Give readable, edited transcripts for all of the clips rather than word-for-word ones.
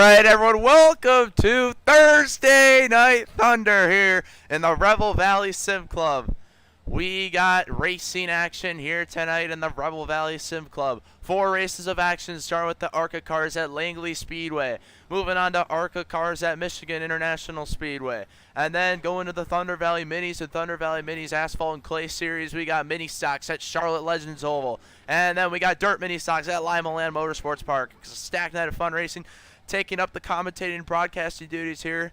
right, everyone, welcome to Thursday Night Thunder here in the Rebel Valley Sim Club. We got racing action here tonight in the Rebel Valley Sim Club. 4 races of action, starting with the ARCA cars at Langley Speedway. Moving on to ARCA cars at Michigan International Speedway. And then going to the Thunder Valley Minis and Thunder Valley Minis Asphalt and Clay Series. We got mini stocks at Charlotte Legends Oval. And then we got dirt mini stocks at Lima Land Motorsports Park. It's a stacked night of fun racing. Taking up the commentating and broadcasting duties here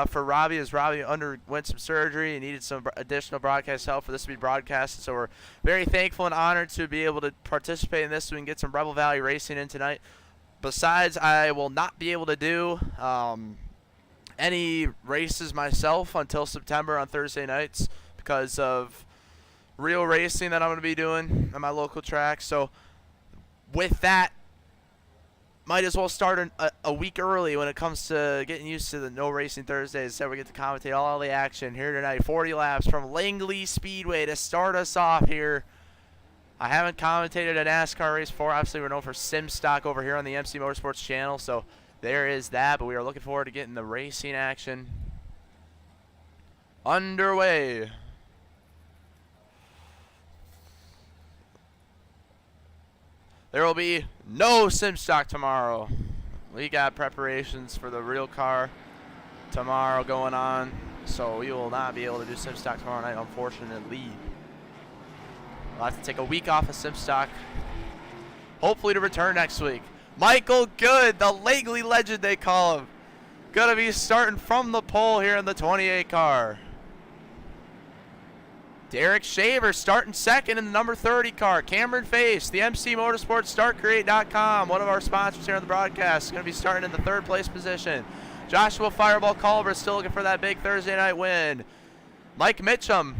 for Robbie, as Robbie underwent some surgery and needed some additional broadcast help for this to be broadcasted. So we're very thankful and honored to be able to participate in this so we can get some Rebel Valley racing in tonight. Besides, I will not be able to do any races myself until September on Thursday nights because of real racing that I'm going to be doing on my local track. So with that, might as well start a week early when it comes to getting used to the no racing Thursdays, so we get to commentate all the action here tonight. 40 laps from Langley Speedway to start us off here. I haven't commentated a NASCAR race before. Obviously, we're known for sim stock over here on the MC Motorsports channel, so there is that. But we are looking forward to getting the racing action underway. There will be no sim stock tomorrow. We got preparations for the real car tomorrow going on, so we will not be able to do sim stock tomorrow night, unfortunately. We'll have to take a week off of sim stock, hopefully to return next week. Michael Good, the Langley legend they call him, gonna be starting from the pole here in the 28 car. Derek Shaver starting second in the number 30 car. Cameron Face, the MC Motorsports, StartCreate.com, one of our sponsors here on the broadcast, is going to be starting in the 3rd place position. Joshua Fireball Culver still looking for that big Thursday night win. Mike Mitchum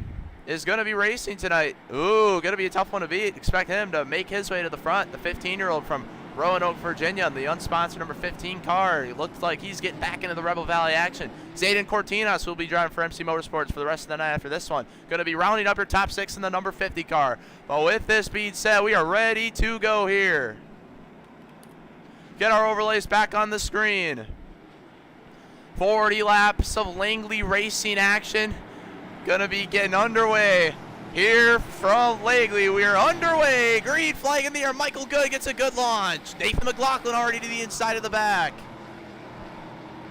is going to be racing tonight. Ooh, going to be a tough one to beat. Expect him to make his way to the front. The 15-year-old from Roanoke, Virginia, the unsponsored number 15 car. He looks like he's getting back into the Rebel Valley action. Zayden Cortinas will be driving for MC Motorsports for the rest of the night after this one. Going to be rounding up your top 6 in the number 50 car. But with this being said, we are ready to go here. Get our overlays back on the screen. 40 laps of Langley racing action. Going to be getting underway. Here from Langley, we are underway. Green flag in the air. Michael Good gets a good launch. Nathan McLaughlin already to the inside of the back.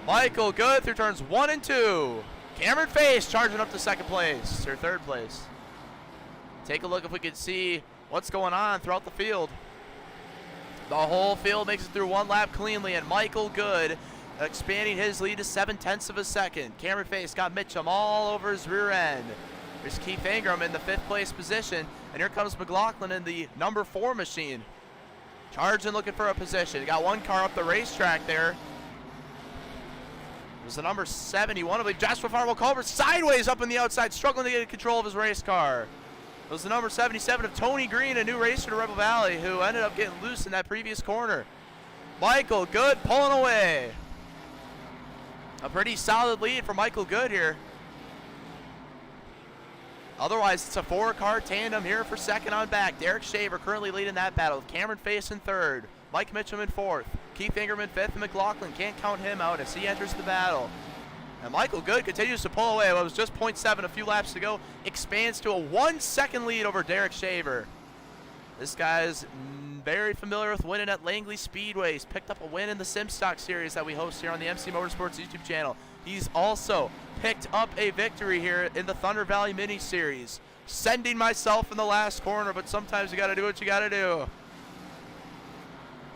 Michael Good through turns 1 and 2. Cameron Face charging up to 2nd place, or 3rd place. Take a look if we can see what's going on throughout the field. The whole field makes it through 1 lap cleanly, and Michael Good expanding his lead to 7/10 of a second. Cameron Face got Mitchum all over his rear end. There's Keith Ingram in the 5th place position, and here comes McLaughlin in the number 4 machine. Charging, looking for a position. Got 1 car up the racetrack there. It was the number 71, I believe, Joshua Fireball Culver, sideways up in the outside, struggling to get control of his race car. It was the number 77 of Tony Green, a new racer to Rebel Valley, who ended up getting loose in that previous corner. Michael Good pulling away. A pretty solid lead for Michael Good here. Otherwise, it's a 4-car tandem here for 2nd on back. Derek Shaver currently leading that battle with Cameron Face in 3rd. Mike Mitchum in 4th. Keith Ingram in 5th, and McLaughlin can't count him out as he enters the battle. And Michael Good continues to pull away. It was just 0.7 a few laps to go. Expands to a 1-second lead over Derek Shaver. This guy is very familiar with winning at Langley Speedway. He's picked up a win in the Sim Stock series that we host here on the MC Motorsports YouTube channel. He's also picked up a victory here in the Thunder Valley Mini Series. Sending myself in the last corner, but sometimes you got to do what you got to do.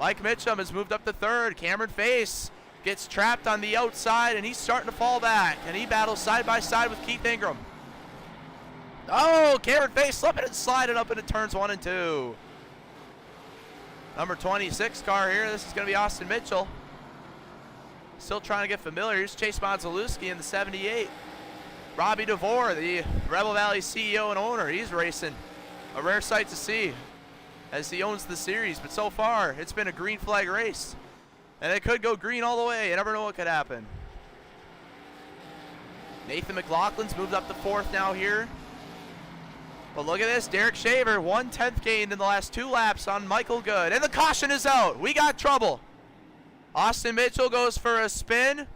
Mike Mitchum has moved up to 3rd. Cameron Face gets trapped on the outside, and he's starting to fall back. And he battles side by side with Keith Ingram. Oh, Cameron Face slipping and sliding up into turns 1 and 2. Number 26 car here. This is going to be Austin Mitchell. Still trying to get familiar. Here's Chase Bonzalewski in the 78. Robbie DeVore, the Rebel Valley CEO and owner. He's racing. A rare sight to see as he owns the series. But so far, it's been a green flag race. And it could go green all the way. You never know what could happen. Nathan McLaughlin's moved up to 4th now here. But look at this. Derek Shaver, 1/10 gained in the last 2 laps on Michael Good. And the caution is out. We got trouble. Austin Mitchell goes for a spin.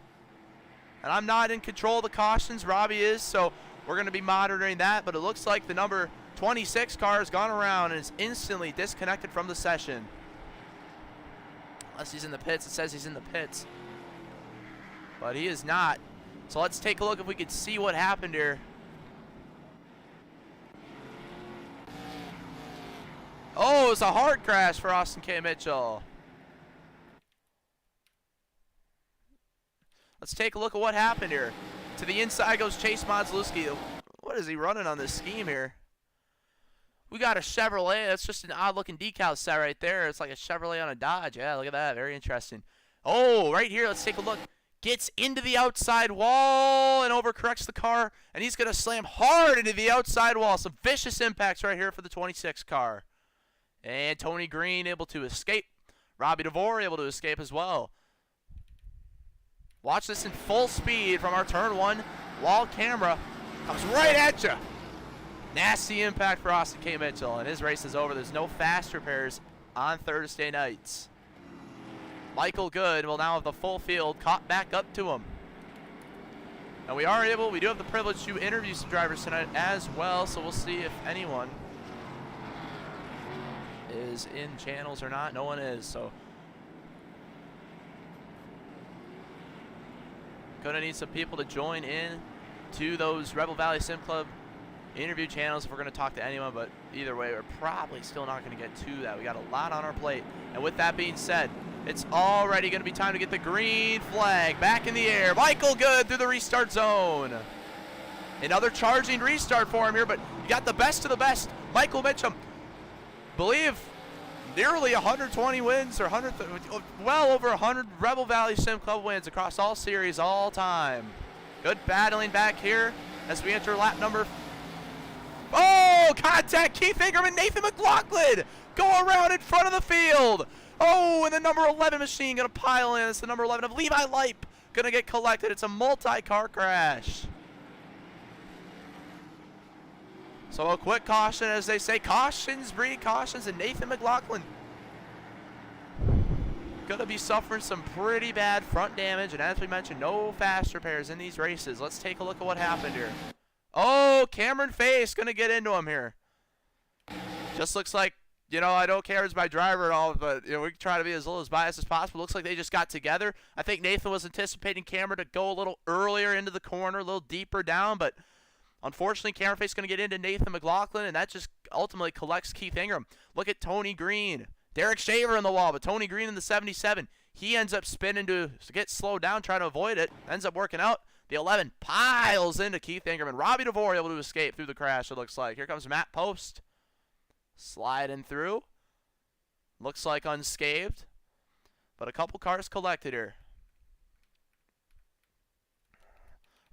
And I'm not in control of the cautions. Robbie is, so we're going to be monitoring that. But it looks like the number 26 car has gone around and is instantly disconnected from the session. Unless he's in the pits. It says he's in the pits. But he is not. So let's take a look if we can see what happened here. Oh, it's a hard crash for Austin K. Mitchell. Let's take a look at what happened here. To the inside goes Chase Modzlewski. What is he running on this scheme here? We got a Chevrolet. That's just an odd-looking decal set right there. It's like a Chevrolet on a Dodge. Yeah, look at that. Very interesting. Oh, right here. Let's take a look. Gets into the outside wall and overcorrects the car. And he's going to slam hard into the outside wall. Some vicious impacts right here for the 26 car. And Tony Green able to escape. Robbie DeVore able to escape as well. Watch this in full speed from our turn 1 wall camera. Comes right at you. Nasty impact for Austin K. Mitchell, and his race is over. There's no fast repairs on Thursday nights. Michael Good will now have the full field caught back up to him. And we do have the privilege to interview some drivers tonight as well, so we'll see if anyone is in channels or not. No one is, so gonna need some people to join in to those Rebel Valley Sim Club interview channels if we're gonna talk to anyone, but either way, we're probably still not gonna get to that. We got a lot on our plate. And with that being said, it's already gonna be time to get the green flag back in the air. Michael Good through the restart zone. Another charging restart for him here, but you got the best of the best. Michael Mitchell, believe nearly 120 wins, or well over 100 Rebel Valley Sim Club wins across all series, all time. Good battling back here as we enter lap number. Oh, contact! Keith Ingram and Nathan McLaughlin go around in front of the field. Oh, and the number 11 machine gonna pile in. It's the number 11 of Levi Leip gonna get collected. It's a multi-car crash. So a quick caution, as they say, cautions breed cautions, and Nathan McLaughlin gonna be suffering some pretty bad front damage, and as we mentioned, no fast repairs in these races. Let's take a look at what happened here. Oh, Cameron Face gonna get into him here. Just looks like, you know, I don't care as my driver at all, but you know, we try to be as little as biased as possible. Looks like they just got together. I think Nathan was anticipating Cameron to go a little earlier into the corner, a little deeper down, but unfortunately, Cameron Face going to get into Nathan McLaughlin, and that just ultimately collects Keith Ingram. Look at Tony Green. Derek Shaver in the wall, but Tony Green in the 77. He ends up spinning to get slowed down, trying to avoid it. Ends up working out. The 11 piles into Keith Ingram, and Robbie DeVore able to escape through the crash, it looks like. Here comes Matt Post. Sliding through. Looks like unscathed, but a couple cars collected here.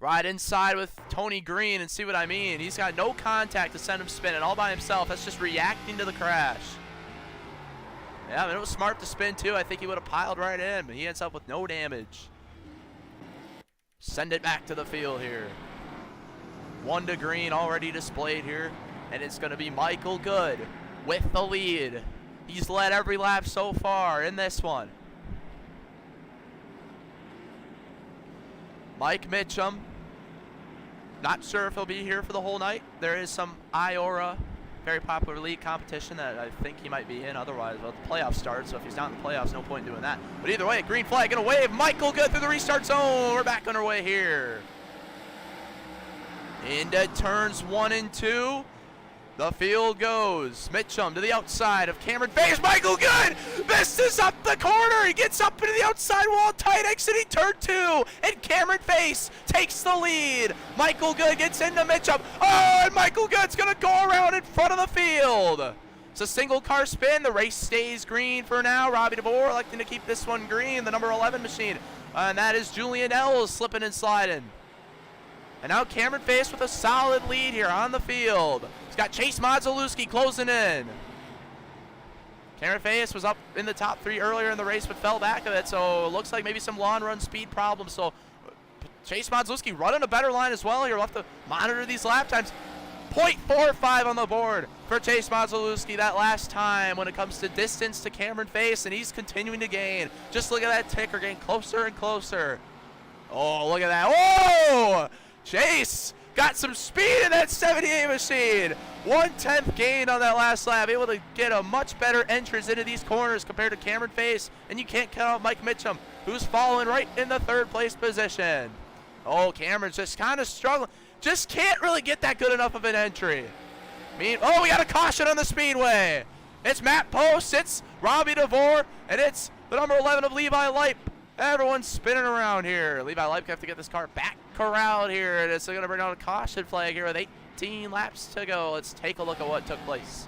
Right inside with Tony Green, and see what I mean. He's got no contact to send him spinning all by himself. That's just reacting to the crash. Yeah, I mean, it was smart to spin too. I think he would have piled right in, but he ends up with no damage. Send it back to the field here. 1 to green already displayed here, and it's going to be Michael Good with the lead. He's led every lap so far in this one. Mike Mitchum, not sure if he'll be here for the whole night. There is some IORA, very popular league competition that I think he might be in. Otherwise, well, the playoffs start, so if he's not in the playoffs, no point in doing that. But either way, green flag gonna wave. Michael Good through the restart zone. We're back underway here. Into turns 1 and 2. The field goes. Mitchum to the outside of Cameron Face. Michael Good misses up the corner. He gets up into the outside wall. Tight exiting turn 2. And Cameron Face takes the lead. Michael Good gets into Mitchum. Oh, and Michael Good's going to go around in front of the field. It's a single car spin. The race stays green for now. Robbie DeVore electing to keep this one green. The number 11 machine. And that is Julian Ells slipping and sliding. And now Cameron Face with a solid lead here on the field. He's got Chase Modzlewski closing in. Cameron Face was up in the top 3 earlier in the race, but fell back a bit, so it looks like maybe some long run speed problems. So Chase Modzlewski running a better line as well here. We'll have to monitor these lap times. 0.45 on the board for Chase Mazalewski that last time when it comes to distance to Cameron Face, and he's continuing to gain. Just look at that ticker getting closer and closer. Oh, look at that. Oh! Chase got some speed in that 78 machine. 1/10 gain on that last lap. Able to get a much better entrance into these corners compared to Cameron Face. And you can't count out Mike Mitchum, who's following right in the 3rd place position. Oh, Cameron's just kind of struggling. Just can't really get that good enough of an entry. Oh, we got a caution on the speedway. It's Matt Post, it's Robbie DeVore, and it's the number 11 of Levi Leip. Everyone's spinning around here. Levi Leip have to get this car back corralled here, and it's going to bring out a caution flag here with 18 laps to go. Let's take a look at what took place.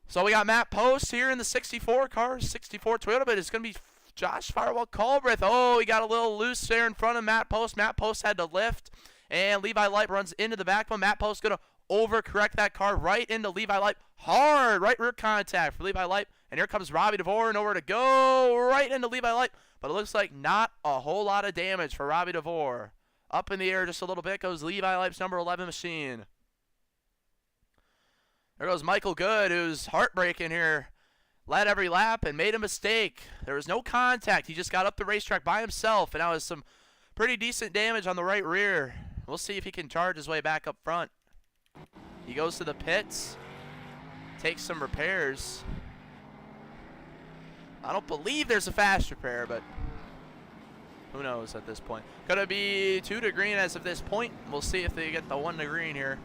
So we got Matt Post here in the 64 car, 64 Toyota, but it's going to be Josh Firewall Culbreth. Oh, he got a little loose there in front of Matt Post. Matt Post had to lift, and Levi Leip runs into the back one. Matt Post going to overcorrect that car right into Levi Leip. Hard right rear contact for Levi Leip. And here comes Robbie DeVore, nowhere to go, right into Levi Leip. But it looks like not a whole lot of damage for Robbie DeVore. Up in the air just a little bit goes Levi Leip's number 11 machine. There goes Michael Good, who's heartbreaking here. Led every lap and made a mistake. There was no contact. He just got up the racetrack by himself, and that was some pretty decent damage on the right rear. We'll see if he can charge his way back up front. He goes to the pits, takes some repairs. I don't believe there's a fast repair, but who knows at this point. Gonna be 2 to green as of this point. We'll see if they get the 1 to green here.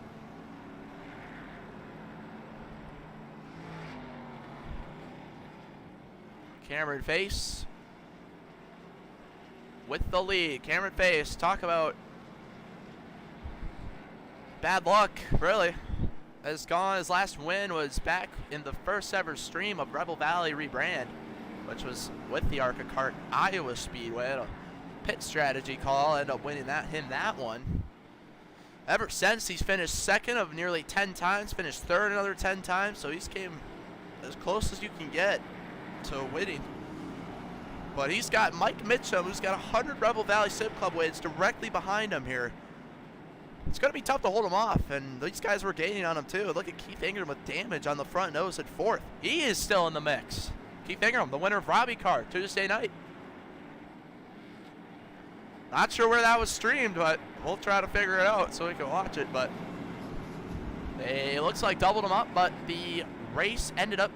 Cameron Face with the lead. Cameron Face, talk about bad luck, really. His last win was back in the first ever stream of Rebel Valley rebrand, which was with the ARCA Kart Iowa Speedway. A pit strategy call, ended up winning that one. Ever since, he's finished 2nd of nearly 10 times, finished 3rd another 10 times, so he's came as close as you can get to winning. But he's got Mike Mitchum, who's got 100 Rebel Valley Sim Club wins directly behind him here. It's going to be tough to hold him off, and these guys were gaining on him too. Look at Keith Ingram with damage on the front nose at 4th. He is still in the mix. Keith Ingram, the winner of Robbie Kart Tuesday night. Not sure where that was streamed, but we'll try to figure it out so we can watch it. But it looks like doubled him up, but the race ended up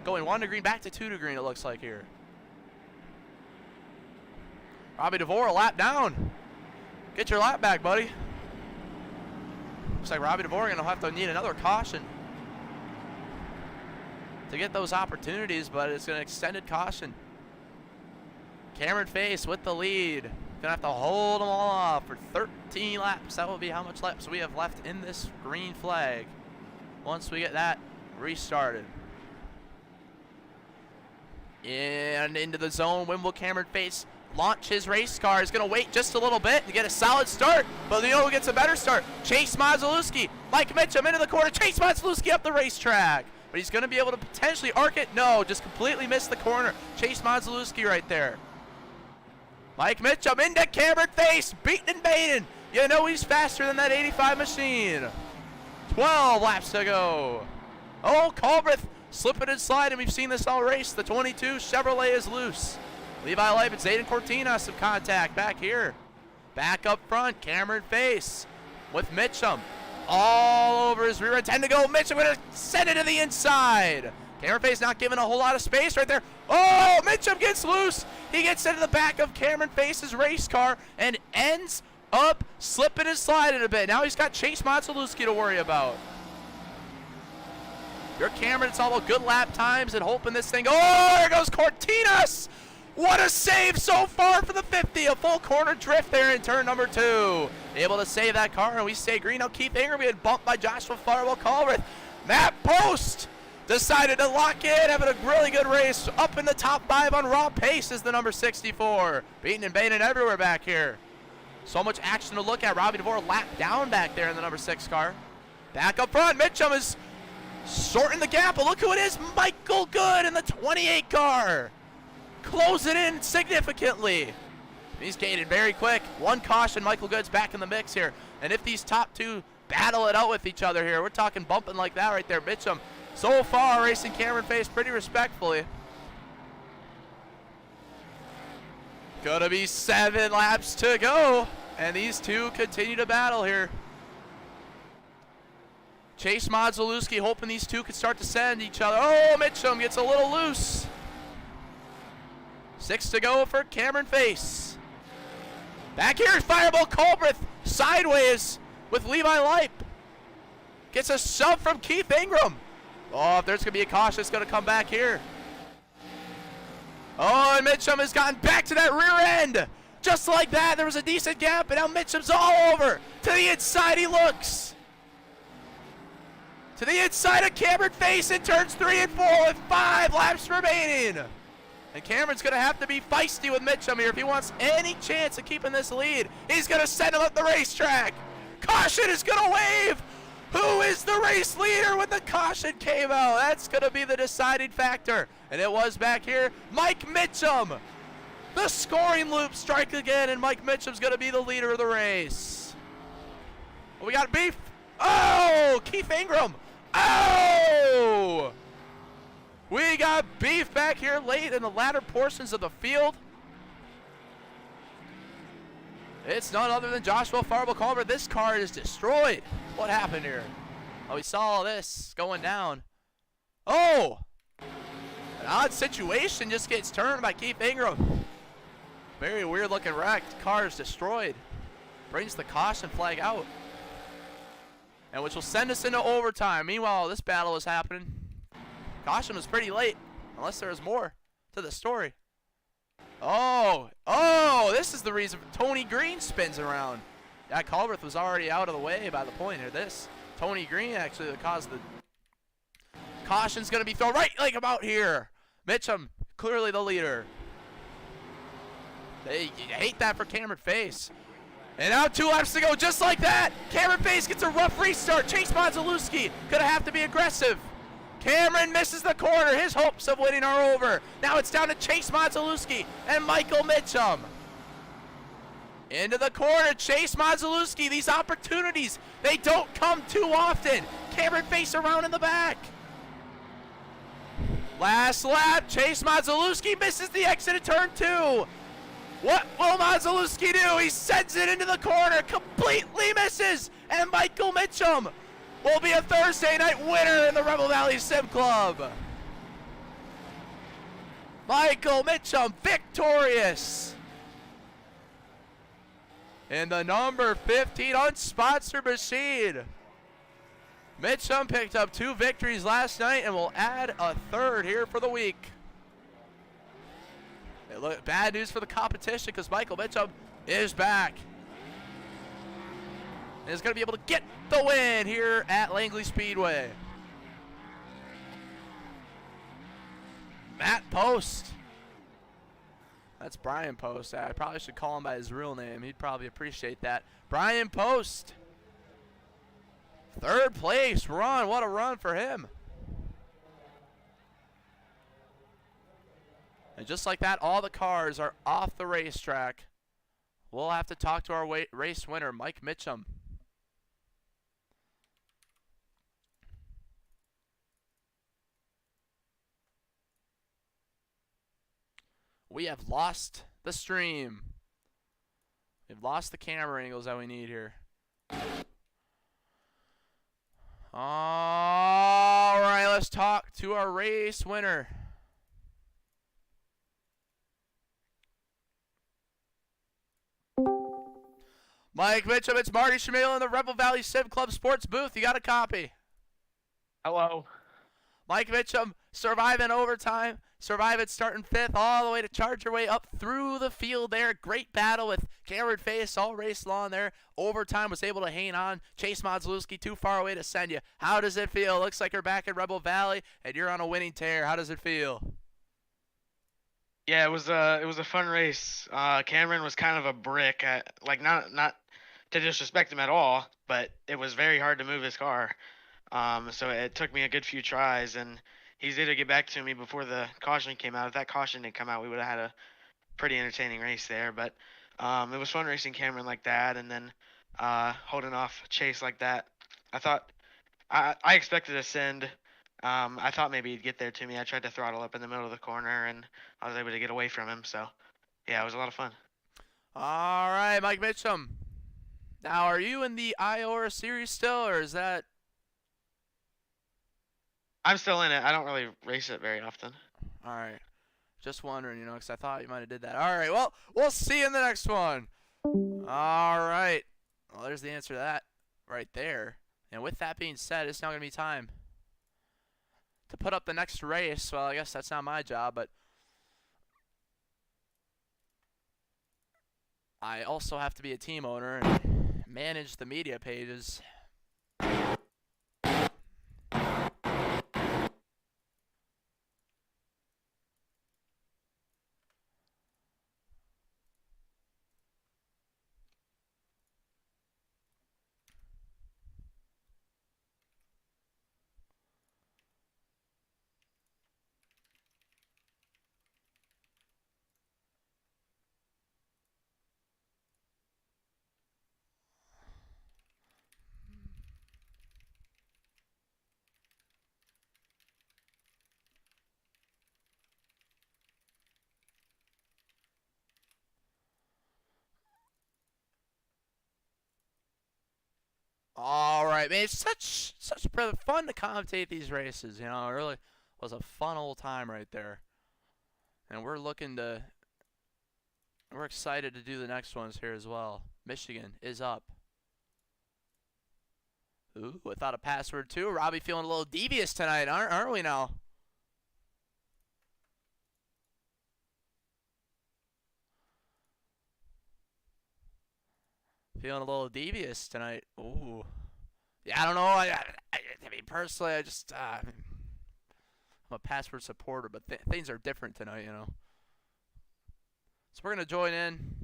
going 1 to green, back to 2 to green, it looks like here. Robbie DeVore, a lap down. Get your lap back, buddy. Looks like Robbie DeVore going to have to need another caution to get those opportunities, but it's an extended caution. Cameron Face with the lead. Going to have to hold them all off for 13 laps. That will be how much laps we have left in this green flag once we get that restarted. And into the zone, when will Cameron Face launch his race car? He's going to wait just a little bit to get a solid start, but you know who gets a better start? Chase Mazalewski. Mike Mitchum into the corner. Chase Mazalewski up the racetrack, but he's going to be able to potentially arc it. No, just completely missed the corner. Chase Mazalewski right there. Mike Mitchum into Cameron Face, beating and baiting. You know he's faster than that 85 machine. 12 laps to go. Oh, Culbreth slipping and sliding. We've seen this all race. The 22 Chevrolet is loose. Levi Leip and Zayden Cortina some contact back here. Back up front, Cameron Face with Mitchum all over his rear end. 10 to go. Mitchum going to send it to the inside. Cameron Face not giving a whole lot of space right there. Oh, Mitchum gets loose. He gets into the back of Cameron Face's race car and ends up slipping and sliding a bit. Now he's got Chase Mazalewski to worry about. Your Cameron, it's all about good lap times and hoping this thing. Oh, there goes Cortinas. What a save so far for the 50. A full corner drift there in turn number 2. Able to save that car, and we stay green. Now Keith Ingram being bumped by Joshua Firewall Culbreth. Matt Post decided to lock in, having a really good race. Up in the top 5 on raw pace is the number 64. Beating and baiting everywhere back here. So much action to look at. Robbie DeVore lapped down back there in the number 6 car. Back up front, Mitchum is shorting the gap, but look who it is, Michael Good in the 28 car. Closing in significantly. He's gaining very quick. One caution, Michael Good's back in the mix here. And if these top 2 battle it out with each other here. We're talking bumping like that right there. Mitchum so far racing Cameron Face pretty respectfully. Gonna be 7 laps to go, and these two continue to battle here. Chase Modzalewski hoping these two could start to send each other. Oh, Mitchum gets a little loose. 6 to go for Cameron Face. Back here, Fireball Culbreth sideways with Levi Leip. Gets a shove from Keith Ingram. Oh, if there's going to be a caution, it's going to come back here. Oh, and Mitchum has gotten back to that rear end. Just like that, there was a decent gap, and now Mitchum's all over. To the inside he looks. To the inside of Cameron Face in turns 3 and 4 with 5 laps remaining. And Cameron's going to have to be feisty with Mitchum here if he wants any chance of keeping this lead. He's going to send him up the racetrack. Caution is going to wave. Who is the race leader when the caution came out? That's going to be the deciding factor. And it was back here. Mike Mitchum. The scoring loop strike again, and Mike Mitchum's going to be the leader of the race. We got beef. Oh, Keith Ingram. Oh! We got beef back here late in the latter portions of the field. It's none other than Joshua Fireball Culver. This car is destroyed. What happened here? Oh, we saw all this going down. Oh! An odd situation just gets turned by Keith Ingram. Very weird looking wreck. Car is destroyed. Brings the caution flag out. And which will send us into overtime. Meanwhile, this battle is happening. Caution was pretty late, unless there was more to the story. Oh, this is the reason Tony Green spins around. Yeah, Culbreth was already out of the way by the point here. Tony Green actually caused the caution's going to be thrown right like about here. Mitchum, clearly the leader. They hate that for Cameron Face. And now 2 laps to go, just like that. Cameron Face gets a rough restart. Chase Modzalewski gonna have to be aggressive. Cameron misses the corner. His hopes of winning are over. Now it's down to Chase Modzalewski and Michael Mitchum. Into the corner, Chase Modzalewski. These opportunities, they don't come too often. Cameron Face around in the back. Last lap, Chase Modzalewski misses the exit of turn 2. What will Modzalewski do? He sends it into the corner, completely misses, and Michael Mitchum will be a Thursday night winner in the Rebel Valley Sim Club. Michael Mitchum victorious. In the number 15 unsponsored machine. Mitchum picked up 2 victories last night and will add a 3rd here for the week. Bad news for the competition because Michael Mitchum is back. And is going to be able to get the win here at Langley Speedway. Matt Post. That's Brian Post. I probably should call him by his real name. He'd probably appreciate that. Brian Post. 3rd place run. What a run for him. And just like that, all the cars are off the racetrack. We'll have to talk to our race winner, Mike Mitchum. We have lost the stream. We've lost the camera angles that we need here. All right, let's talk to our race winner. Mike Mitchum, it's Marty Shamil in the Rebel Valley Sim Club Sports booth. You got a copy? Hello. Mike Mitchum surviving overtime, surviving starting 5th all the way to charge your way up through the field there. Great battle with Cameron Face all race long there. Overtime was able to hang on. Chase Modzalewski too far away to send you. How does it feel? Looks like you're back in Rebel Valley and you're on a winning tear. How does it feel? Yeah, it was a fun race. Cameron was kind of a brick. Like not to disrespect him at all, but it was very hard to move his car. So it took me a good few tries, and he's able to get back to me before the caution came out. If that caution didn't come out, we would have had a pretty entertaining race there. But it was fun racing Cameron like that, and then holding off Chase like that. I thought I expected a send. I thought maybe he'd get there to me. I tried to throttle up in the middle of the corner, and I was able to get away from him. So, yeah, it was a lot of fun. All right, Mike Mitchum. Now, are you in the IORA series still, or is that? I'm still in it. I don't really race it very often. All right. Just wondering, because I thought you might have did that. All right, well, we'll see you in the next one. All right. Well, there's the answer to that right there. And with that being said, it's now going to be time to put up the next race. Well, I guess that's not my job, but I also have to be a team owner and manage the media pages. All right, man. It's such fun to commentate these races. It really was a fun old time right there. And we're excited to do the next ones here as well. Michigan is up. Ooh, without a password too. Robbie feeling a little devious tonight, aren't we now? Feeling a little devious tonight. Ooh. Yeah, I don't know. I mean, personally, I'm a password supporter, but things are different tonight, So we're going to join in.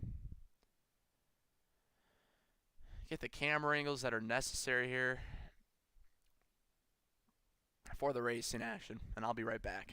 Get the camera angles that are necessary here for the race in action, and I'll be right back.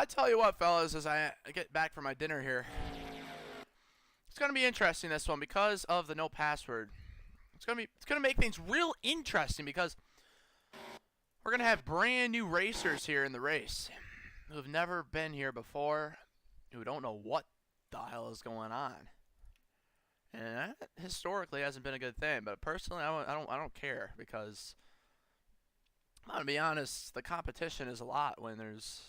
I tell you what, fellas, as I get back from my dinner here, it's gonna be interesting this one because of the no password. It's gonna make things real interesting because we're gonna have brand new racers here in the race who have never been here before, who don't know what the hell is going on, and that historically hasn't been a good thing. But personally, I don't care because I'm gonna be honest, the competition is a lot when there's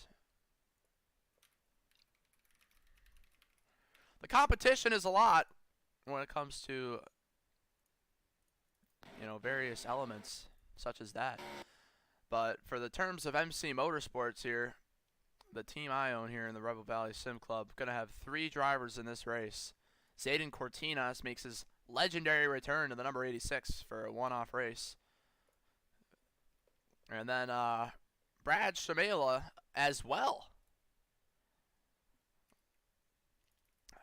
the competition is a lot when it comes to, you know, various elements such as that. But for the terms of MC Motorsports here, the team I own here in the Rebel Valley Sim Club, going to have 3 drivers in this race. Zayden Cortinas makes his legendary return to the number 86 for a one-off race. And then Brad Shamela as well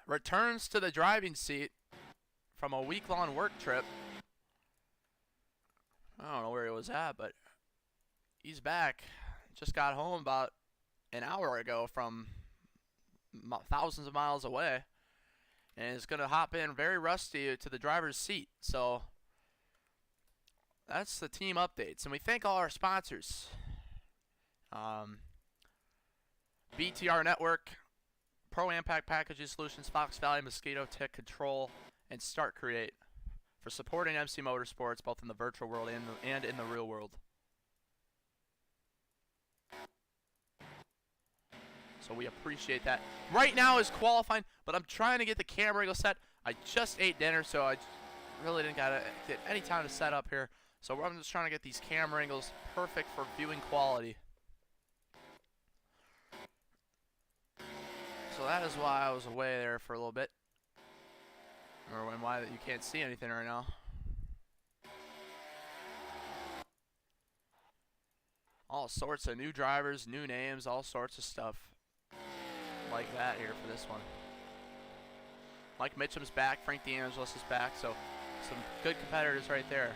returns to the driving seat from a week-long work trip. I don't know where he was at, but he's back. Just got home about an hour ago from thousands of miles away, and is going to hop in very rusty to the driver's seat. So that's the team updates, and we thank all our sponsors. BTR Network, ProAmpac Packaging Solutions, Fox Valley, Mosquito, Tick Control, and Start Create for supporting MC Motorsports both in the virtual world and in the real world. So we appreciate that. Right now is qualifying, but I'm trying to get the camera angle set. I just ate dinner, so I really didn't get any time to set up here. So I'm just trying to get these camera angles perfect for viewing quality. So that is why I was away there for a little bit. Or why you can't see anything right now. All sorts of new drivers, new names, all sorts of stuff like that here for this one. Mike Mitchum's back, Frank DeAngelis is back, so some good competitors right there.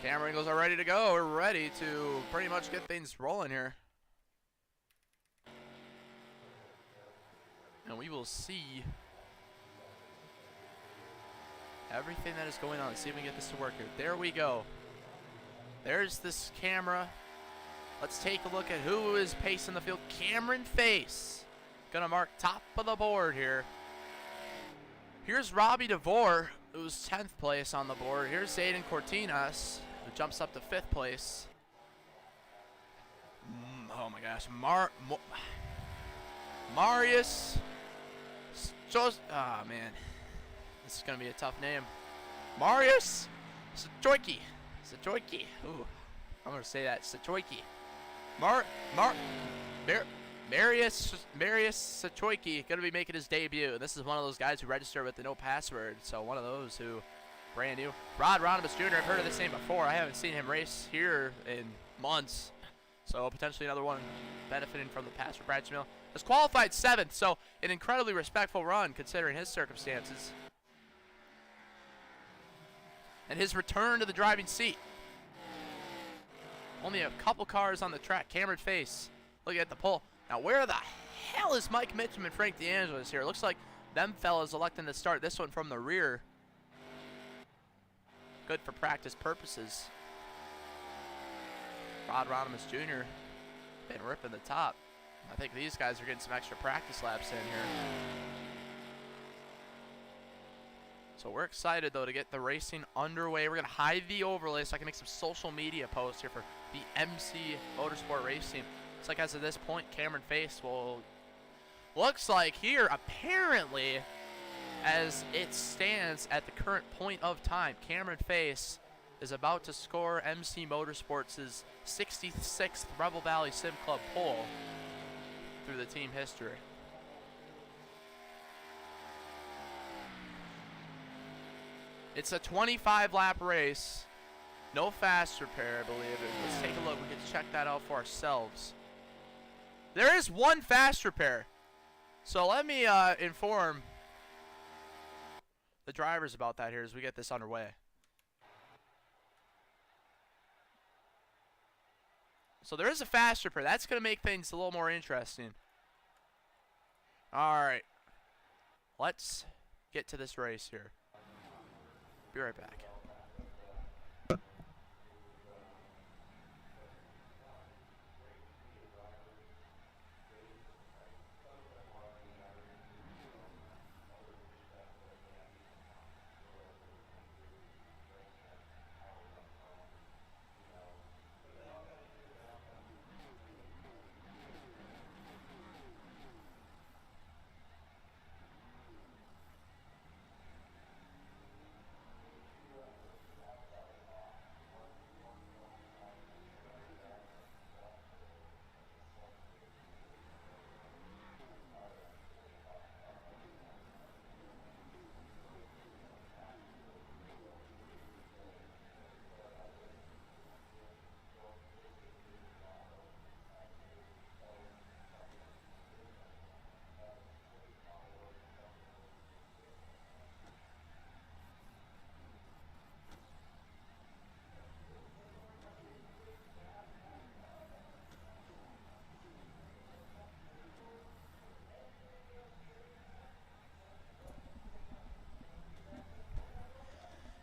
Camera angles are ready to go. We're ready to pretty much get things rolling here. And we will see everything that is going on. Let's see if we can get this to work here. There we go. There's this camera. Let's take a look at who is pacing the field. Cameron Face. Gonna mark top of the board here. Here's Robbie DeVore, who's 10th place on the board. Here's Zayden Cortinas, who jumps up to 5th place. Oh my gosh. Marius. Ah, man. This is going to be a tough name. Marius Sachoiki. Ooh, I'm going to say that. Sachoiki. Marius Sachoiki going to be making his debut. This is one of those guys who registered with the no password. So one of those who brand new. Rod Ronimus Jr. I've heard of this name before. I haven't seen him race here in months. So potentially another one benefiting from the password. Brad Shamil has qualified 7th. So an incredibly respectful run considering his circumstances. And his return to the driving seat. Only a couple cars on the track. Cameron Face looking at the pole. Now, where the hell is Mike Mitchum and Frank DeAngelis here? It looks like them fellas electing to start this one from the rear. Good for practice purposes. Rod Ronimus Jr. been ripping the top. I think these guys are getting some extra practice laps in here. So we're excited, though, to get the racing underway. We're going to hide the overlay so I can make some social media posts here for the MC Motorsport Racing. It's like as of this point, Cameron Face will... Looks like here, apparently, as it stands at the current point of time, Cameron Face is about to score MC Motorsports' 66th Rebel Valley Sim Club pole through the team history. It's a 25-lap race. No fast repair, I believe. Let's take a look. We can check that out for ourselves. There is one fast repair. So let me inform the drivers about that here as we get this underway. So there is a faster pair. That's going to make things a little more interesting. All right. Let's get to this race here. Be right back.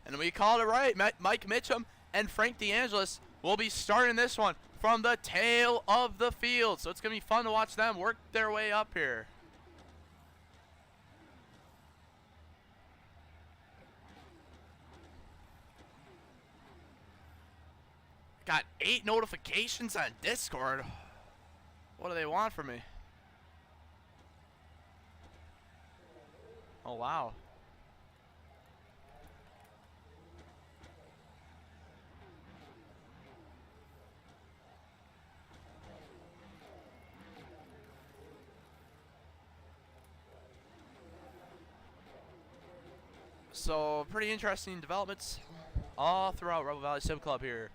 And we called it right. Mike Mitchum and Frank DeAngelis will be starting this one from the tail of the field. So it's going to be fun to watch them work their way up here. Got 8 notifications on Discord. What do they want from me? Oh, wow. So, pretty interesting developments all throughout Rebel Valley Sim Club here.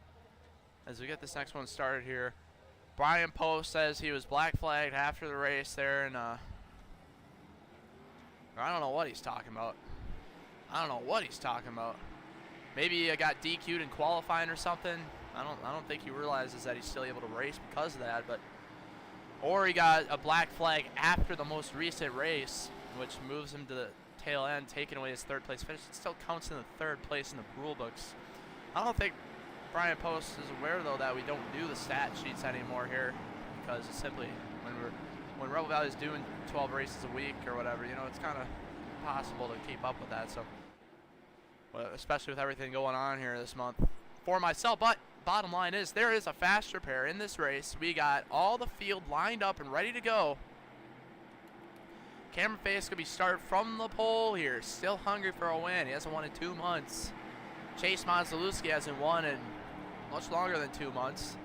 As we get this next one started here. Brian Post says he was black flagged after the race there, and I don't know what he's talking about. Maybe he got DQ'd in qualifying or something. I don't think he realizes that he's still able to race because of that, but or he got a black flag after the most recent race, which moves him to the tail end, taking away his 3rd place finish. It still counts in the 3rd place in the rule books. I don't think Brian Post is aware though that we don't do the stat sheets anymore here, because it's simply when Rebel Valley is doing 12 races a week or whatever, you know, it's kind of impossible to keep up with that. So, well, especially with everything going on here this month for myself. But bottom line is there is a faster pair in this race. We got all the field lined up and ready to go. Cameron Faye's going to be started from the pole here. Still hungry for a win. He hasn't won in 2 months. Chase Monzalewski hasn't won in much longer than 2 months.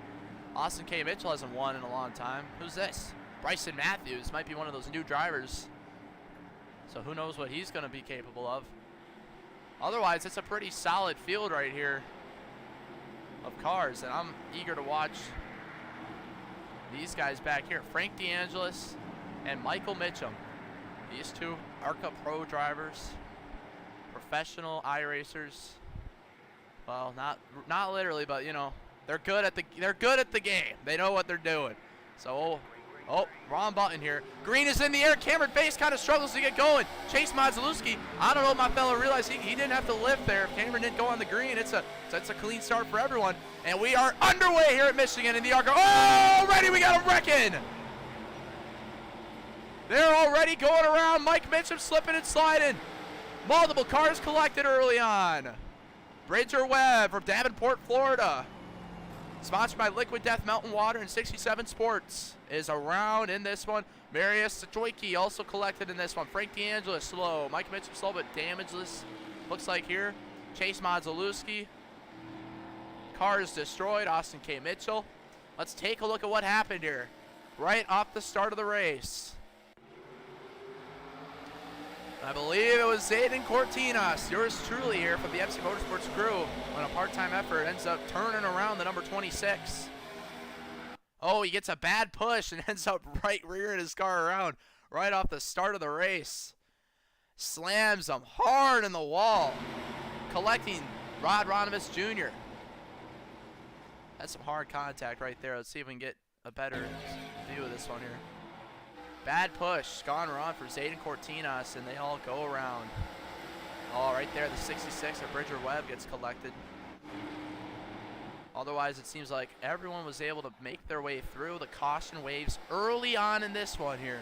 Austin K. Mitchell hasn't won in a long time. Who's this? Bryson Matthews might be one of those new drivers. So who knows what he's going to be capable of. Otherwise, it's a pretty solid field right here of cars. And I'm eager to watch these guys back here. Frank DeAngelis and Michael Mitchum. These two ARCA Pro drivers, professional iRacers. Well, not literally, but you know, they're good at the game. They know what they're doing. So, oh, wrong button here. Green is in the air. Cameron Faye kind of struggles to get going. Chase Monzalewski, I don't know if my fellow realized he didn't have to lift there. If Cameron didn't go on the green, it's a clean start for everyone. And we are underway here at Michigan in the ARCA. Oh, already we got a wrecking. They're already going around. Mike Mitchum slipping and sliding. Multiple cars collected early on. Bridger Webb from Davenport, Florida. Sponsored by Liquid Death Mountain Water and 67 Sports is around in this one. Marius Stoicki also collected in this one. Frank DeAngelis slow. Mike Mitchum slow but damageless. Looks like here. Chase Monzalewski. Car is destroyed. Austin K. Mitchell. Let's take a look at what happened here. Right off the start of the race. I believe it was Zayden Cortinas, yours truly here from the MC Motorsports crew, when a part-time effort ends up turning around the number 26. Oh, he gets a bad push and ends up right rearing his car around right off the start of the race. slams him hard in the wall, collecting Rod Ronimus Jr. That's some hard contact right there. Let's see if we can get a better view of this one here. Bad push, gone wrong for Zayden Cortinas, and they all go around. Oh, right there, the 66 of Bridger Webb gets collected. Otherwise, it seems like everyone was able to make their way through the caution waves early on in this one here.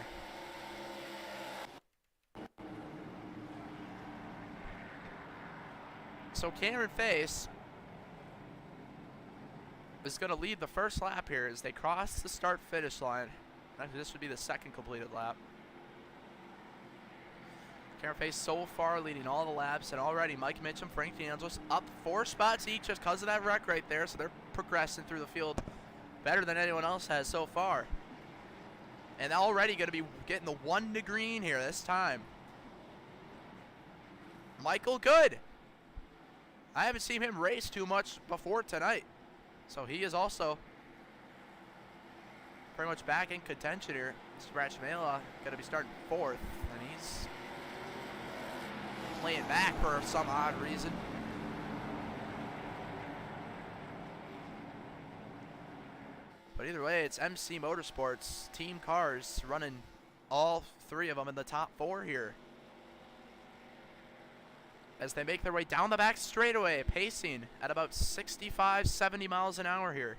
So Cameron Face is going to lead the first lap here as they cross the start-finish line. Actually, this would be the second completed lap. Cameron Face so far leading all the laps, and already Mike Mitchum, Frank DeAngelis up 4 spots each just because of that wreck right there, so they're progressing through the field better than anyone else has so far. And already going to be getting the 1 to green here this time. Michael Good. I haven't seen him race too much before tonight, so he is also pretty much back in contention here. Scratch Mela going to be starting 4th, and he's laying back for some odd reason. But either way, it's MC Motorsports team cars running all 3 of them in the top 4 here, as they make their way down the back straightaway, pacing at about 65, 70 miles an hour here.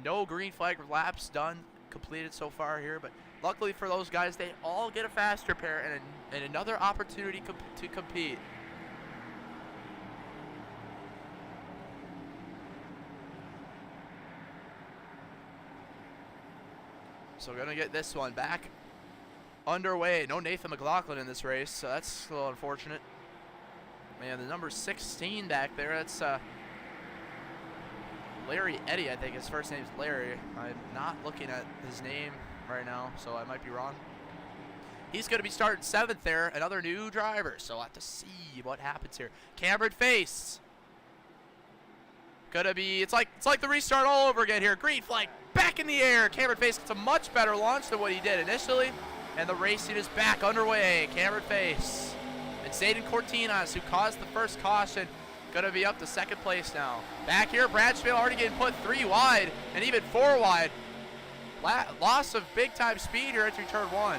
No green flag laps done, completed so far here, but luckily for those guys, they all get a faster pair and another opportunity to compete. So we're going to get this one back underway. No Nathan McLaughlin in this race, so that's a little unfortunate. Man, the number 16 back there, that's Larry Eddy, I think his first name's Larry. I'm not looking at his name right now, so I might be wrong. He's going to be starting 7th there, another new driver, so we'll have to see what happens here. Cameron Face. Gonna be, it's like the restart all over again here. Green flag back in the air. Cameron Face gets a much better launch than what he did initially. And the racing is back underway. Cameron Face and Zayden Cortinas, who caused the first caution, gonna be up to 2nd place now. Back here, Bradfield already getting put 3 wide and even 4 wide. Loss of big time speed here entering turn 1.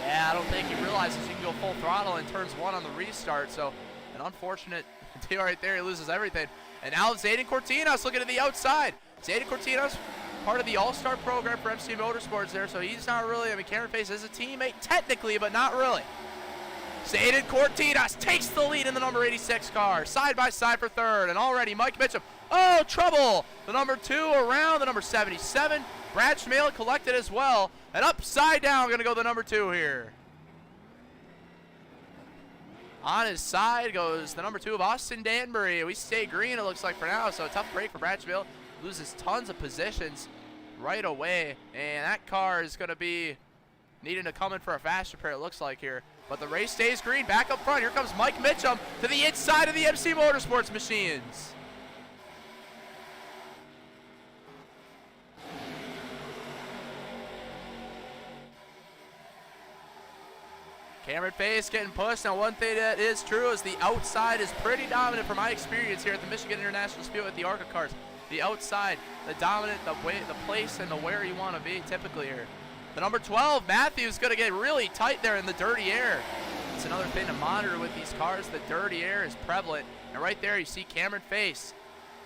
Yeah, I don't think he realizes you can go full throttle in turns 1 on the restart. So an unfortunate deal right there. He loses everything. And now Zayden Cortinas looking at the outside. Zayden Cortinas, part of the All-Star program for MC Motorsports there, so he's not really, I mean, Cameron Face is a teammate technically, but not really. Zayden Cortinas takes the lead in the number 86 car, side by side for 3rd, and already Mike Mitchum, oh, trouble! The number 2 around the number 77. Brad Schmale collected as well, and upside down, gonna go the number 2 here. On his side goes the number 2 of Austin Danbury. We stay green, it looks like, for now, so a tough break for Bratchville. Loses tons of positions right away, and that car is going to be needing to come in for a fast repair, it looks like here. But the race stays green. Back up front, here comes Mike Mitchum to the inside of the MC Motorsports machines. Cameron Face getting pushed. Now, one thing that is true is the outside is pretty dominant from my experience here at the Michigan International Speedway with the ARCA cars. The outside, the dominant, the place and the where you want to be typically here. The number 12, Matthews, going to get really tight there in the dirty air. It's another thing to monitor with these cars. The dirty air is prevalent. And right there you see Cameron Face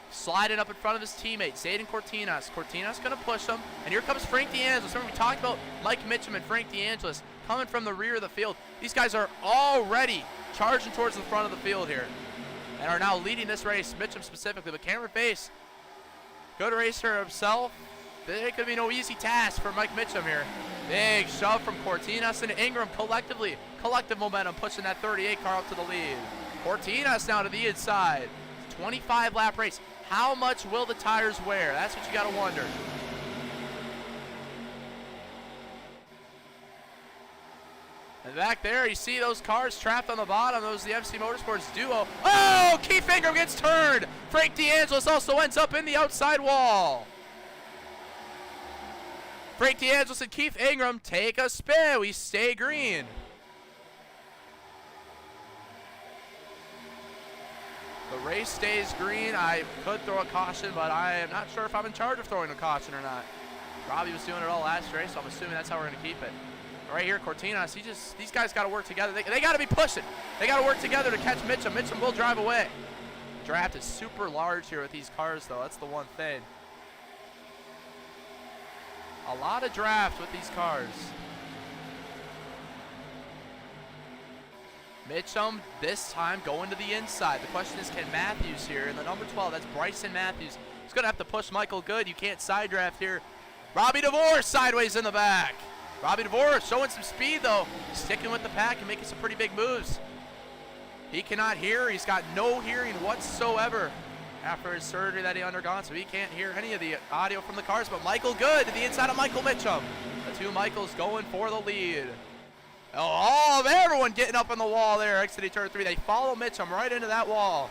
sliding up in front of his teammate, Zayden Cortinas. Cortinas going to push him. And here comes Frank DeAngelis. Remember, we talked about Mike Mitchum and Frank DeAngelis coming from the rear of the field. These guys are already charging towards the front of the field here and are now leading this race, Mitchum specifically. But Cameron Face, good racer himself. It could be no easy task for Mike Mitchum here. Big shove from Cortinas and Ingram collectively. Collective momentum pushing that 38 car up to the lead. Cortinas now to the inside. 25 lap race. How much will the tires wear? That's what you got to wonder. And back there, you see those cars trapped on the bottom. Those are the FC Motorsports duo. Oh, Keith Ingram gets turned. Frank DeAngelis also ends up in the outside wall. Frank DeAngelis and Keith Ingram take a spin. We stay green. The race stays green. I could throw a caution, but I am not sure if I'm in charge of throwing a caution or not. Robbie was doing it all last race, so I'm assuming that's how we're going to keep it. Right here, Cortinas, these guys got to work together. They got to be pushing. They got to work together to catch Mitchum. Mitchum will drive away. The draft is super large here with these cars, though. That's the one thing. A lot of draft with these cars. Mitchum this time going to the inside. The question is, can Matthews here, in the number 12, that's Bryson Matthews. He's going to have to push Michael Good. You can't side draft here. Robbie DeVore sideways in the back. Robbie DeVore showing some speed, though. Sticking with the pack and making some pretty big moves. He cannot hear. He's got no hearing whatsoever after his surgery that he undergone, so he can't hear any of the audio from the cars. But Michael Good to the inside of Michael Mitchum. The two Michaels going for the lead. Oh, everyone getting up on the wall there, exiting turn 3. They follow Mitchum right into that wall.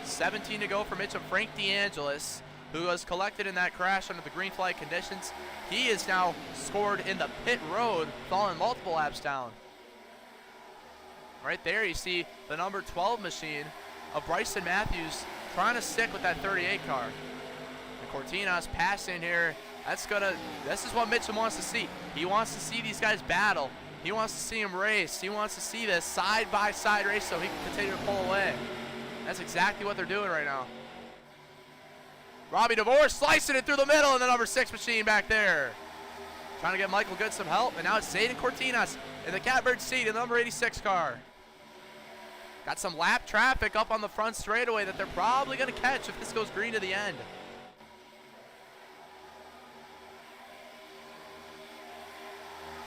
17 to go for Mitchum. Frank DeAngelis, who was collected in that crash under the green flag conditions, he is now scored in the pit road, falling multiple laps down. Right there, you see the number 12 machine of Bryson Matthews trying to stick with that 38 car. And Cortinas passing here. This is what Mitchum wants to see. He wants to see these guys battle. He wants to see them race. He wants to see this side-by-side race so he can continue to pull away. That's exactly what they're doing right now. Robbie DeVore slicing it through the middle in the number 6 machine back there. Trying to get Michael Good some help, and now it's Zayden Cortinas in the catbird seat in the number 86 car. Got some lap traffic up on the front straightaway that they're probably going to catch if this goes green to the end.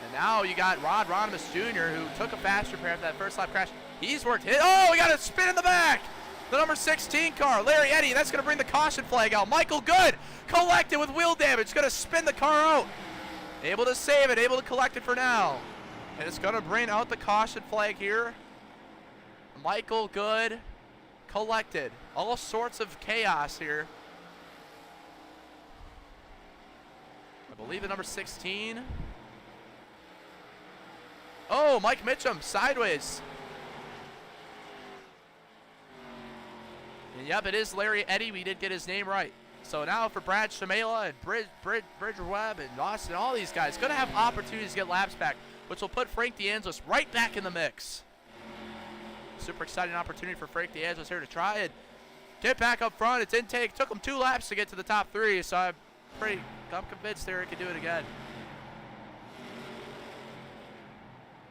And now you got Rod Ronimus Jr., who took a fast repair after that first lap crash. He's worked hit. Oh, we got a spin in the back. The number 16 car, Larry Eddy, that's going to bring the caution flag out. Michael Good collected with wheel damage, going to spin the car out. Able to save it, able to collect it for now. And it's going to bring out the caution flag here. Michael Good collected. All sorts of chaos here. I believe the number 16. Oh, Mike Mitchum sideways. And yep, it is Larry Eddy. We did get his name right. So now for Brad Shamela and Bridger Webb and Austin, all these guys going to have opportunities to get laps back, which will put Frank DeAngelis right back in the mix. Super exciting opportunity for Frank DeAngelis here to try and get back up front. It's intake. Took him 2 laps to get to the top 3, so I'm convinced there he could do it again.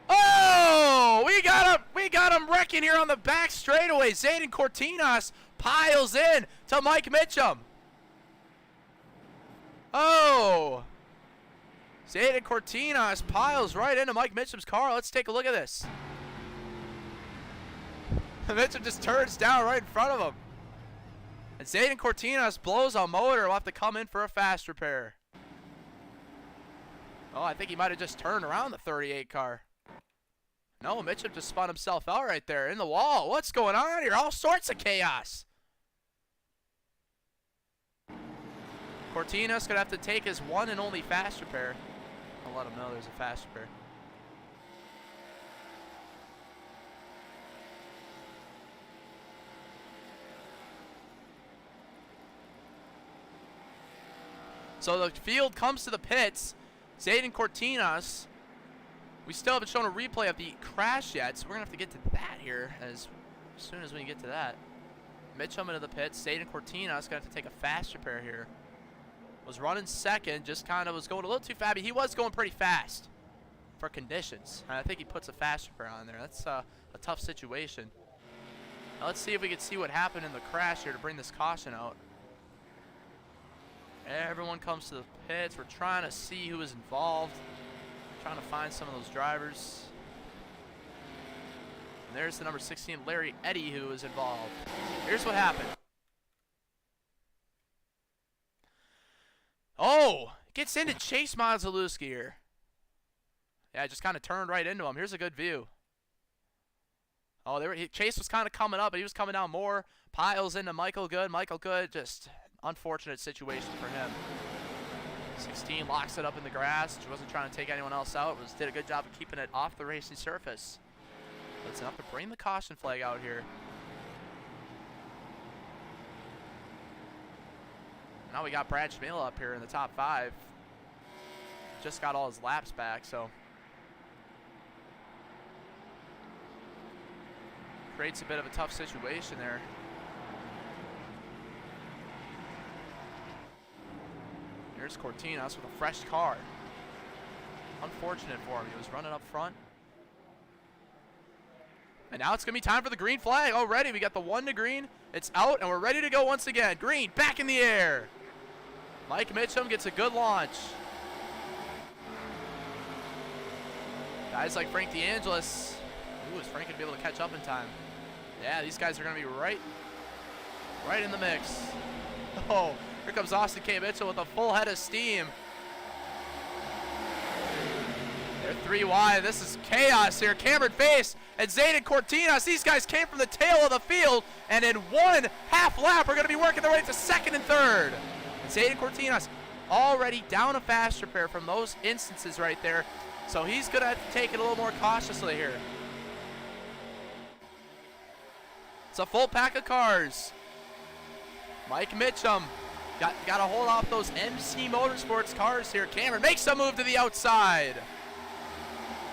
Oh, we got him wrecking here on the back straightaway. Zayden Cortinas piles in to Mike Mitchum. Oh, Zayden Cortinas piles right into Mike Mitchum's car. Let's take a look at this. Mitchum just turns down right in front of him. And Zayden Cortinas blows a motor. Will have to come in for a fast repair. Oh, I think he might have just turned around the 38 car. No, Mitchum just spun himself out right there in the wall. What's going on here? All sorts of chaos. Cortinas gonna have to take his one and only fast repair. I'll let him know there's a fast repair. So the field comes to the pits. Zayden Cortinas. We still haven't shown a replay of the crash yet, so we're going to have to get to that here as soon as we can get to that. Mitchum into the pits. Zayden Cortinas going to have to take a fast repair here. Was running second, just kind of was going a little too fast. He was going pretty fast for conditions. And I think he puts a fast repair on there. That's a tough situation. Now let's see if we can see what happened in the crash here to bring this caution out. Everyone comes to the pits. We're trying to see who is involved. Trying to find some of those drivers. And there's the number 16, Larry Eddy, who is involved. Here's what happened. Oh, gets into Chase Mazalewski here. Yeah, just kind of turned right into him. Here's a good view. Oh, Chase was kind of coming up, but he was coming down more. Piles into Michael Good. Michael Good, just unfortunate situation for him. 16 locks it up in the grass. She wasn't trying to take anyone else out. Did a good job of keeping it off the racing surface. That's enough to bring the caution flag out here. Now we got Brad Schmela up here in the top 5. Just got all his laps back, so creates a bit of a tough situation there. Here's Cortinas with a fresh car. Unfortunate for him. He was running up front. And now it's going to be time for the green flag already. We got the 1 to green. It's out, and we're ready to go once again. Green, back in the air. Mike Mitchum gets a good launch. Guys like Frank DeAngelis. Ooh, is Frank going to be able to catch up in time? Yeah, these guys are going to be right in the mix. Oh, here comes Austin K. Mitchell with a full head of steam. They're 3 wide. This is chaos here. Cameron Face and Zayden Cortinas. These guys came from the tail of the field, and in 1.5 lap, we're going to be working their way to 2nd and 3rd. And Zayden Cortinas already down a fast repair from those instances right there, so he's going to have to take it a little more cautiously here. It's a full pack of cars. Mike Mitchum got to hold off those MC Motorsports cars here. Cameron makes a move to the outside.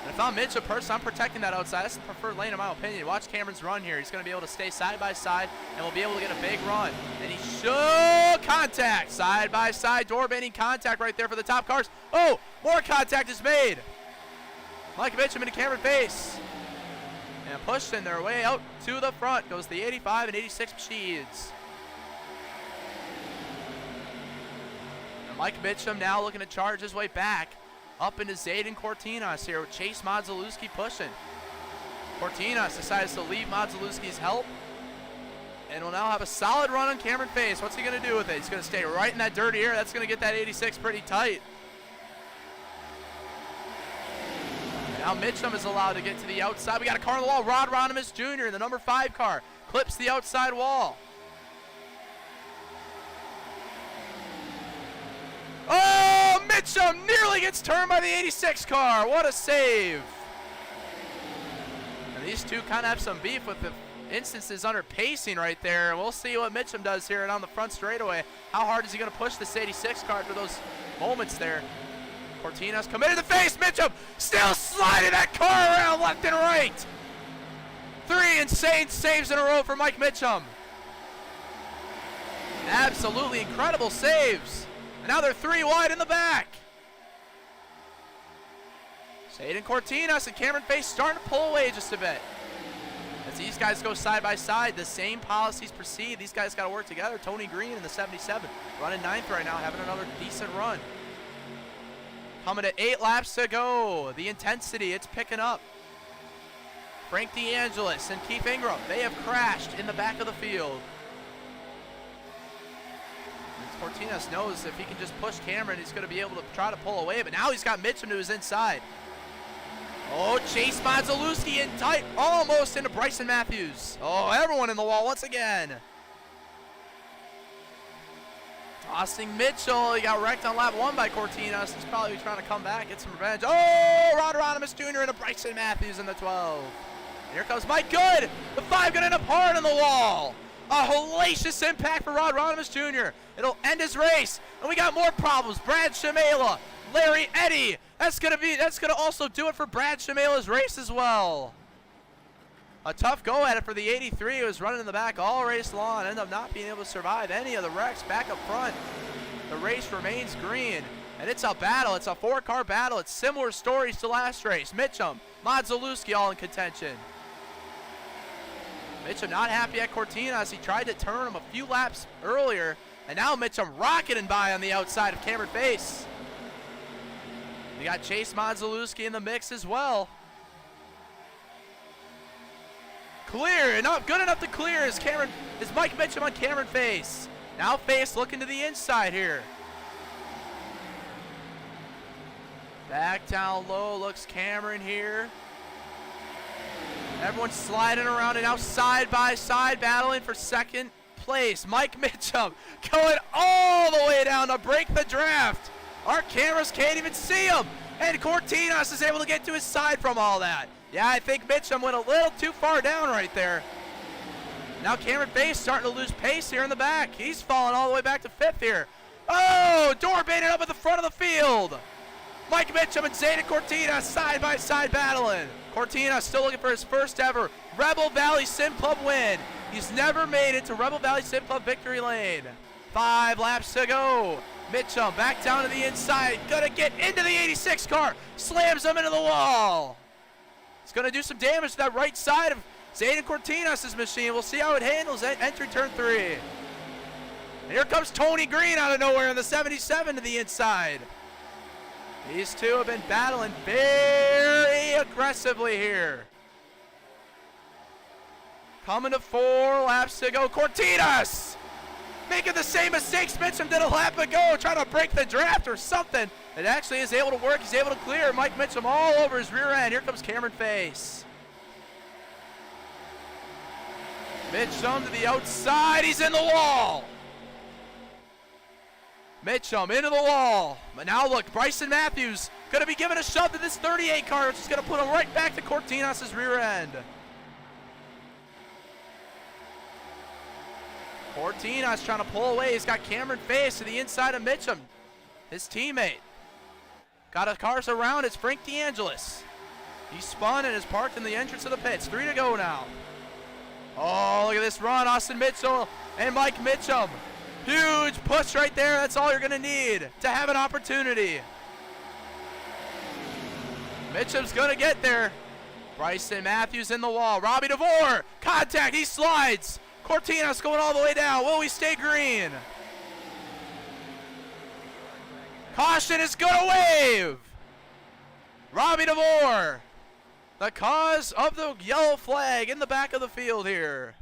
And if I'm Mitchum, personally, I'm protecting that outside. That's the preferred lane in my opinion. Watch Cameron's run here. He's going to be able to stay side by side, and we'll be able to get a big run. And he should contact. Side by side, door bending contact right there for the top cars. Oh, more contact is made. Mike Mitchum into Cameron Face. And pushing their way out to the front goes the 85 and 86 machines. And Mike Mitchum now looking to charge his way back up into Zayden Cortinas here with Chase Modzelewski pushing. Cortinas decides to leave Modzelewski's help and will now have a solid run on Cameron Face. What's he going to do with it? He's going to stay right in that dirty air. That's going to get that 86 pretty tight. Now Mitchum is allowed to get to the outside. We got a car on the wall. Rod Ronimus Jr. in the number 5 car. Clips the outside wall. Oh, Mitchum nearly gets turned by the 86 car. What a save. And these two kind of have some beef with the instances under pacing right there. We'll see what Mitchum does here and on the front straightaway. How hard is he going to push this 86 car for those moments there? Cortinas committed to face. Mitchum still sliding that car around left and right. 3 insane saves in a row for Mike Mitchum. Absolutely incredible saves. And now they're 3 wide in the back. Zayden Cortinas and Cameron Face starting to pull away just a bit. As these guys go side by side, the same policies proceed. These guys got to work together. Tony Green in the 77, running 9th right now, having another decent run. Coming to 8 laps to go. The intensity, it's picking up. Frank DeAngelis and Keith Ingram, they have crashed in the back of the field. Cortinas knows if he can just push Cameron, he's going to be able to try to pull away, but now he's got Mitchum to his inside. Oh, Chase Modzelewski in tight, almost into Bryson Matthews. Oh, everyone in the wall once again. Tossing Mitchell, he got wrecked on lap 1 by Cortinas. He's probably trying to come back, get some revenge. Oh, Rod Ronimus Jr. into Bryson Matthews in the 12. And here comes Mike Good. The 5 going to end up hard on the wall. A hellacious impact for Rod Ronimus Jr. It'll end his race, and we got more problems. Brad Schmela, Larry Eddy. That's gonna also do it for Brad Schmela's race as well. A tough go at it for the 83 who was running in the back all race long, ended up not being able to survive any of the wrecks back up front. The race remains green, and it's a battle. It's a 4-car battle. It's similar stories to last race. Mitchum, Modzelewski all in contention. Mitchum not happy at Cortinas. He tried to turn him a few laps earlier, and now Mitchum rocketing by on the outside of Cameron Face. We got Chase Modzelewski in the mix as well. Clear, not good enough to clear is Mike Mitchum on Cameron Face. Now Face looking to the inside here. Back down low looks Cameron here. Everyone's sliding around and now side by side battling for 2nd place. Mike Mitchum going all the way down to break the draft. Our cameras can't even see him. And Cortinas is able to get to his side from all that. Yeah, I think Mitchum went a little too far down right there. Now Cameron Face starting to lose pace here in the back. He's falling all the way back to 5th here. Oh, door baited up at the front of the field. Mike Mitchum and Zayden Cortina side by side battling. Cortina still looking for his first ever Rebel Valley Sim Club win. He's never made it to Rebel Valley Sim Club victory lane. 5 laps to go. Mitchum back down to the inside. Gonna get into the 86 car. Slams him into the wall. It's gonna do some damage to that right side of Zayden Cortinas' machine. We'll see how it handles it. Entry turn 3. And here comes Tony Green out of nowhere in the 77 to the inside. These two have been battling very aggressively here. Coming to 4 laps to go. Cortinas making the same mistakes Mitchum did a lap ago, trying to break the draft or something. It actually is able to work. He's able to clear Mike Mitchum all over his rear end. Here comes Cameron Face. Mitchum to the outside. He's in the wall. Mitchum into the wall. But now look, Bryson Matthews going to be giving a shove to this 38 car, which is going to put him right back to Cortinas' rear end. Cortinas trying to pull away. He's got Cameron Face to the inside of Mitchum, his teammate. Got his cars around. It's Frank DeAngelis. He spun and is parked in the entrance of the pits. 3 to go now. Oh, look at this run. Austin Mitchell and Mike Mitchum. Huge push right there. That's all you're going to need to have an opportunity. Mitchum's going to get there. Bryson Matthews in the wall. Robbie DeVore. Contact. He slides. Cortinas going all the way down. Will we stay green? Caution is going to wave. Robbie DeVore, the cause of the yellow flag in the back of the field here.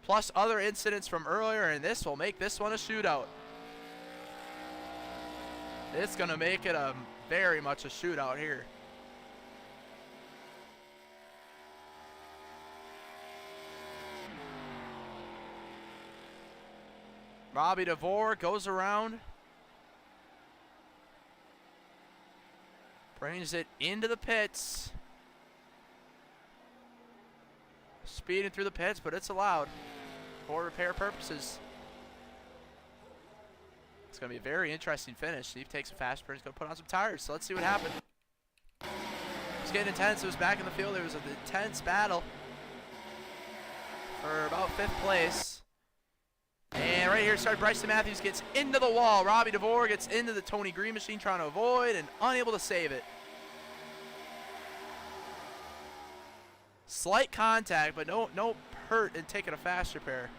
Plus other incidents from earlier, and this will make this one a shootout. It's going to make it a very much a shootout here. Robbie DeVore goes around. Brings it into the pits. Speeding through the pits, but it's allowed for repair purposes. It's going to be a very interesting finish. Steve takes a fast burn. He's going to put on some tires, so let's see what happens. It's getting intense. It was back in the field. There was an intense battle for about 5th place. And right here, Bryson Matthews gets into the wall. Robbie DeVore gets into the Tony Green machine trying to avoid and unable to save it. Slight contact, but no hurt in taking a fast repair.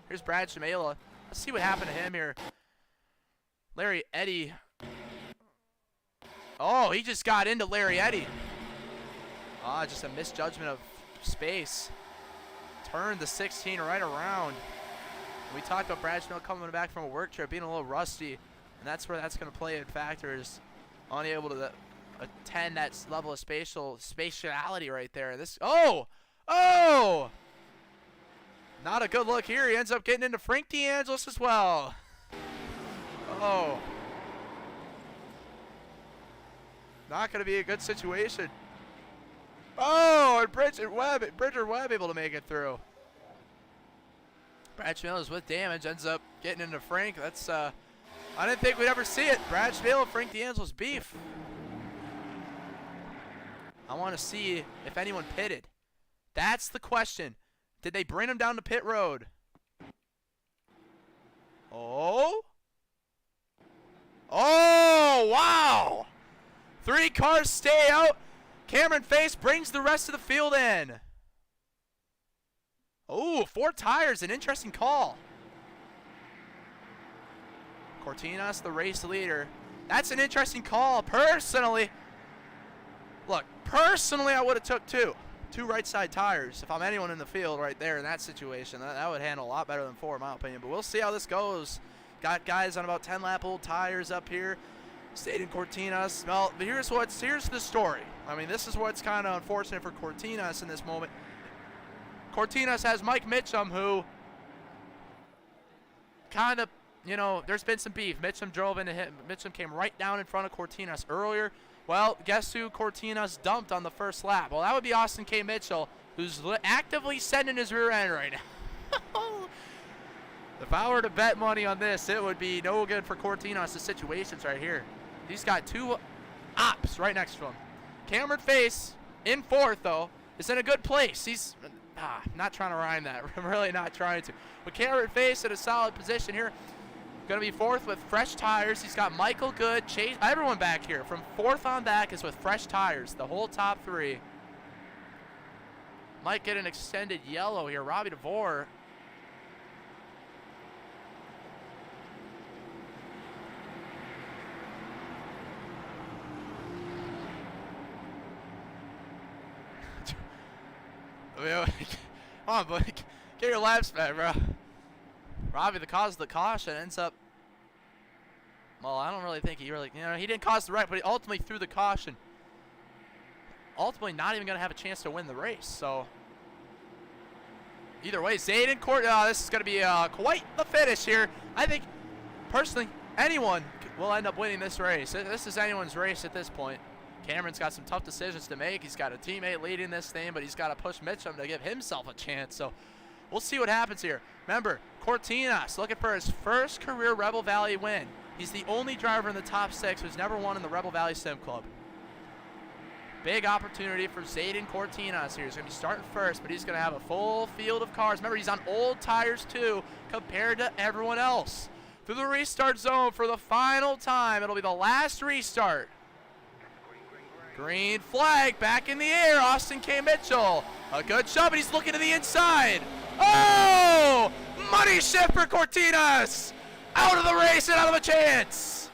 Here's Brad Shamela. Let's see what happened to him here. Larry Eddy. Oh, he just got into Larry Eddy. Ah, just a misjudgment of space. Turned the 16 right around. We talked about Brad Shamela coming back from a work trip, being a little rusty, and that's where that's going to play in factors. Unable to attend that level of spatiality right there. This oh! Not a good look here. He ends up getting into Frank DeAngelis as well. Oh. Not going to be a good situation. Oh, and Bridger Webb able to make it through. Brad Shamela is with damage, ends up getting into Frank. That's I didn't think we'd ever see it. Brad Shamela and Frank DeAngelis beef. I want to see if anyone pitted. That's the question. Did they bring him down to pit road? Oh. Oh, wow. 3 cars stay out. Cameron Face brings the rest of the field in. Oh, 4 tires, an interesting call. Cortinas, the race leader. That's an interesting call. Personally, look, I would have took 2 right side tires. If I'm anyone in the field right there in that situation, that would handle a lot better than 4 in my opinion. But we'll see how this goes. Got guys on about 10 lap old tires up here. Stayed in Cortinas. Well, but here's the story. I mean, this is what's kind of unfortunate for Cortinas in this moment. Cortinas has Mike Mitchum, who kind of, you know, there's been some beef. Mitchum drove into him. Mitchum came right down in front of Cortinas earlier. Well, guess who Cortinas dumped on the first lap? Well, that would be Austin K. Mitchell, who's actively sending his rear end right now. The If I were to bet money on this, it would be no good for Cortinas. The situations right here. He's got two ops right next to him. Cameron Face in fourth, though, is in a good place. He's not trying to rhyme that. I'm really not trying to. But Cameron Face in a solid position here. Going to be fourth with fresh tires. He's got Michael Good, Chase, everyone back here. From fourth on back is with fresh tires. The whole top three. Might get an extended yellow here. Robbie DeVore. Come on, buddy. Get your laps back, bro. Robbie, the cause of the caution, ends up... Well, I don't really think he really... he didn't cause the wreck, but he ultimately threw the caution. Ultimately not even going to have a chance to win the race, so... Either way, Zayden Court... this is going to be quite the finish here. I think, personally, anyone will end up winning this race. This is anyone's race at this point. Cameron's got some tough decisions to make. He's got a teammate leading this thing, but he's got to push Mitchum to give himself a chance. So we'll see what happens here. Remember, Cortinas looking for his first career Rebel Valley win. He's the only driver in the top 6 who's never won in the Rebel Valley Sim Club. Big opportunity for Zayden Cortinas here. He's going to be starting first, but he's going to have a full field of cars. Remember, he's on old tires too compared to everyone else. Through the restart zone for the final time. It'll be the last restart. Green flag back in the air. Austin K. Mitchell. A good shot, but he's looking to the inside. Oh! Money shift for Cortinas. Out of the race and out of a chance.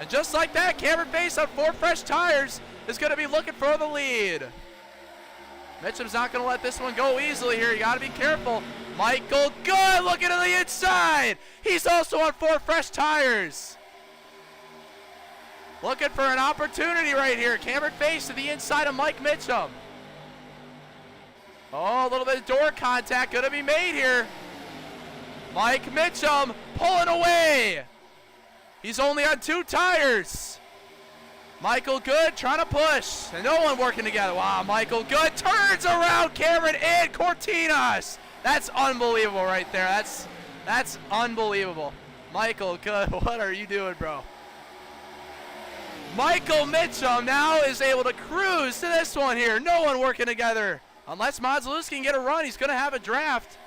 And just like that, Cameron Face on 4 fresh tires is going to be looking for the lead. Mitchum's not going to let this one go easily here. You got to be careful. Michael Good looking to the inside. He's also on 4 fresh tires. Looking for an opportunity right here. Cameron Face to the inside of Mike Mitchum. Oh, a little bit of door contact going to be made here. Mike Mitchum pulling away. He's only on 2 tires. Michael Good trying to push. And no one working together. Wow, Michael Good turns around Cameron and Cortinas. That's unbelievable right there. That's unbelievable. Michael Good, what are you doing, bro? Michael Mitchum now is able to cruise to this one here. No one working together. Unless Modzalewski can get a run, he's going to have a draft.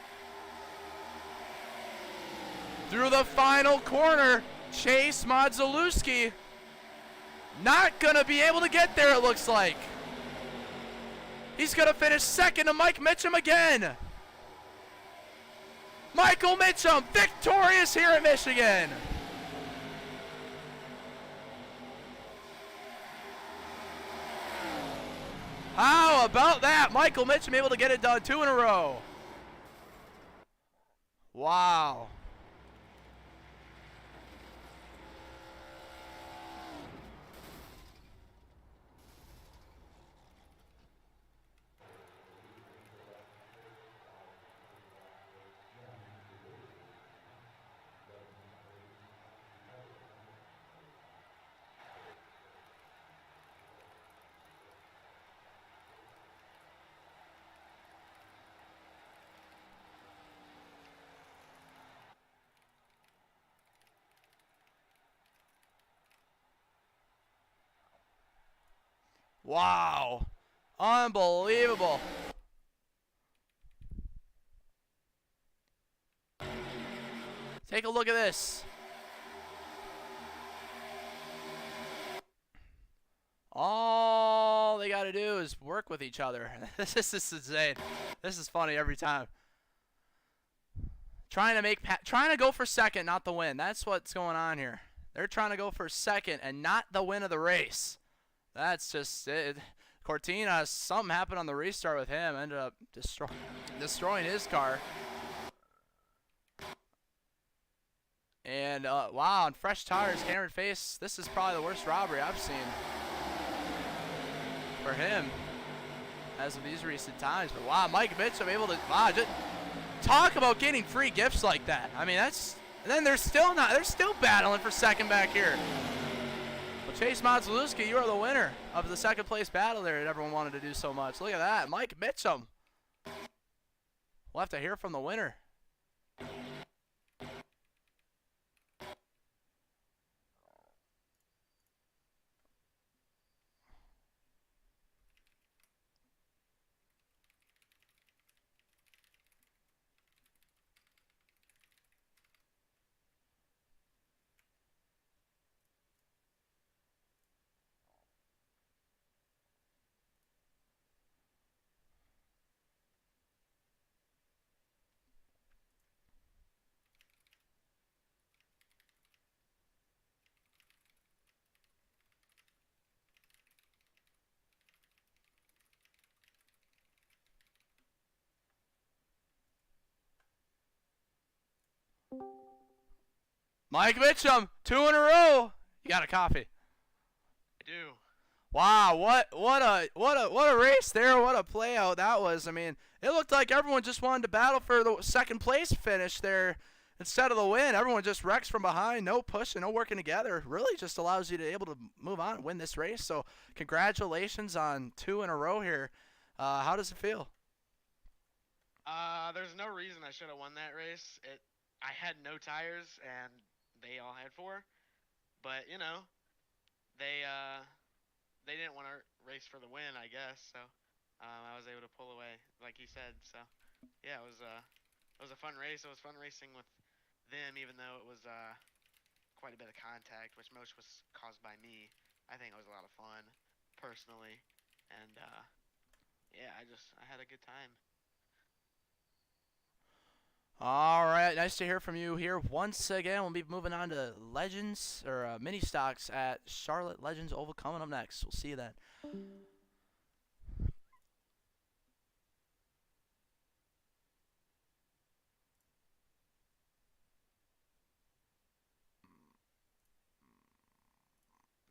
Through the final corner, Chase Modzalewski not going to be able to get there, it looks like. He's going to finish second to Mike Mitchum again. Michael Mitchum victorious here in Michigan. How about that? Michael Mitchum able to get it done 2 in a row. Wow. Wow. Unbelievable. Take a look at this. All they got to do is work with each other. This is insane. This is funny every time. Trying to go for second, not the win. That's what's going on here. They're trying to go for second and not the win of the race. That's just it. Cortinas, something happened on the restart with him. Ended up destroying his car. And, wow, on fresh tires, Cameron Face, this is probably the worst robbery I've seen for him as of these recent times. But, wow, Mike Mitchum able to, wow, just talk about getting free gifts like that. I mean, that's, and then they're still battling for second back here. Well, Chase Modzalewski, you are the winner of the second place battle there that everyone wanted to do so much. Look at that, Mike Mitchum. We'll have to hear from the winner. Mike Mitchum, 2 in a row. You got a coffee. I do. Wow, what a race there. What a play out that was. I mean, it looked like everyone just wanted to battle for the second place finish there instead of the win. Everyone just wrecks from behind, no pushing, no working together. Really just allows you to able to move on and win this race. So congratulations on 2 in a row here. How does it feel? There's no reason I should have won that race. I had no tires and they all had 4, but you know, they didn't want to race for the win, I guess. So I was able to pull away, like he said. So yeah, it was a fun race. It was fun racing with them, even though it was quite a bit of contact, which most was caused by me. I think it was a lot of fun, personally, and yeah, I had a good time. All right, nice to hear from you here once again. We'll be moving on to Legends or mini stocks at Charlotte Legends Oval coming up next. We'll see you then.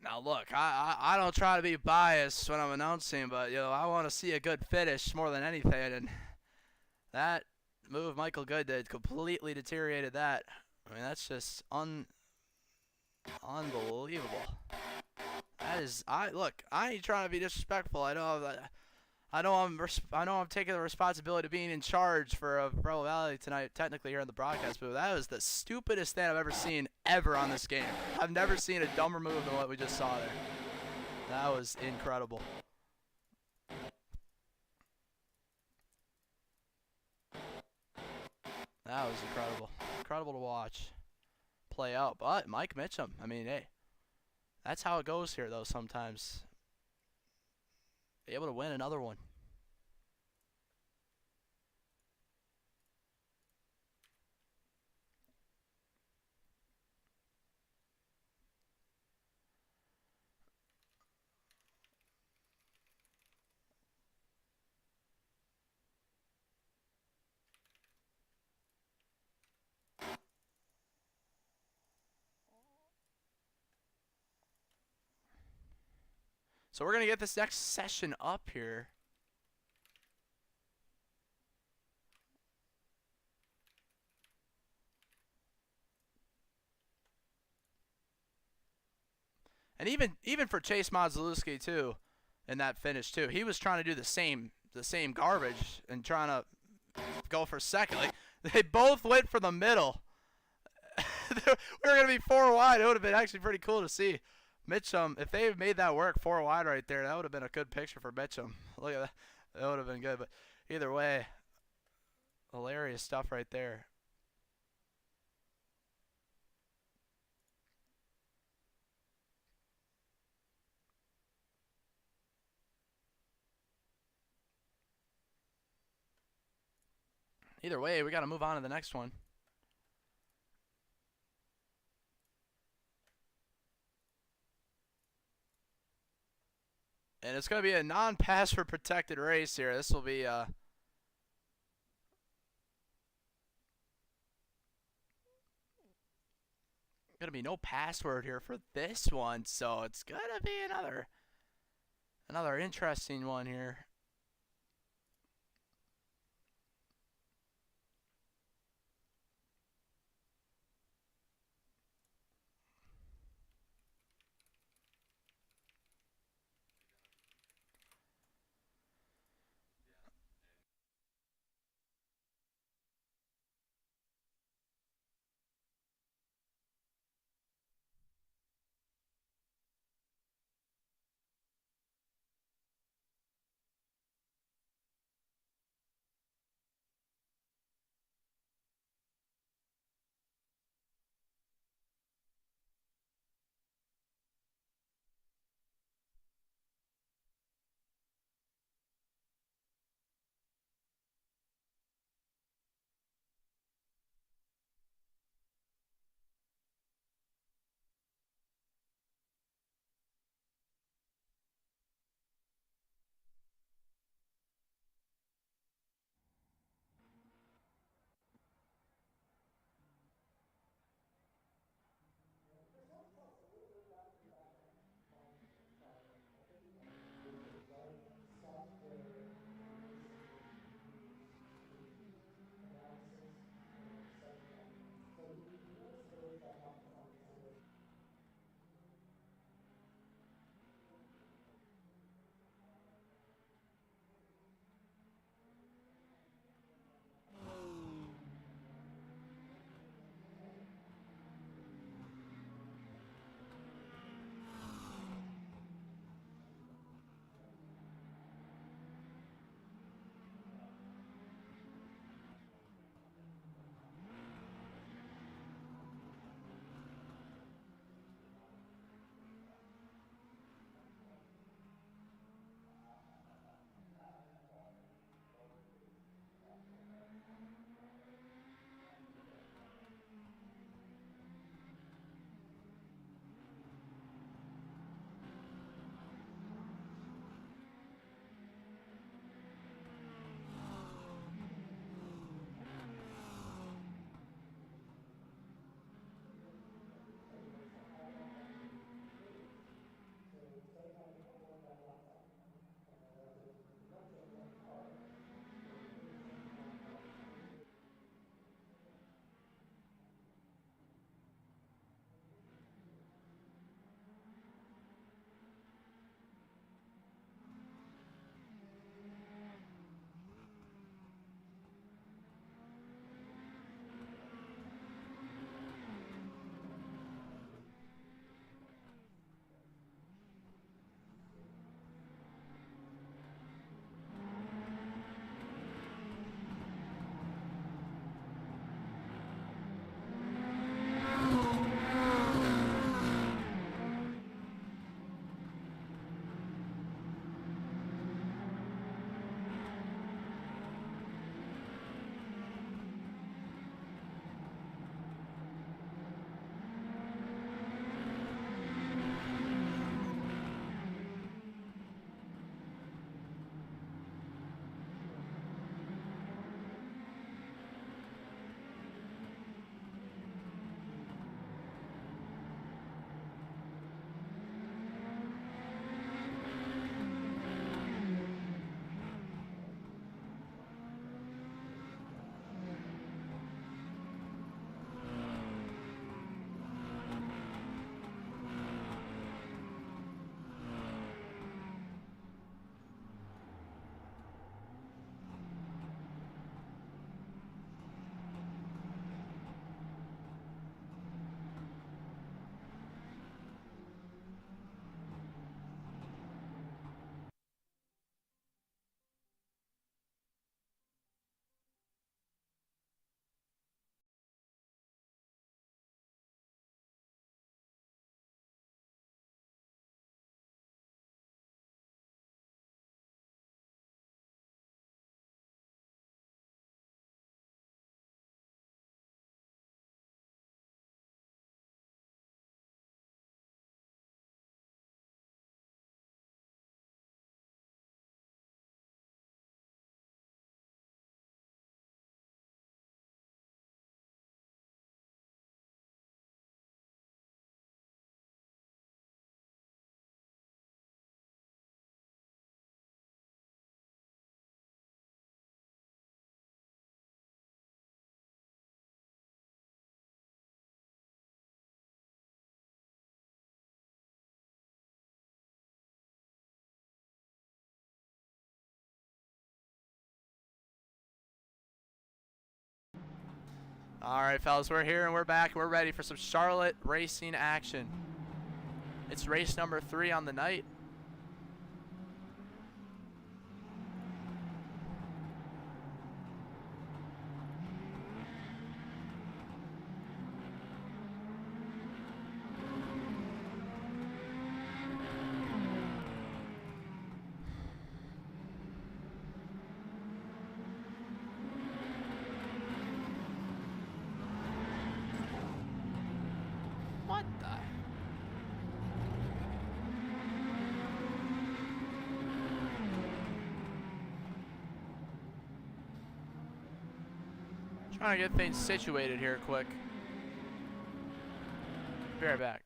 Now look, I don't try to be biased when I'm announcing, but I want to see a good finish more than anything, and that move Michael Good did completely deteriorated that. I mean, that's just unbelievable. That is, look, I ain't trying to be disrespectful. I know I'm taking the responsibility of being in charge for Pro Valley tonight, technically here in the broadcast booth. That was the stupidest thing I've ever seen on this game. I've never seen a dumber move than what we just saw there. That was incredible. That was incredible. Incredible to watch play out. But Mike Mitchum, I mean, hey, that's how it goes here, though, sometimes. Be able to win another one. So we're going to get this next session up here. And even for Chase Modzalewski too, in that finish too, he was trying to do the same garbage and trying to go for second. Like, they both went for the middle. We were gonna be 4 wide. It would have been actually pretty cool to see. Mitchum, if they made that work 4 wide right there, that would have been a good picture for Mitchum. Look at that. That would have been good. But either way, hilarious stuff right there. Either way, we got to move on to the next one. And it's going to be a non-password protected race here. This will be going to be no password here for this one, so it's going to be another interesting one here. All right, fellas, we're here and we're back. We're ready for some Charlotte racing action. It's race number 3 on the night. What the? Trying to get things situated here quick. Be right back.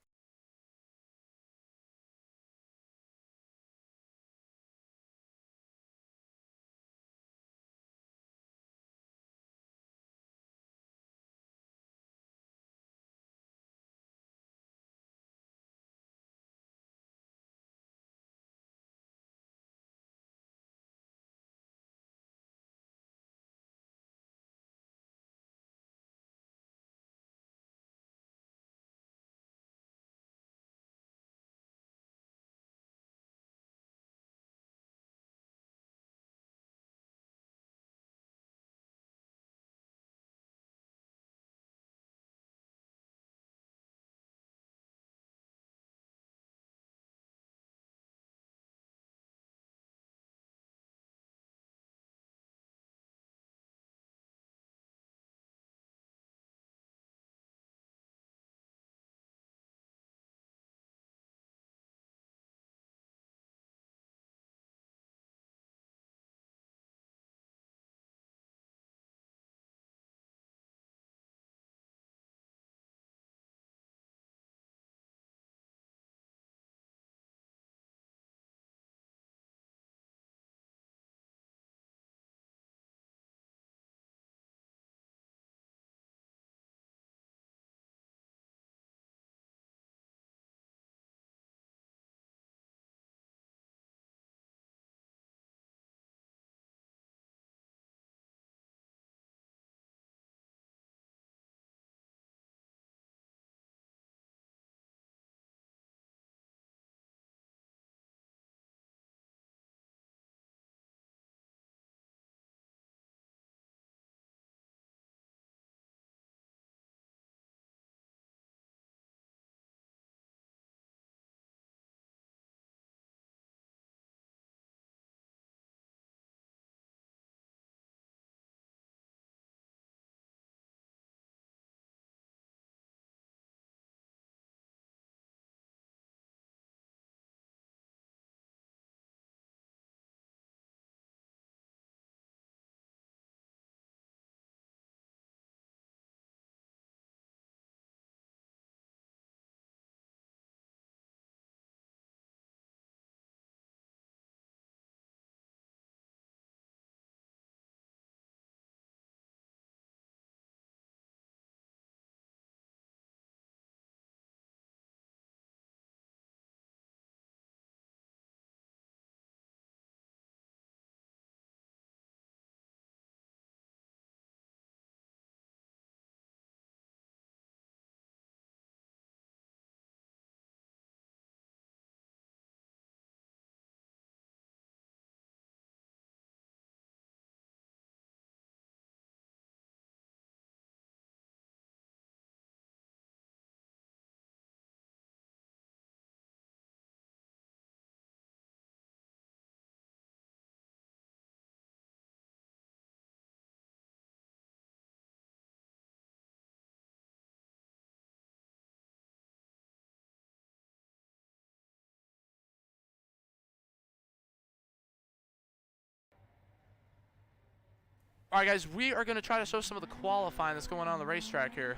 All right, guys, we are going to try to show some of the qualifying that's going on the racetrack here.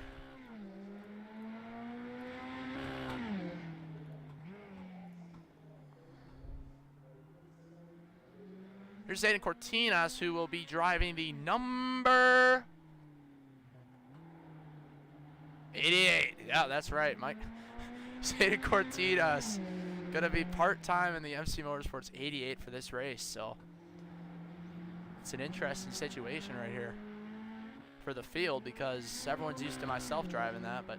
Here's Zayden Cortinas, who will be driving the number 88. Yeah, that's right, Mike. Zayden Cortinas going to be part-time in the MC Motorsports 88 for this race, so it's an interesting situation right here for the field because everyone's used to myself driving that, but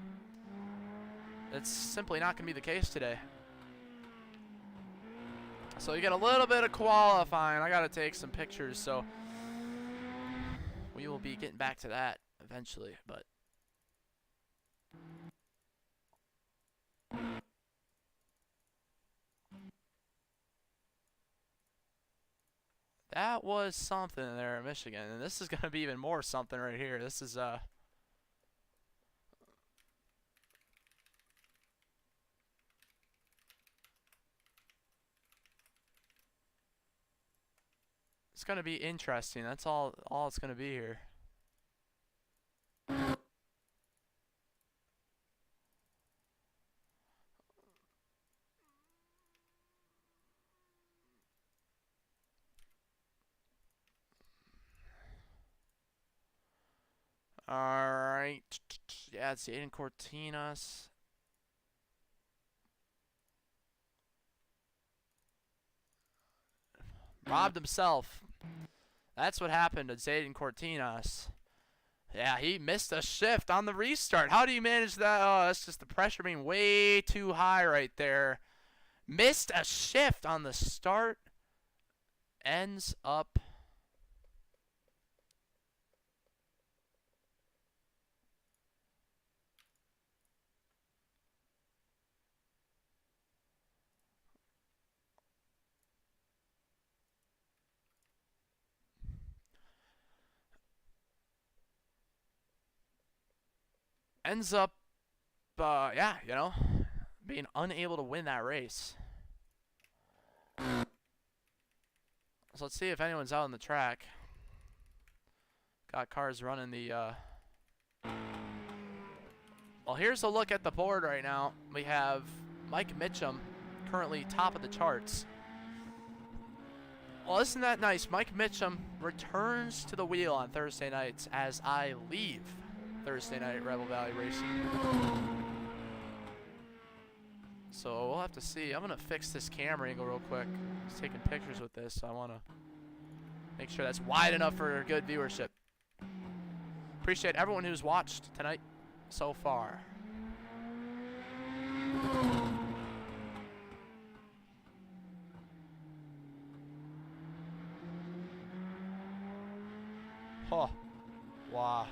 it's simply not going to be the case today. So you get a little bit of qualifying. I got to take some pictures, so we will be getting back to that eventually, but that was something there in Michigan, and this is going to be even more something right here. This is it's going to be interesting. That's all it's going to be here. Alright. Yeah, it's Aiden Cortinas. Robbed himself. That's what happened to Zayden Cortinas. Yeah, he missed a shift on the restart. How do you manage that? Oh, that's just the pressure being way too high right there. Missed a shift on the start. Ends up yeah, you know, being unable to win that race. So let's see if anyone's out on the track. Got cars running the well, here's a look at the board right now. We have Mike Mitchum currently top of the charts. Well, isn't that nice? Mike Mitchum returns to the wheel on Thursday nights as I leave Thursday night Rebel Valley Racing. So we'll have to see. I'm going to fix this camera angle real quick. Just taking pictures with this, so I want to make sure that's wide enough for good viewership. Appreciate everyone who's watched tonight so far. Oh, wow.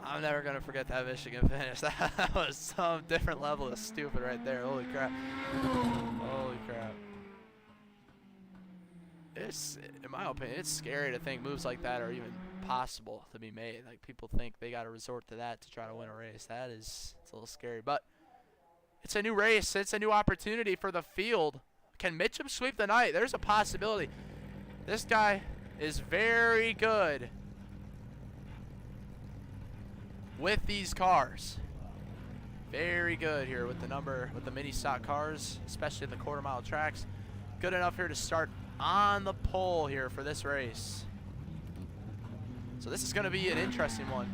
I'm never going to forget that Michigan finish. That was some different level of stupid right there. Holy crap. Holy crap. It's, in my opinion, it's scary to think moves like that are even possible to be made. Like, people think they got to resort to that to try to win a race. It's a little scary. But it's a new race. It's a new opportunity for the field. Can Mitchum sweep the night? There's a possibility. This guy is very good with these cars. Very good here with the mini stock cars, especially the quarter-mile tracks. Good enough here to start on the pole here for this race. So this is going to be an interesting one.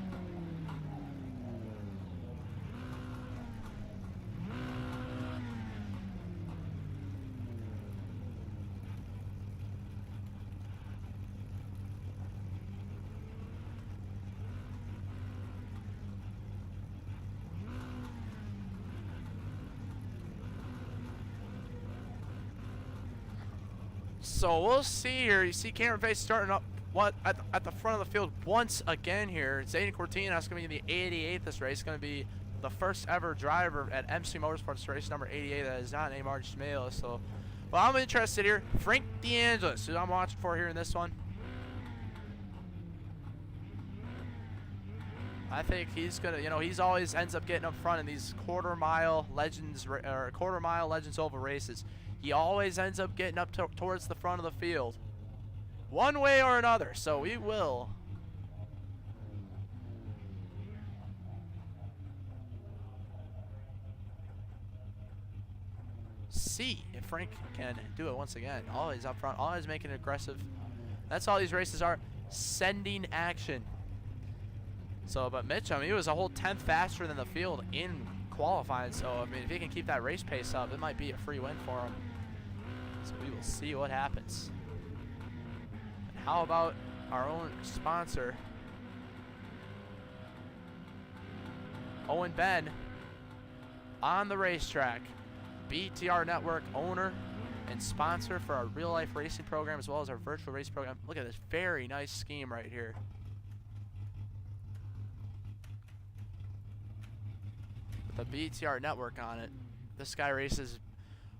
So we'll see here. You see Cameron Face starting up at the front of the field once again here. Zayden Cortinas is going to be in the 88th this race. Going to be the first ever driver at MC Motorsports race number 88 that is not named Marge Schmela. So, well, I'm interested here. Frank DeAngelis, who I'm watching for here in this one. I think he's gonna, he's always ends up getting up front in these quarter-mile Legends Oval races. He always ends up getting up towards the front of the field, one way or another. So we will see if Frank can do it once again. Always up front, always making it aggressive. That's all these races are, sending action. So, but Mitchum, he was a whole 10th faster than the field in qualifying. So, I mean, if he can keep that race pace up, it might be a free win for him. So we will see what happens. And how about our own sponsor, Owen Ben on the racetrack. BTR Network owner and sponsor for our real-life racing program as well as our virtual race program. Look at this very nice scheme right here. With the BTR Network on it. This guy races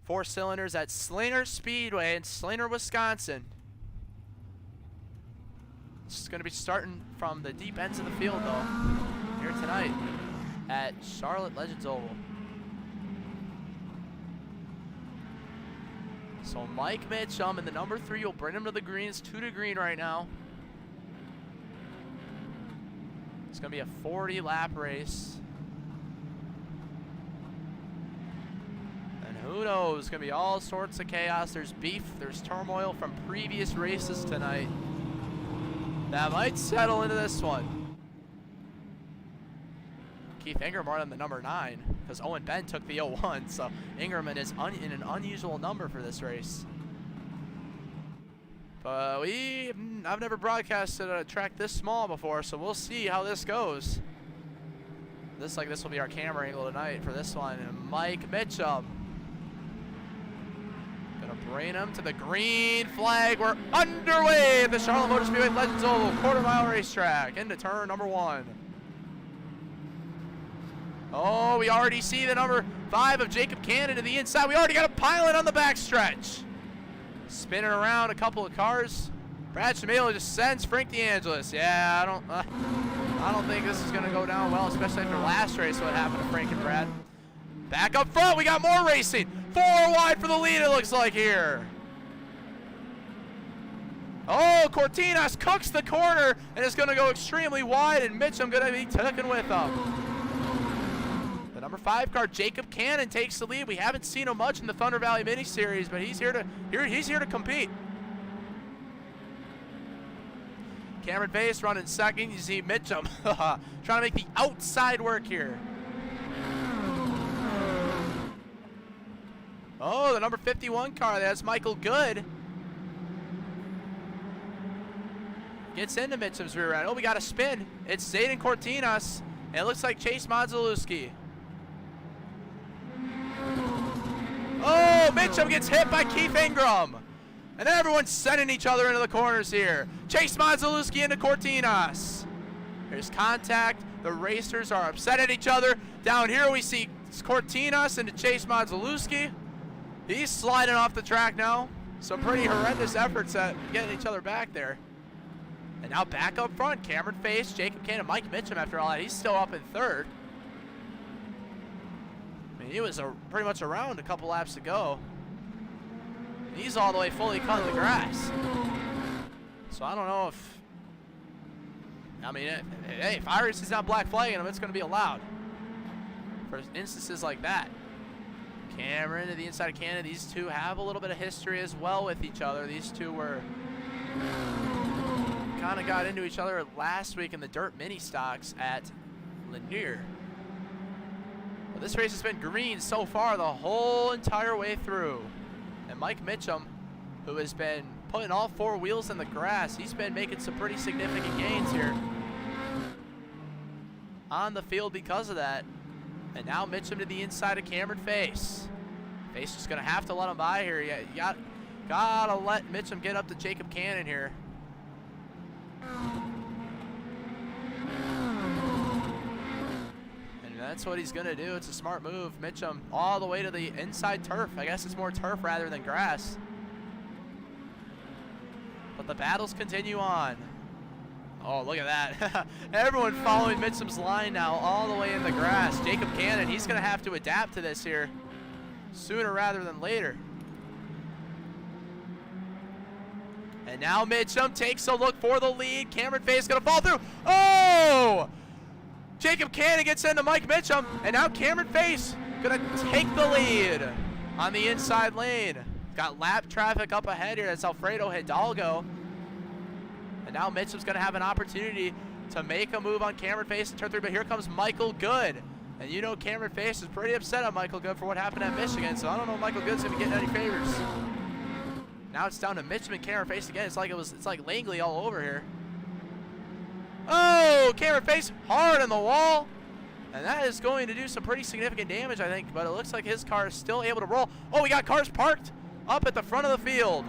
4 cylinders at Slinger Speedway in Slinger, Wisconsin. This is going to be starting from the deep ends of the field, though, here tonight at Charlotte Legends Oval. So Mike Mitchum in the number 3 will bring him to the greens, 2 to green right now. It's going to be a 40-lap race. And who knows, it's going to be all sorts of chaos. There's beef, there's turmoil from previous races tonight. That might settle into this one. Keith Ingram on the number 9 because Owen Ben took the 01, so Ingram is in an unusual number for this race. But I've never broadcasted a track this small before, so we'll see how this goes. This will be our camera angle tonight for this one. And Mike Mitchum gonna bring him to the green flag. We're underway at the Charlotte Motor Speedway Legends Oval quarter-mile racetrack into turn number 1. Oh, we already see the number 5 of Jacob Cannon to the inside. We already got a pilot on the backstretch. Spinning around a couple of cars. Brad Chimelo just sends Frank DeAngelis. Yeah, I don't think this is going to go down well, especially after last race, what happened to Frank and Brad. Back up front, we got more racing. 4 wide for the lead, it looks like here. Oh, Cortinas cooks the corner, and it's going to go extremely wide, and Mitchum going to be taken with him. The number 5 car, Jacob Cannon, takes the lead. We haven't seen him much in the Thunder Valley mini series, but he's here to compete. Cameron Vase running second. You see Mitchum trying to make the outside work here. Oh, the number 51 car, that's Michael Good. Gets into Mitchum's rear end. Oh, we got a spin. It's Zayden Cortinas, and it looks like Chase Modzelewski. Oh, Mitchum gets hit by Keith Ingram. And everyone's sending each other into the corners here. Chase Modzelewski into Cortinas. There's contact. The racers are upset at each other. Down here we see Cortinas into Chase Modzelewski. He's sliding off the track now. Some pretty horrendous efforts at getting each other back there. And now back up front, Cameron Face, Jacob Cannon, Mike Mitchum after all that. He's still up in 3rd. I mean, he was pretty much around a couple laps ago. He's all the way fully cut in the grass. So I don't know if... I mean, hey, if iRACING's not black flagging him, it's going to be allowed. For instances like that. Cameron to the inside of Cannon. These two have a little bit of history as well with each other. These two were... kind of got into each other last week in the dirt mini stocks at Lanier. Well, this race has been green so far the whole entire way through. And Mike Mitchum, who has been putting all 4 wheels in the grass, he's been making some pretty significant gains here on the field because of that. And now Mitchum to the inside of Cameron Face. Face is going to have to let him by here. You gotta let Mitchum get up to Jacob Cannon here. And that's what he's going to do. It's a smart move. Mitchum all the way to the inside turf. I guess it's more turf rather than grass. But the battles continue on. Oh, look at that. Everyone following Mitchum's line now all the way in the grass. Jacob Cannon, he's going to have to adapt to this here sooner rather than later. And now Mitchum takes a look for the lead. Cameron Face going to fall through. Oh! Jacob Cannon gets into Mike Mitchum. And now Cameron Face going to take the lead on the inside lane. Got lap traffic up ahead here. That's Alfredo Hidalgo. And now Mitchum's going to have an opportunity to make a move on Cameron Face in turn 3. But here comes Michael Good. And you know Cameron Face is pretty upset at Michael Good for what happened at Michigan. So I don't know if Michael Good's going to be getting any favors. Now it's down to Mitchum and Cameron Face again. It's like Langley all over here. Oh, Cameron Face hard on the wall. And that is going to do some pretty significant damage, I think, but it looks like his car is still able to roll. Oh, we got cars parked up at the front of the field.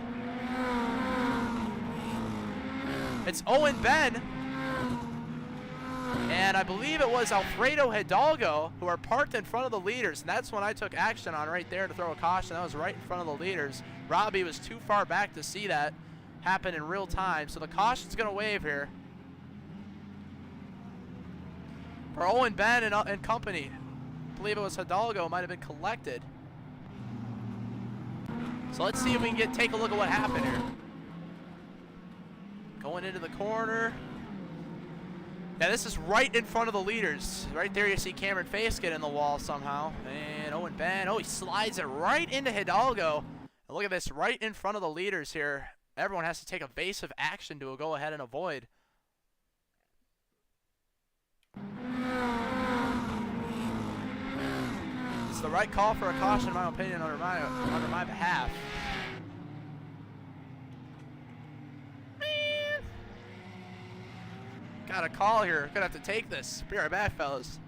It's Owen Ben, and I believe it was Alfredo Hidalgo who are parked in front of the leaders, and that's when I took action on right there to throw a caution. That was right in front of the leaders. Robbie was too far back to see that happen in real time, so the caution's going to wave here for Owen Ben and company. I believe it was Hidalgo, might have been collected. So let's see if we can take a look at what happened here. Going into the corner. Yeah, this is right in front of the leaders. Right there you see Cameron Face get in the wall somehow. And Owen Ben, oh, he slides it right into Hidalgo. And look at this, right in front of the leaders here. Everyone has to take evasive action to go ahead and avoid. It's the right call for a caution, in my opinion, under my behalf. Man. Got a call here. Gonna have to take this. Be right back, fellas.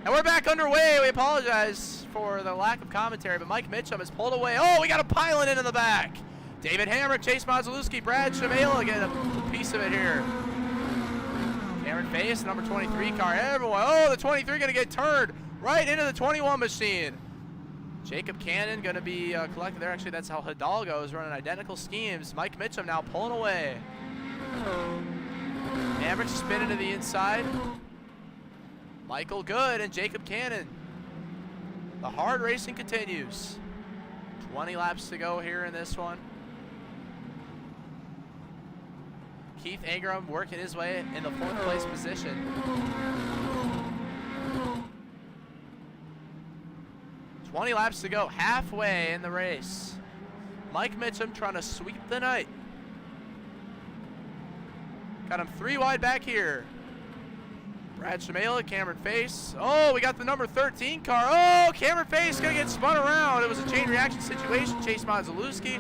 And we're back underway. We apologize for the lack of commentary, but Mike Mitchum has pulled away. Oh, we got a pilot in the back. David Hamrick, Chase Mazalewski, Brad Shamela get a piece of it here. Cameron Face, number 23 car. Everyone, oh, the 23 going to get turned right into the 21 machine. Jacob Cannon going to be collected there. Actually, that's how Hidalgo is running identical schemes. Mike Mitchum now pulling away. Hamrick spinning to the inside. Michael Good and Jacob Cannon. The hard racing continues. 20 laps to go here in this one. Keith Ingram working his way in the 4th place position. 20 laps to go, halfway in the race. Mike Mitchum trying to sweep the night. Got him 3 wide back here. Brad Shamela, Cameron Face. Oh, we got the number 13 car. Oh, Cameron Face gonna get spun around. It was a chain reaction situation. Chase Mazalewski.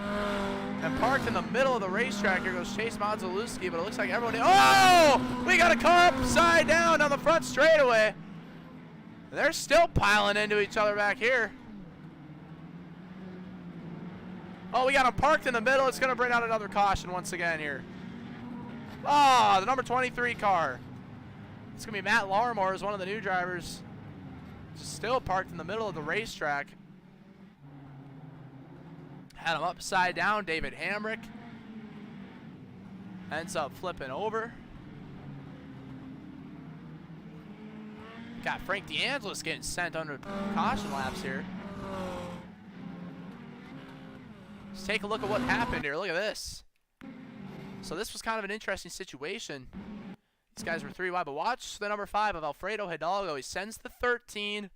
And parked in the middle of the racetrack. Here goes Chase Mazalewski, but it looks like everyone. Oh, we got a car upside down the front straightaway. They're still piling into each other back here. Oh, we got them parked in the middle. It's gonna bring out another caution once again here. Oh, the number 23 car. It's going to be Matt Larmore as one of the new drivers. Just still parked in the middle of the racetrack. Had him upside down. David Hamrick ends up flipping over. Got Frank DeAngelis getting sent under caution laps here. Let's take a look at what happened here. Look at this. So this was kind of an interesting situation. These guys were 3 wide, but watch the number 5 of Alfredo Hidalgo. He sends the 13.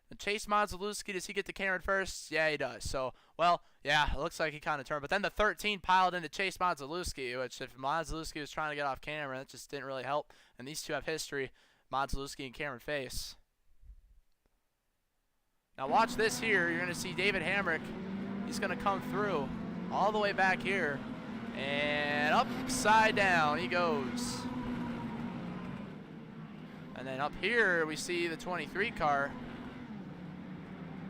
And Chase Mazalewski, does he get to Cameron first? Yeah, he does. So, well, yeah, it looks like he kind of turned. But then the 13 piled into Chase Mazalewski, which if Mazalewski was trying to get off Cameron, that just didn't really help. And these two have history, Mazalewski and Cameron Face. Now watch this here. You're going to see David Hamrick. He's going to come through all the way back here. And upside down he goes. And then up here we see the 23 car.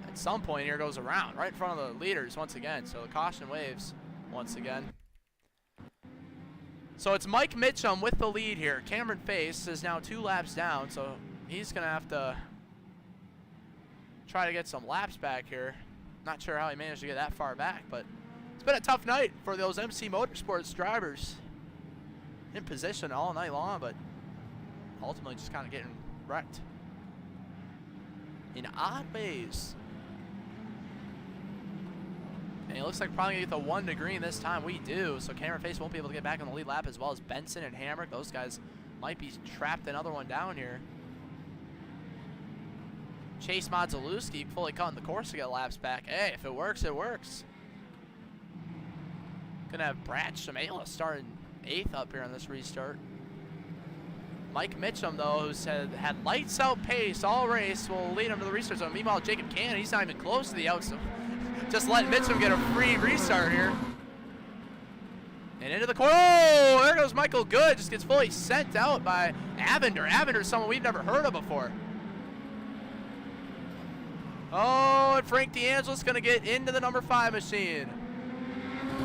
At some point here goes around right in front of the leaders once again. So the caution waves once again. So it's Mike Mitchum with the lead here. Cameron Face is now 2 laps down. So he's going to have to try to get some laps back here. Not sure how he managed to get that far back, but it's been a tough night for those MC Motorsports drivers. In position all night long, but ultimately just kind of getting wrecked in odd ways. And it looks like probably gonna get the 1 to green this time. We do, so Cameron Face won't be able to get back on the lead lap, as well as Benson and Hamrick. Those guys might be trapped another one down here. Chase Modzalewski fully cutting the course to get laps back. Hey, if it works, it works. Gonna have Brad Shamela starting 8th up here on this restart. Mike Mitchum, though, who's had lights out pace all race, will lead him to the restart zone. Meanwhile, Jacob Cannon, he's not even close to the outside. Just letting Mitchum get a free restart here. And into the corner. Oh, there goes Michael Good. Just gets fully sent out by Avender. Avender's someone we've never heard of before. Oh, and Frank DeAngelis going to get into the number 5 machine.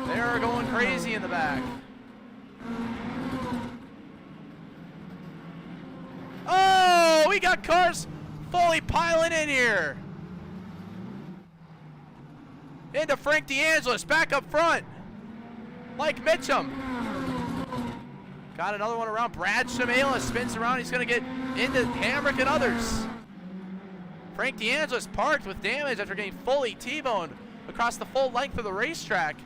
They're going crazy in the back. Oh, we got cars fully piling in here. Into Frank DeAngelis, back up front. Mike Mitchum. Got another one around. Brad Shamela spins around. He's going to get into Hamrick and others. Frank DeAngelis parked with damage after getting fully T-boned across the full length of the racetrack.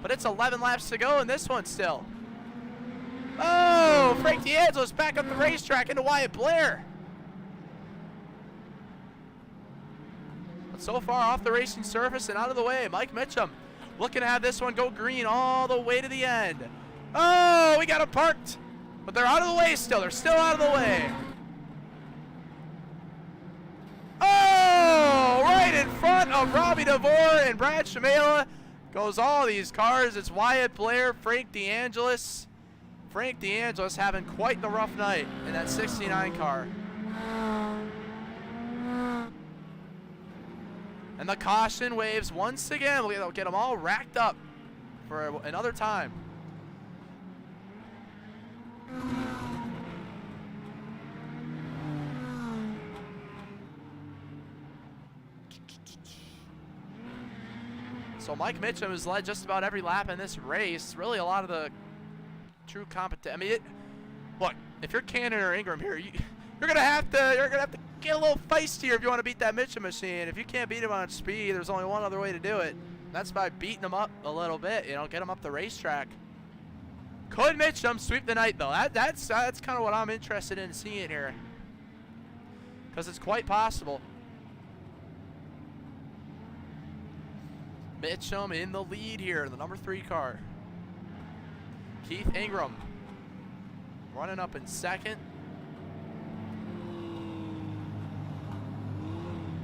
But it's 11 laps to go in this one still. Oh, Frank DeAngelis back up the racetrack into Wyatt Blair. But so far off the racing surface and out of the way, Mike Mitchum looking to have this one go green all the way to the end. Oh, we got them parked, but they're out of the way still. They're still out of the way. Oh, right in front of Robbie DeVore and Brad Shamela goes all these cars. It's Wyatt Blair, Frank DeAngelis. Frank DeAngelis having quite the rough night in that 69 car. And the caution waves once again. We'll get them all racked up for another time. So Mike Mitchum has led just about every lap in this race. Really a lot of the true competition. I mean, look, if you're Cannon or Ingram here, you're gonna have to get a little feistier if you want to beat that Mitchum machine. If you can't beat him on speed, there's only one other way to do it. That's by beating him up a little bit. You know, get him up the racetrack. Could Mitchum sweep the night though? That's kind of what I'm interested in seeing here, because it's quite possible. Mitchum in the lead here in the number 3 car. Keith Ingram running up in 2nd.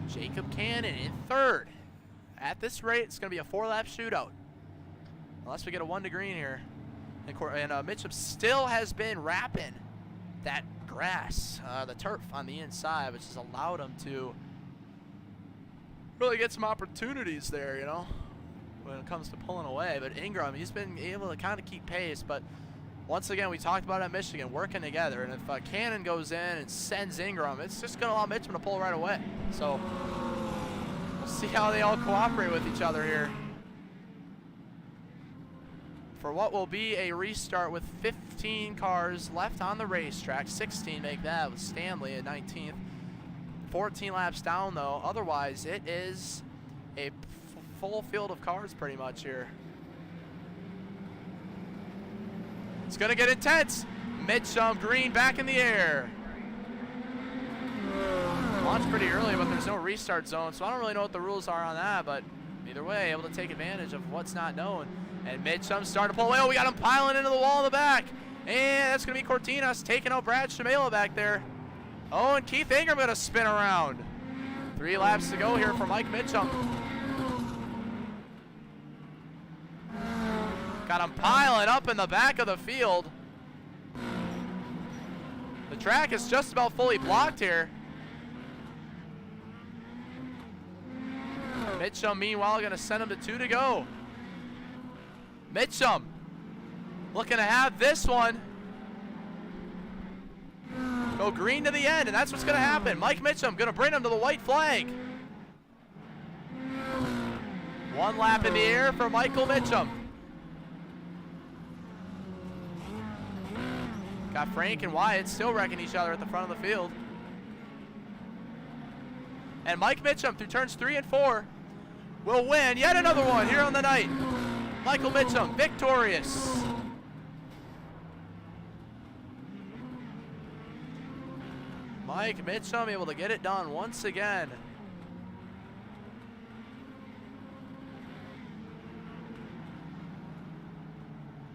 Jacob Cannon in 3rd. At this rate, it's going to be a 4-lap shootout, unless we get a 1 to green here. And Mitchum still has been wrapping that grass, the turf on the inside, which has allowed him to really get some opportunities there, you know, when it comes to pulling away. But Ingram, he's been able to kind of keep pace. But once again, we talked about it at Michigan, working together. And if Cannon goes in and sends Ingram, it's just going to allow Mitchum to pull right away. So we'll see how they all cooperate with each other here for what will be a restart with 15 cars left on the racetrack. 16 make that with Stanley at 19th. 14 laps down though. Otherwise, it is a full field of cars pretty much here. It's gonna get intense. Mitchum green back in the air. Launched pretty early, but there's no restart zone, so I don't really know what the rules are on that, but either way, able to take advantage of what's not known. And Mitchum starting to pull away. Oh, we got him piling into the wall in the back. And that's gonna be Cortinas taking out Brad Shamela back there. Oh, and Keith Ingram gonna spin around. 3 laps to go here for Mike Mitchum. Got him piling up in the back of the field. The track is just about fully blocked here. Mitchum, meanwhile, gonna send him to 2 to go. Mitchum looking to have this one Go green to the end, and that's what's going to happen. Mike Mitchum going to bring him to the white flag. One lap in the air for Michael Mitchum. Got Frank and Wyatt still wrecking each other at the front of the field. And Mike Mitchum through turns 3 and 4 will win yet another one here on the night. Michael Mitchum victorious. Mike Mitchum able to get it done once again.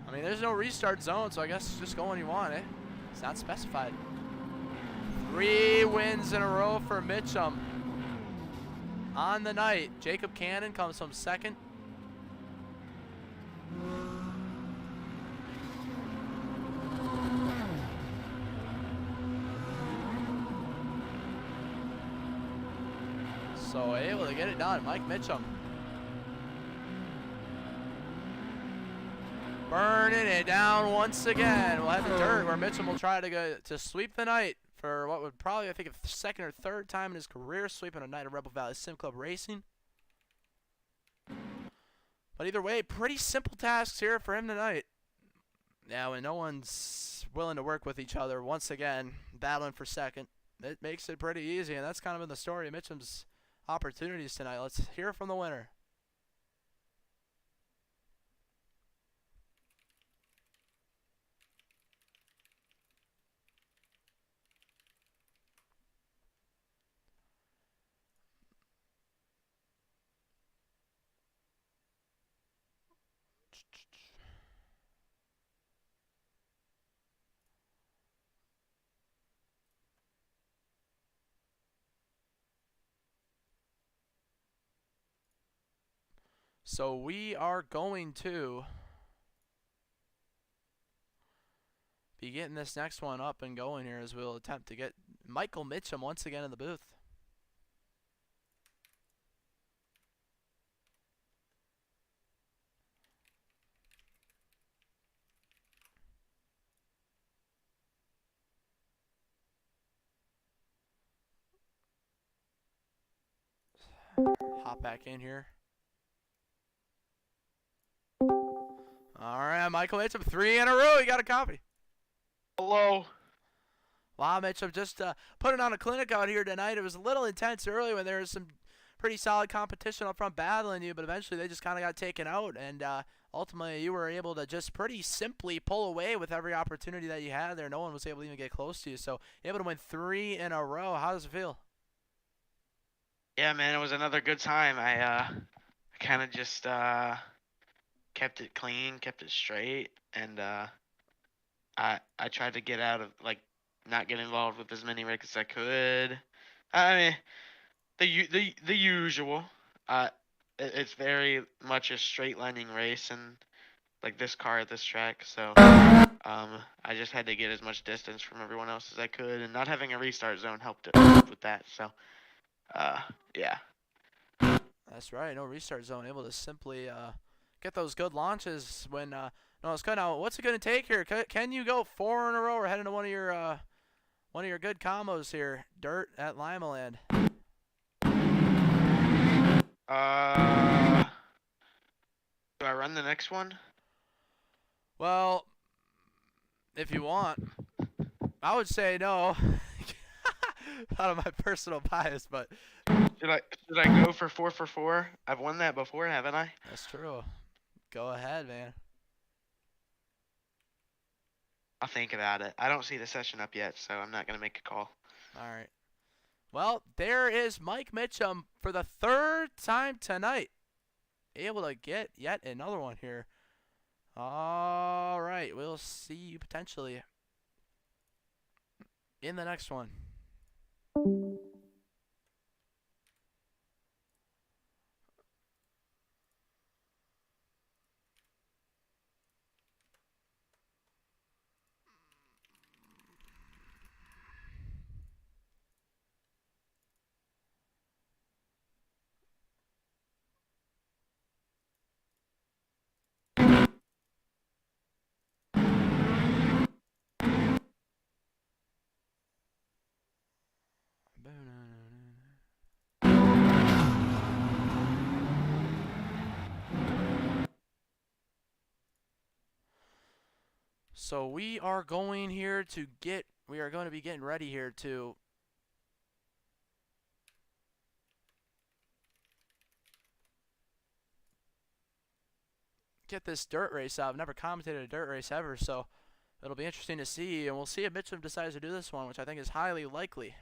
I mean, there's no restart zone, so I guess just go when you want, eh? It's not specified. 3 wins in a row for Mitchum. On the night, Jacob Cannon comes from second. So able to get it done, Mike Mitchum. Burning it down once again. We'll head to dirt where Mitchum will try to go to sweep the night for what would probably, I think, a second or third time in his career sweeping a night of Rebel Valley Sim Club Racing. But either way, pretty simple tasks here for him tonight. Now, when no one's willing to work with each other, once again, battling for second, it makes it pretty easy, and that's kind of been the story of Mitchum's opportunities tonight. Let's hear from the winner. So we are going to be getting this next one up and going here as we'll attempt to get Michael Mitchum once again in the booth. Hop back in here. All right, Michael Mitchum, 3 in a row. You got a copy. Hello. Wow, Mitchum just putting on a clinic out here tonight. It was a little intense early when there was some pretty solid competition up front battling you, but eventually they just kind of got taken out, and ultimately you were able to just pretty simply pull away with every opportunity that you had there. No one was able to even get close to you, so able to win 3 in a row. How does it feel? Yeah, man, it was another good time. I kind of just kept it clean, kept it straight, and I tried to get out of, like, not get involved with as many wrecks as I could. I mean, the usual. It's very much a straight lining race, and like this car at this track, so I just had to get as much distance from everyone else as I could, and not having a restart zone helped with that. So yeah. That's right, no restart zone, able to simply get those good launches when no, it's good. Now, what's it going to take here? Can you go 4 in a row or head into one of your good combos here? Dirt at Limaland. Do I run the next one? Well, if you want, I would say no. Out of my personal bias, but Should I go for 4 for 4? I've won that before, haven't I? that's true. Go ahead, man. I'll think about it. I don't see the session up yet, so I'm not gonna make a call. All right. Well, there is Mike Mitchum for the 3rd time tonight, able to get yet another one here. All right, we'll see you potentially in the next one. So we are going to be getting ready here to get this dirt race out. I've never commentated a dirt race ever, so it'll be interesting to see, and we'll see if Mitchum decides to do this one, which I think is highly likely.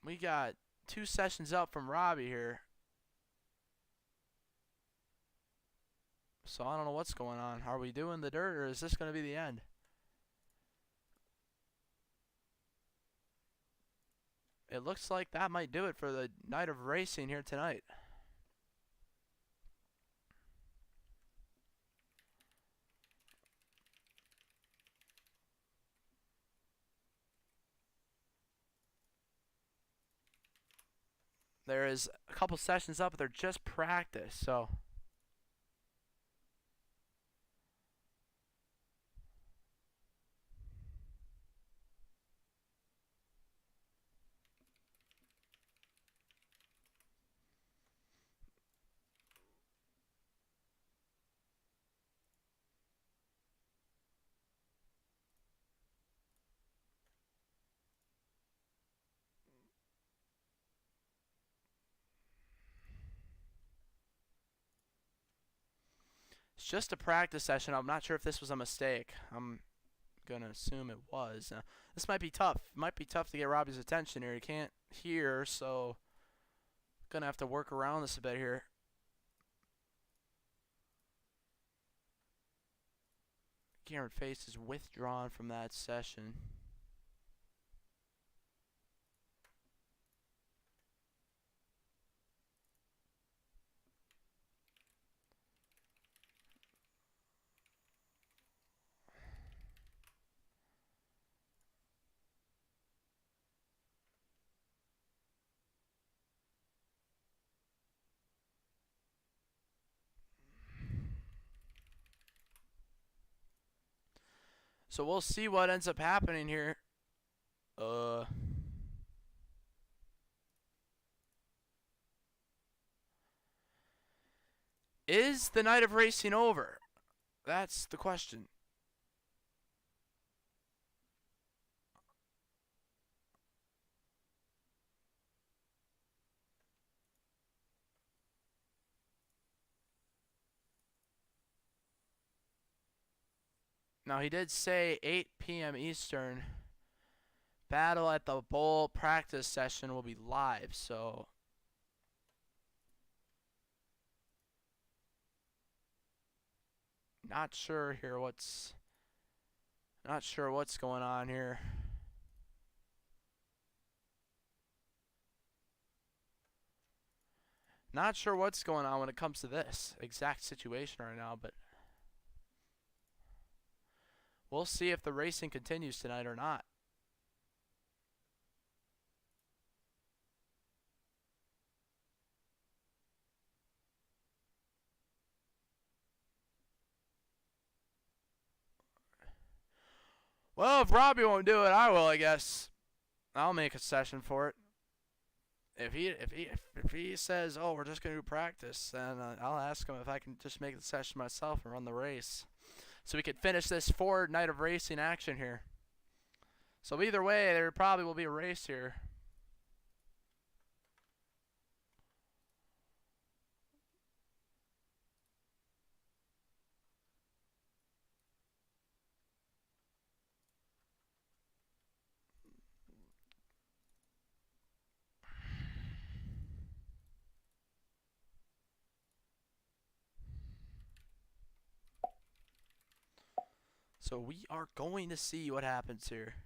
We got 2 sessions up from Robbie here. So I don't know what's going on. Are we doing the dirt, or is this going to be the end? It looks like that might do it for the night of racing here tonight. There is a couple sessions up, but they're just practice, so it's just a practice session. I'm not sure if this was a mistake. I'm gonna assume it was. This might be tough. It might be tough to get Robbie's attention here. He can't hear, so gonna have to work around this a bit here. Cameron Face is withdrawn from that session. So we'll see what ends up happening here. Is the night of racing over? That's the question. Now, he did say 8 p.m. Eastern. Battle at the Bowl practice session will be live, so not sure what's going on here. Not sure what's going on when it comes to this exact situation right now, but we'll see if the racing continues tonight or not. Well, if Robbie won't do it, I will, I guess. I'll make a session for it. If he says, "Oh, we're just gonna do practice," then I'll ask him if I can just make the session myself and run the race, so we could finish this 4 night of racing action here. So either way, there probably will be a race here. So we are going to see what happens here.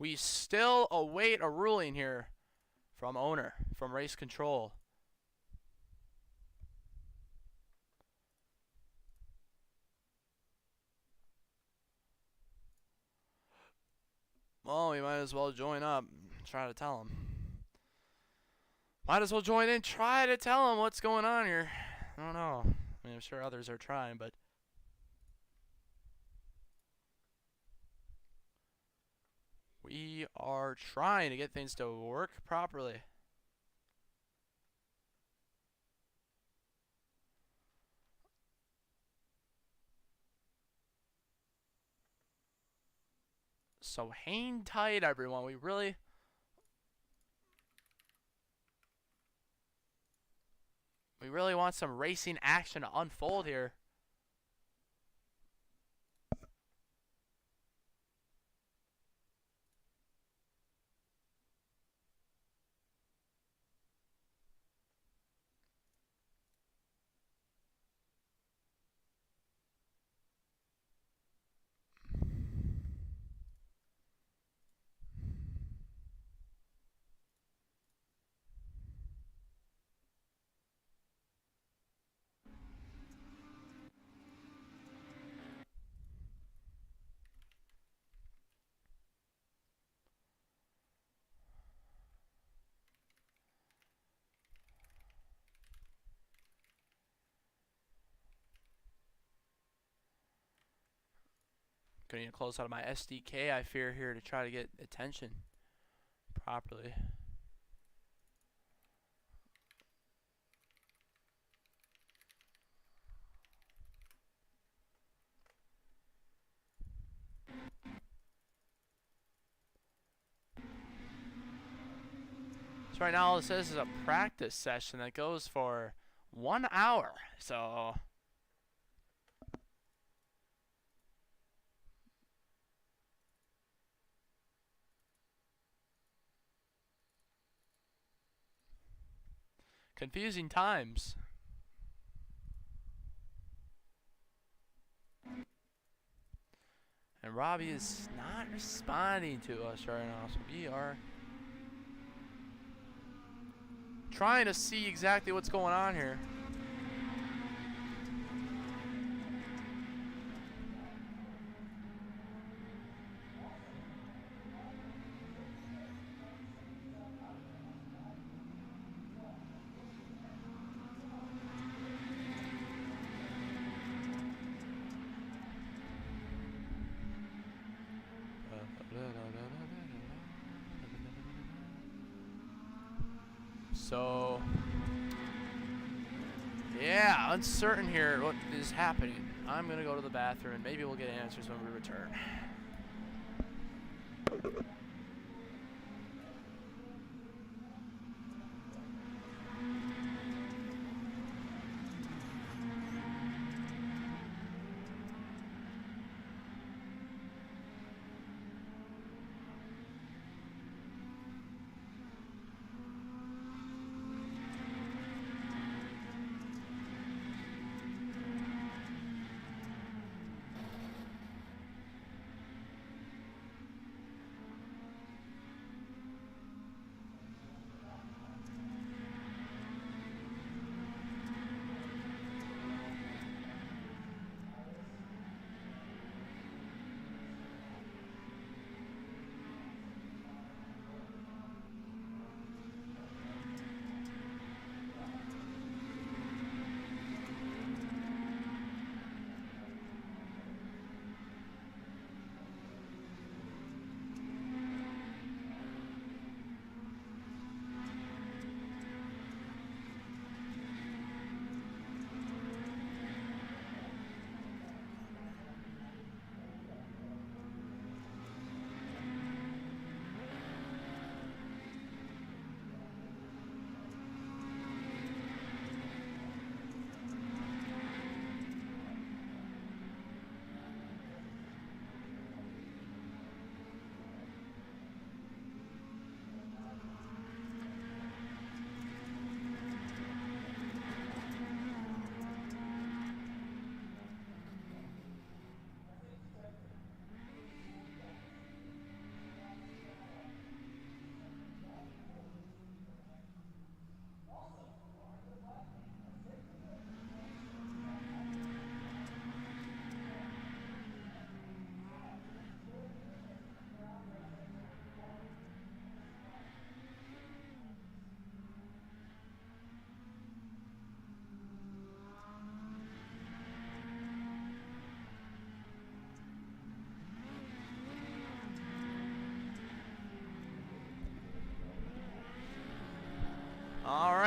We still await a ruling here from owner, from race control. Well, we might as well join up and try to tell him. Might as well join in, try to tell him what's going on here. I don't know. I mean, I'm sure others are trying, but we are trying to get things to work properly. So hang tight, everyone. We really want some racing action to unfold here. Getting close out of my SDK, I fear, here to try to get attention properly. So right now all it says is a practice session that goes for 1 hour. So confusing times. And Robbie is not responding to us right now, so we are trying to see exactly what's going on here. So, yeah, uncertain here what is happening. I'm going to go to the bathroom and maybe we'll get answers when we return.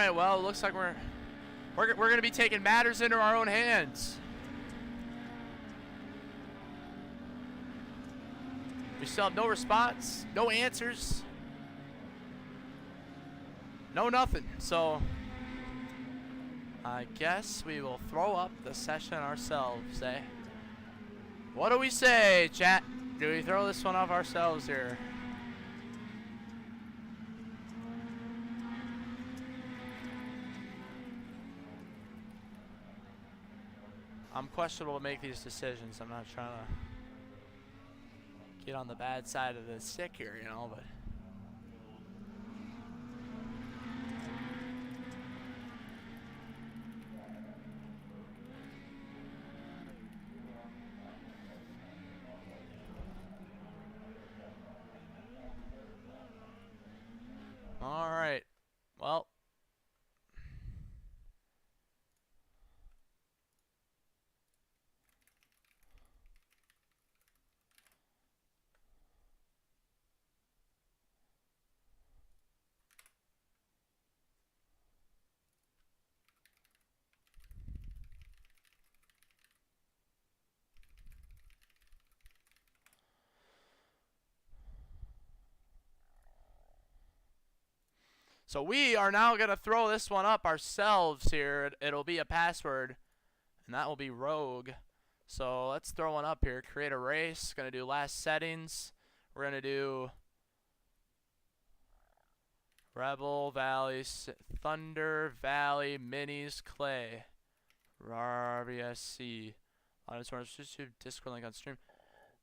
right, well, it looks like we're going to be taking matters into our own hands. We still have no response, no answers, no nothing. So I guess we will throw up the session ourselves, eh? What do we say, chat? Do we throw this one up ourselves here? I'm questionable to make these decisions. I'm not trying to get on the bad side of the stick here, you know, but all right. Well, so we are now going to throw this one up ourselves here. It'll be a password, and that will be Rogue. So let's throw one up here. Create a race. Going to do last settings. We're going to do Rebel Valley, Thunder Valley, Minis, Clay, RBSC. YouTube, Discord link on stream.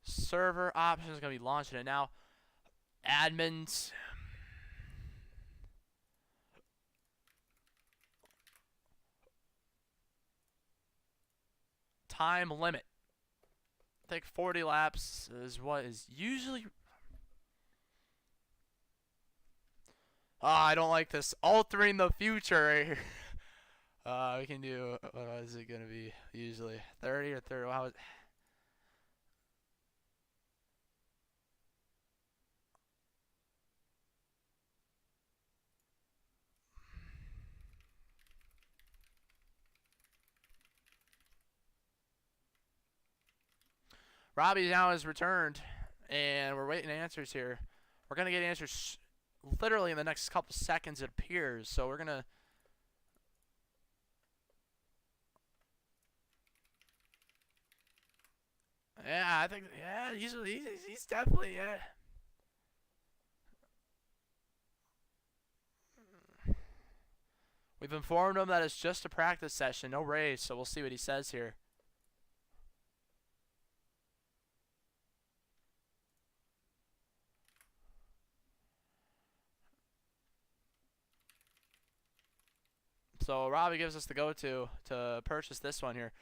Server options going to be launching it now. Admins. Time limit. I think 40 laps is what is usually. I don't like this. Altering the future right here. We can do. What is it gonna be? Usually 30 or 30. How? Robbie now has returned, and we're waiting answers here. We're gonna get answers literally in the next couple seconds. It appears. So we're gonna. Yeah, I think. Yeah, he's definitely yeah. We've informed him that it's just a practice session, no race. So we'll see what he says here. So Robbie gives us the go-to to purchase this one here.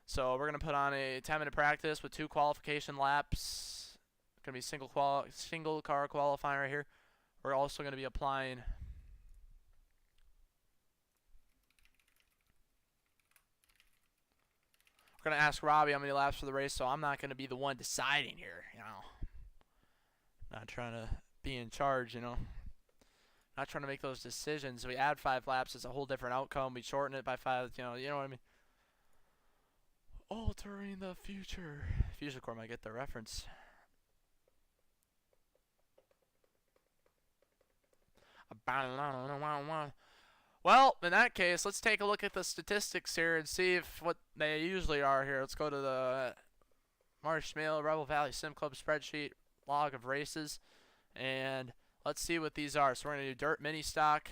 So we're gonna put on a 10-minute practice with 2 qualification laps. Gonna be single car qualifying right here. We're also gonna be applying. We're gonna ask Robbie how many laps for the race. So I'm not gonna be the one deciding here. You know, not trying to be in charge. You know. Not trying to make those decisions. We add 5 laps, it's a whole different outcome. We shorten it by 5, you know what I mean? Altering the future. Fusion Core might get the reference. Well, in that case, let's take a look at the statistics here and see if what they usually are here. Let's go to the Marshmallow Rebel Valley Sim Club spreadsheet log of races, and let's see what these are. So we're going to do dirt mini stock,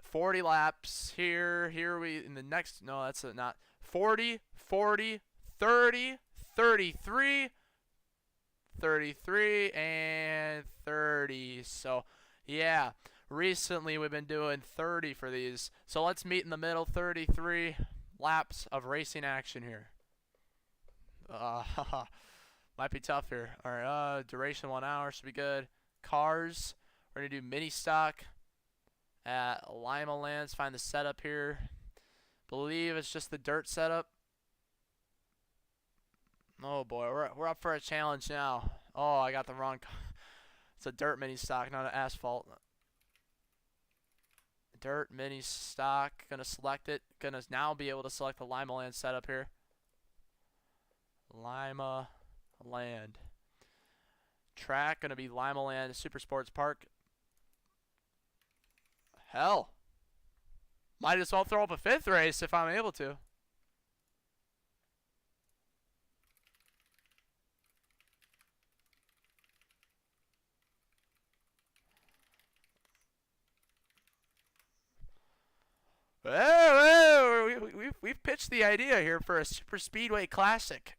40 laps here. Here we in the next. No, that's not 40, 40, 30, 33, 33, and 30. So yeah, recently we've been doing 30 for these. So let's meet in the middle. 33 laps of racing action here. Might be tough here. All right, duration 1 hour should be good. Cars. We're going to do mini stock at Lima Lands. Find the setup here. Believe it's just the dirt setup. Oh boy, we're up for a challenge now. Oh, I got the wrong. It's a dirt mini stock, not an asphalt. Dirt mini stock. Gonna select it. Gonna now be able to select the Lima Land setup here. Lima Land. Track gonna be Lima Land Super Sports Park. Hell. Might as well throw up a 5th race if I'm able to. We've pitched the idea here for a Super Speedway Classic.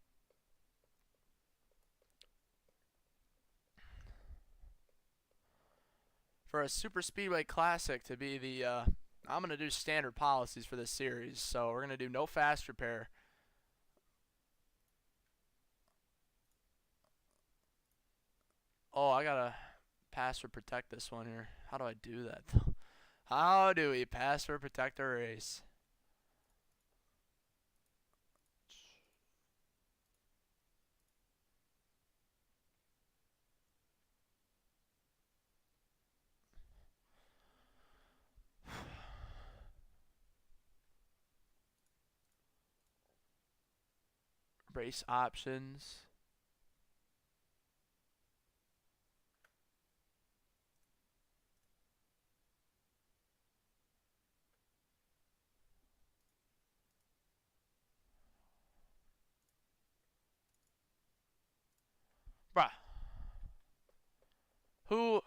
For a Super Speedway Classic to be the, I'm going to do standard policies for this series. So we're going to do no fast repair. Oh, I got to password protect this one here. How do I do that though? How do we password protect a race? Race options. Bruh. Who?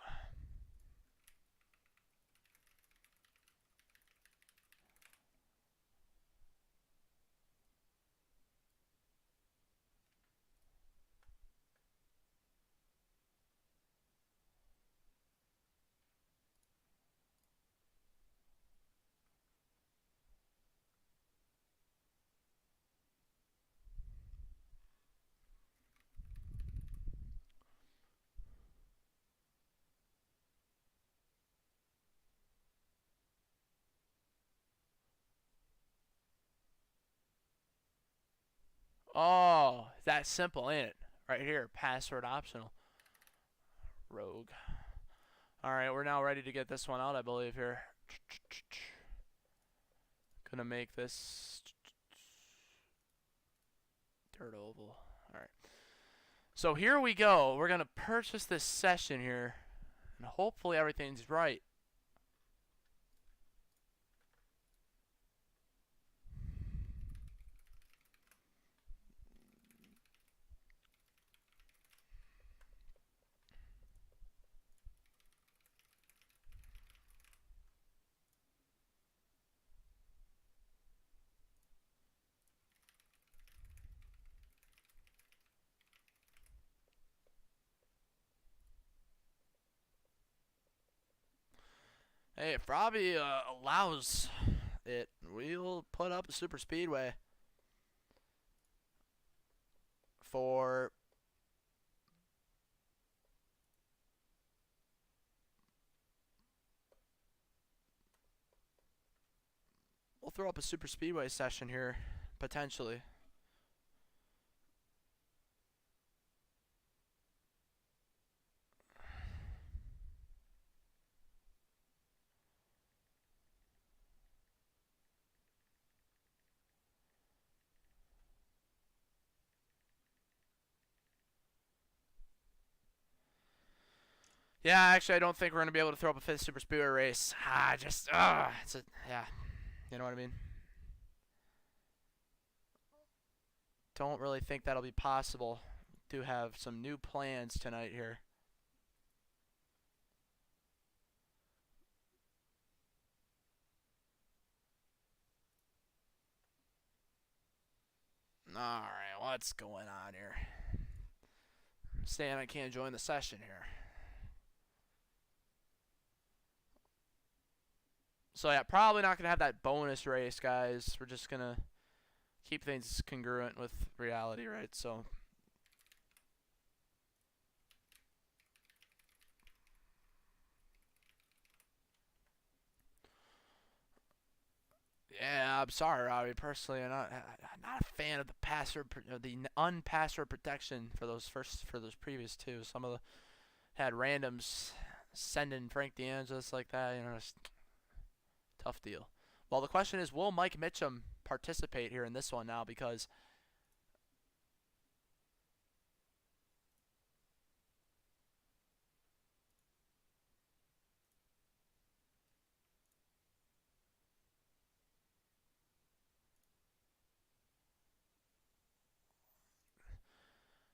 Oh, that simple, ain't it? Right here, password optional. Rogue. Alright, we're now ready to get this one out, I believe, here. Gonna make this dirt oval. Alright. So here we go. We're gonna purchase this session here. And hopefully everything's right. Hey, if Robbie allows it, we'll put up a super speedway for we'll throw up a super speedway session here potentially. Yeah, actually, I don't think we're going to be able to throw up a 5th Super Speedway race. Yeah, you know what I mean? Don't really think that'll be possible. Do have some new plans tonight here. Alright, what's going on here? Saying I can't join the session here. So yeah, probably not going to have that bonus race, guys. We're just going to keep things congruent with reality, right? So yeah, I'm sorry, Robbie. Personally, I'm not a fan of the unpassword protection for those previous two. Some of the had randoms sending Frank DeAngelis like that, you know. Tough deal. Well, the question is, will Mike Mitchum participate here in this one now? Because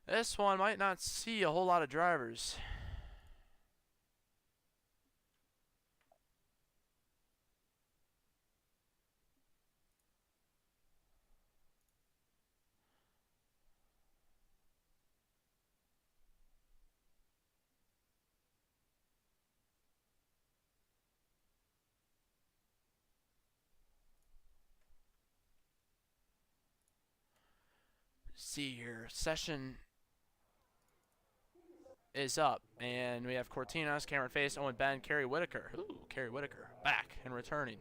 this one might not see a whole lot of drivers. See here, session is up, and we have Cortinas, Cameron Face, Owen Ben, Kerry Whitaker. Ooh, Kerry Whitaker back and returning.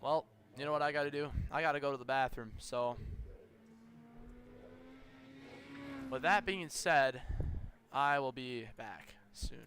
Well, you know what I got to do? I got to go to the bathroom. So, with that being said, I will be back soon.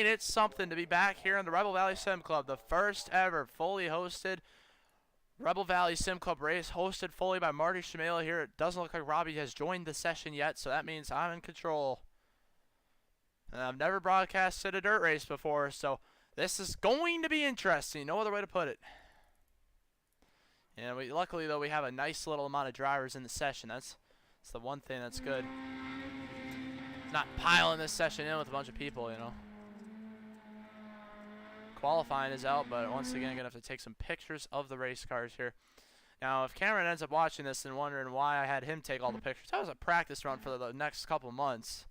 it's something to be back here in the Rebel Valley Sim Club, the first ever fully hosted Rebel Valley Sim Club race, hosted fully by Marty Shamela here. It doesn't look like Robbie has joined the session yet, so that means I'm in control. And I've never broadcasted a dirt race before, so this is going to be interesting. No other way to put it. And luckily, though, we have a nice little amount of drivers in the session. That's the one thing that's good. It's not piling this session in with a bunch of people, you know. Qualifying is out, but once again, going to have to take some pictures of the race cars here. Now, if Cameron ends up watching this and wondering why I had him take all the pictures, that was a practice run for the next couple months.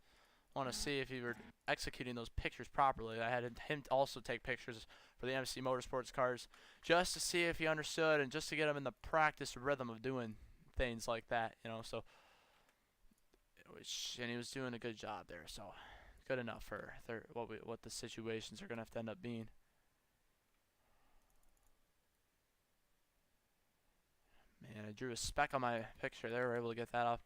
I want to see if you were executing those pictures properly. I had him also take pictures for the MC Motorsports cars just to see if he understood and just to get him in the practice rhythm of doing things like that, you know. So, and he was doing a good job there, so good enough for what the situations are going to have to end up being. Man, I drew a speck on my picture there. We were able to get that off.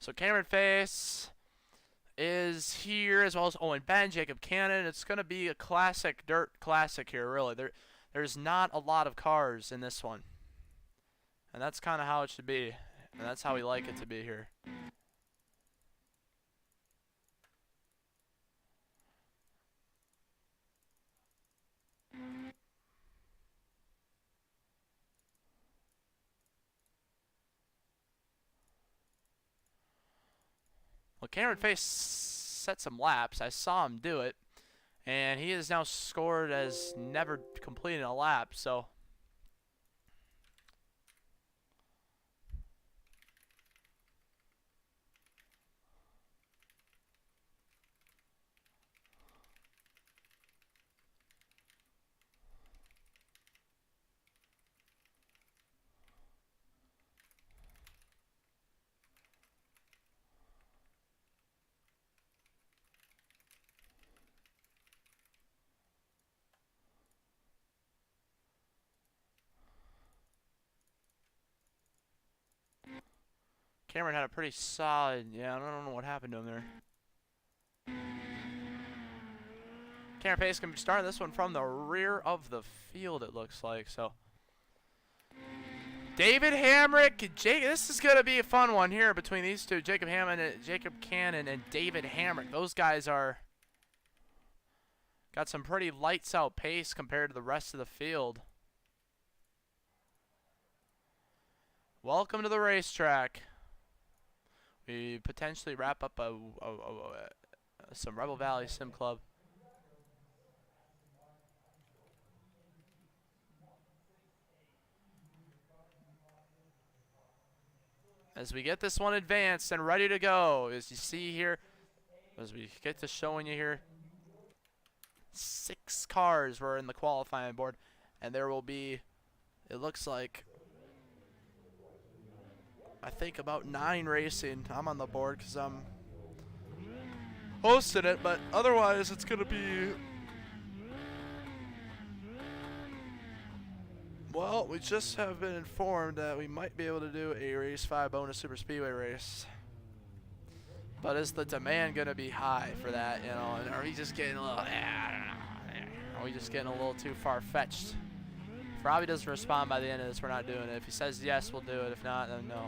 So Cameron Face is here, as well as Owen Ben, Jacob Cannon. It's going to be a classic, dirt classic here, really. There's not a lot of cars in this one. And that's kind of how it should be. And that's how we like it to be here. Well, Cameron Face set some laps. I saw him do it. And he is now scored as never completing a lap, so... Cameron had a pretty solid, yeah, I don't know what happened to him there. Cameron Pace can be starting this one from the rear of the field, it looks like, so. David Hamrick, this is going to be a fun one here between these two, Jacob Cannon and David Hamrick. Those guys are, got some pretty lights out pace compared to the rest of the field. Welcome to the racetrack. We potentially wrap up some Rebel Valley Sim Club. As we get this one advanced and ready to go, as you see here, as we get to showing you here, 6 cars were in the qualifying board, and there will be, it looks like, I think about 9 racing. I'm on the board because I'm hosting it, but otherwise it's going to be, well, we just have been informed that we might be able to do a Race 5 bonus super speedway race. But is the demand going to be high for that, you know? And are we just getting a little, I don't know. Are we just getting a little too far-fetched? If Robbie doesn't respond by the end of this, we're not doing it. If he says yes, we'll do it. If not, then no.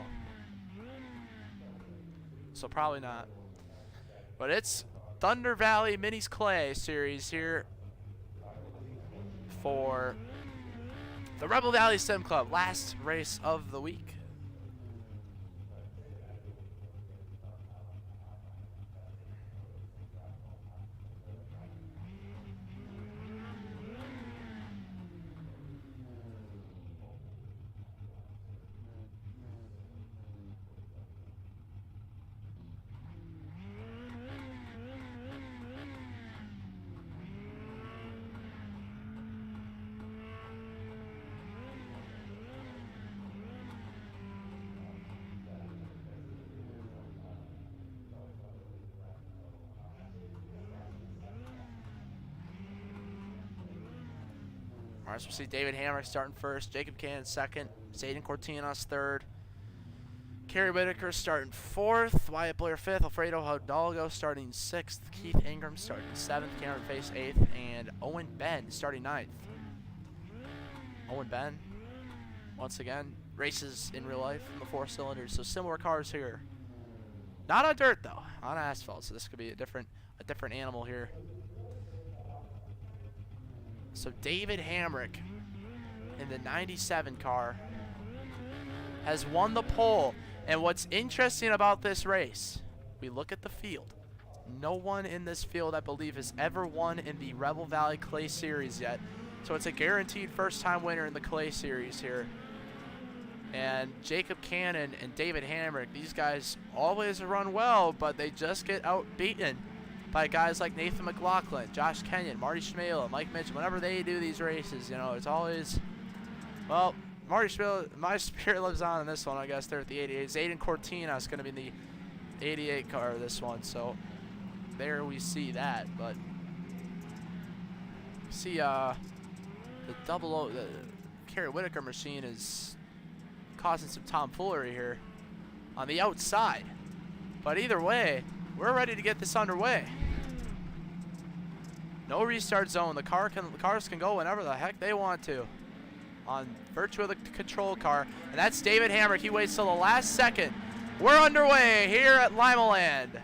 So probably not. But it's Thunder Valley Minis Clay series here for the Rebel Valley Sim Club. Last race of the week. All right, so we see David Hamrick starting first, Jacob Cannon second, Zayden Cortinas third, Kerry Whitaker starting fourth, Wyatt Blair fifth, Alfredo Hidalgo starting sixth, Keith Ingram starting seventh, Cameron Face eighth, and Owen Ben starting ninth. Owen Ben, once again, races in real life in the 4 cylinders, so similar cars here. Not on dirt though, on asphalt, so this could be a different animal here. So David Hamrick in the 97 car has won the pole. And what's interesting about this race, we look at the field. No one in this field, I believe, has ever won in the Rebel Valley Clay Series yet. So it's a guaranteed first-time winner in the Clay Series here. And Jacob Cannon and David Hamrick, these guys always run well, but they just get outbeaten by guys like Nathan McLaughlin, Josh Kenyon, Marty Schmela, Mike Mitchell. Whenever they do these races, you know, it's always, well, Marty Schmela, my spirit lives on in this one, I guess, there at the 88. Zayden Cortina is going to be in the 88 car this one, so there we see that. But see, the the Kerry Whitaker machine is causing some tomfoolery here on the outside. But either way, we're ready to get this underway. No restart zone. The cars can go whenever the heck they want to on virtue of the control car. And that's David Hamrick. He waits till the last second. We're underway here at Limaland.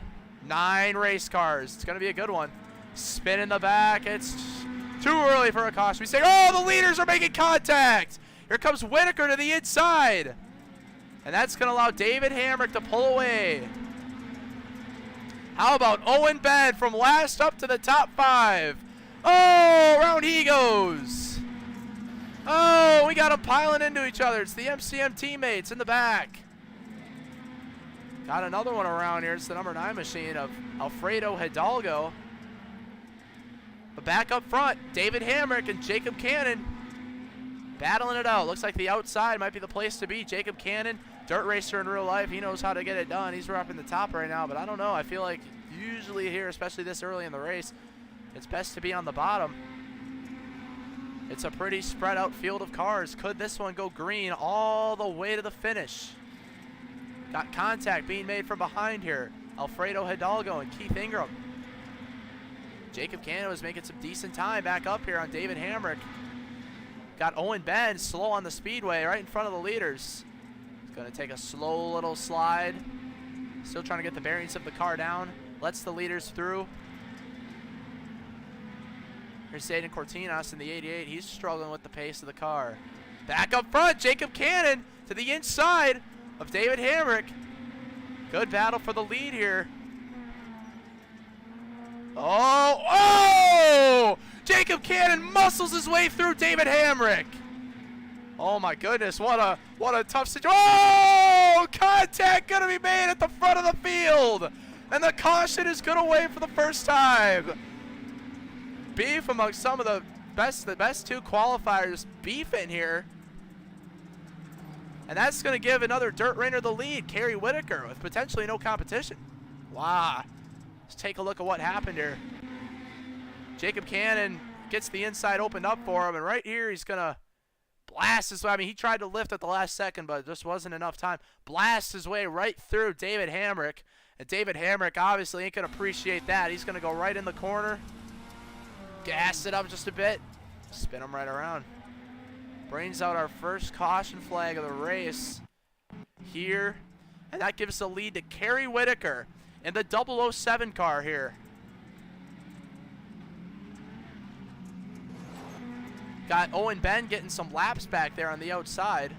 9 race cars. It's going to be a good one. Spin in the back. It's too early for a caution. We say, oh, the leaders are making contact. Here comes Whitaker to the inside. And that's going to allow David Hamrick to pull away. How about Owen Ben from last up to the top 5? Oh, around he goes. Oh, we got them piling into each other. It's the MCM teammates in the back. Got another one around here. It's the number 9 machine of Alfredo Hidalgo. But back up front, David Hamrick and Jacob Cannon battling it out. Looks like the outside might be the place to be. Jacob Cannon, dirt racer in real life. He knows how to get it done. He's repping the top right now, but I don't know. I feel like usually here, especially this early in the race, it's best to be on the bottom. It's a pretty spread out field of cars. Could this one go green all the way to the finish? Got contact being made from behind here. Alfredo Hidalgo and Keith Ingram. Jacob Cannon was making some decent time back up here on David Hamrick. Got Owen Ben slow on the speedway right in front of the leaders. He's going to take a slow little slide. Still trying to get the bearings of the car down. Lets the leaders through. Here's Zayden Cortinas in the 88. He's struggling with the pace of the car. Back up front, Jacob Cannon to the inside of David Hamrick. Good battle for the lead here. Oh! Jacob Cannon muscles his way through David Hamrick. Oh my goodness, what a tough situation. Oh! Contact gonna be made at the front of the field. And the caution is gonna wait for the first time. Beef among some of the best 2 qualifiers beefing here. And that's gonna give another dirt rainer the lead, Kerry Whitaker, with potentially no competition. Wow. Let's take a look at what happened here. Jacob Cannon gets the inside opened up for him, and right here he's going to blast his way. I mean, he tried to lift at the last second, but it just wasn't enough time. Blast his way right through David Hamrick, and David Hamrick obviously ain't going to appreciate that. He's going to go right in the corner, gas it up just a bit, spin him right around. Brings out our first caution flag of the race here, and that gives the lead to Kerry Whitaker in the 007 car here. Got Owen Ben getting some laps back there on the outside.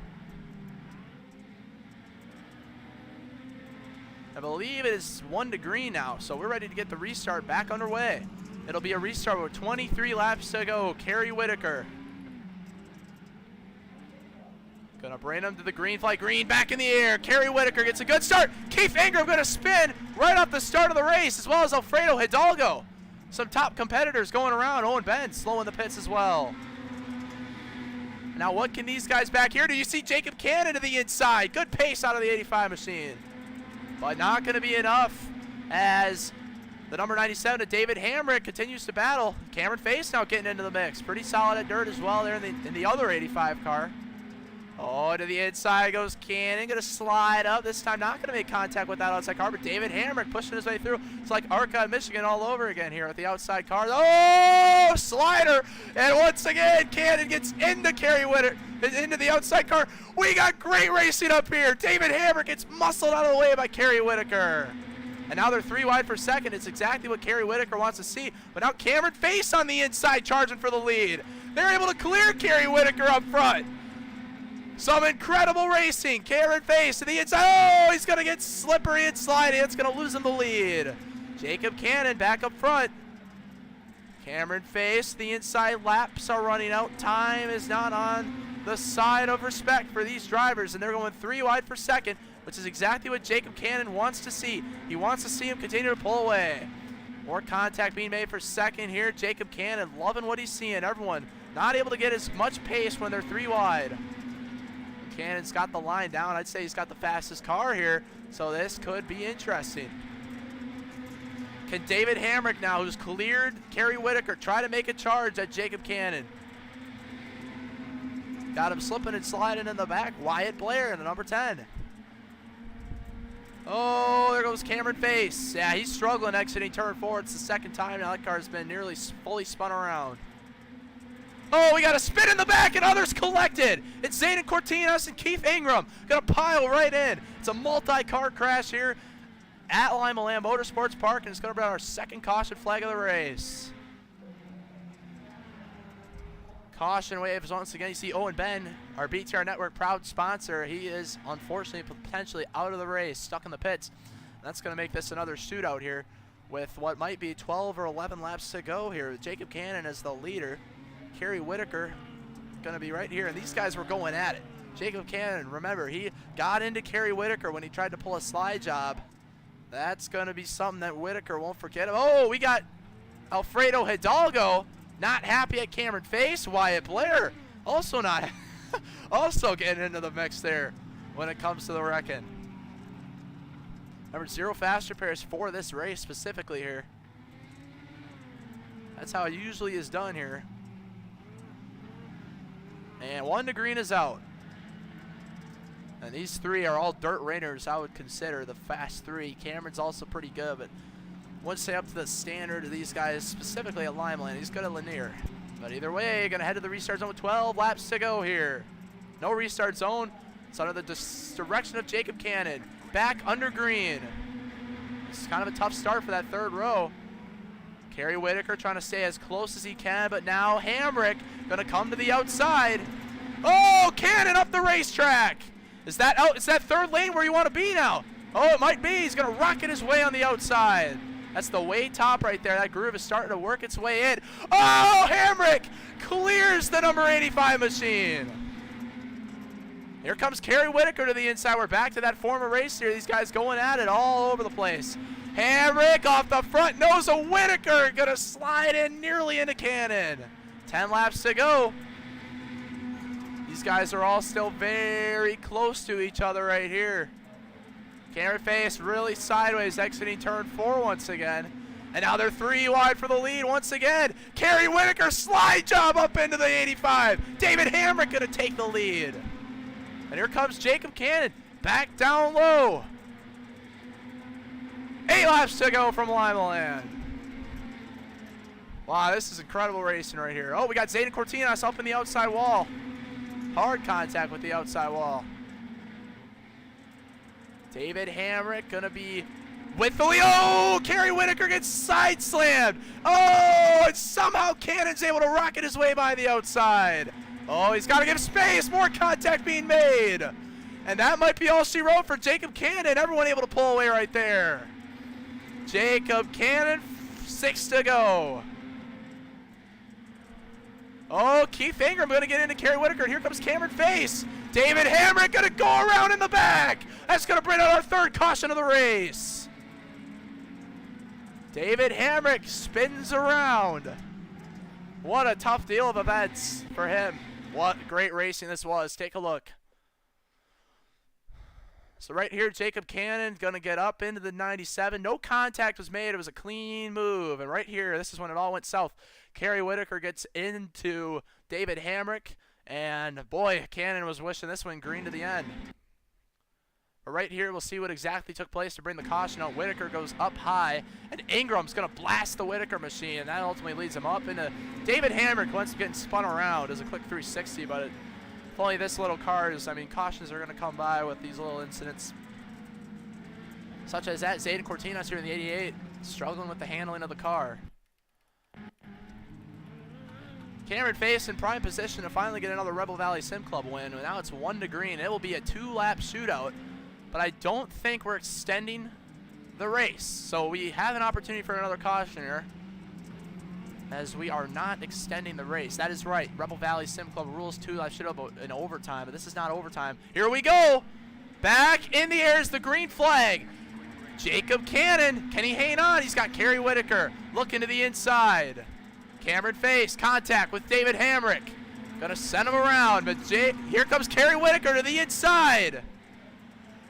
I believe it is 1 to green now, so we're ready to get the restart back underway. It'll be a restart with 23 laps to go. Kerry Whitaker gonna bring him to the green flag. Green back in the air. Kerry Whitaker gets a good start. Keith Ingram gonna spin right off the start of the race, as well as Alfredo Hidalgo. Some top competitors going around. Owen Ben slowing the pits as well. Now what can these guys back here do? You see Jacob Cannon to the inside. Good pace out of the 85 machine. But not going to be enough as The number 97 to David Hamrick continues to battle. Cameron Face now getting into the mix. Pretty solid at dirt as well there in the other 85 car. Oh, to the inside goes Cannon. Going to slide up. This time not going to make contact with that outside car, but David Hamrick pushing his way through. It's like Arca, Michigan all over again here with the outside car. Oh, slider. And once again, Cannon gets into Kerry Whitaker, into the outside car. We got great racing up here. David Hamrick gets muscled out of the way by Kerry Whitaker. And now they're 3 wide for second. It's exactly what Kerry Whitaker wants to see. But now Cameron Face on the inside charging for the lead. They're able to clear Kerry Whitaker up front. Some incredible racing. Cameron Face to the inside. Oh, he's going to get slippery and sliding. It's going to lose him the lead. Jacob Cannon back up front. Cameron Face, the inside laps are running out. Time is not on the side of respect for these drivers, and they're going 3 wide for second, which is exactly what Jacob Cannon wants to see. He wants to see him continue to pull away. More contact being made for second here. Jacob Cannon loving what he's seeing. Everyone not able to get as much pace when they're 3 wide. Cannon's got the line down. I'd say he's got the fastest car here, so this could be interesting. Can David Hamrick now, who's cleared Kerry Whitaker, try to make a charge at Jacob Cannon? Got him slipping and sliding in the back. Wyatt Blair in the number 10. Oh, there goes Cameron Face. Yeah, he's struggling exiting turn 4. It's the second time now that car's been nearly fully spun around. Oh, we got a spin in the back and others collected. It's Zayden Cortinas and Keith Ingram. Gonna pile right in. It's a multi-car crash here at Lima Land Motorsports Park, and it's gonna bring our second caution flag of the race. Caution waves once again. You see Owen Ben, our BTR Network proud sponsor. He is unfortunately potentially out of the race, stuck in the pits. That's going to make this another shootout here with what might be 12 or 11 laps to go here. Jacob Cannon as the leader. Kerry Whitaker going to be right here, and these guys were going at it. Jacob Cannon, remember, he got into Kerry Whitaker when he tried to pull a slide job. That's going to be something that Whitaker won't forget. Oh, we got Alfredo Hidalgo. Not happy at Cameron Face. Wyatt Blair also not also getting into the mix there when it comes to the wrecking. Remember, 0 fast repairs for this race specifically here. That's how it usually is done here. And 1 to green is out. And these 3 are all dirt rainers, I would consider the fast 3. Cameron's also pretty good, but wouldn't say up to the standard of these guys, specifically at Limeland. He's good at Lanier. But either way, going to head to the restart zone with 12 laps to go here. No restart zone. It's under the direction of Jacob Cannon. Back under green. It's kind of a tough start for that 3rd row. Kerry Whitaker trying to stay as close as he can, but now Hamrick going to come to the outside. Oh, Cannon up the racetrack. Is that out? Is that 3rd lane where you want to be now? Oh, it might be. He's going to rocket his way on the outside. That's the way top right there. That groove is starting to work its way in. Oh, Hamrick clears the number 85 machine. Here comes Kerry Whitaker to the inside. We're back to that former race here. These guys going at it all over the place. Hamrick off the front nose of Whitaker. Going to slide in nearly into Cannon. 10 laps to go. These guys are all still very close to each other right here. Cameron Face really sideways exiting turn 4 once again. And now they're 3 wide for the lead once again. Kerry Whitaker slide job up into the 85. David Hamrick going to take the lead. And here comes Jacob Cannon back down low. 8 laps to go from Lima Land. Wow, this is incredible racing right here. Oh, we got Zayden Cortinas up in the outside wall. Hard contact with the outside wall. David Hamrick gonna be with the lead. Oh, Kerry Whitaker gets side slammed. Oh, and somehow Cannon's able to rocket his way by the outside. Oh, he's got to give space. More contact being made. And that might be all she wrote for Jacob Cannon. Everyone able to pull away right there. Jacob Cannon, 6 to go. Oh, Keith Ingram going to get into Kerry Whitaker. Here comes Cameron Face. David Hamrick going to go around in the back. That's going to bring out our 3rd caution of the race. David Hamrick spins around. What a tough deal of events for him. What great racing this was. Take a look. So right here, Jacob Cannon going to get up into the 97. No contact was made. It was a clean move. And right here, this is when it all went south. Kerry Whitaker gets into David Hamrick. And boy, Cannon was wishing this one green to the end. But right here, we'll see what exactly took place to bring the caution out. Whitaker goes up high, and Ingram's going to blast the Whitaker machine, and that ultimately leads him up into David Hamrick. Once getting spun around, does a quick 360, but if only this little car is, I mean, cautions are going to come by with these little incidents. Such as that, Zayden Cortinas here in the 88, struggling with the handling of the car. Cameron Face in prime position to finally get another Rebel Valley Sim Club win. And now it's 1 to green. It will be a 2-lap shootout. But I don't think we're extending the race. So we have an opportunity for another caution here, as we are not extending the race. That is right. Rebel Valley Sim Club rules 2-lap shootout in overtime, but this is not overtime. Here we go. Back in the air is the green flag. Jacob Cannon, can he hang on? He's got Kerry Whitaker looking to the inside. Cameron Face, contact with David Hamrick. Gonna send him around, but here comes Kerry Whitaker to the inside.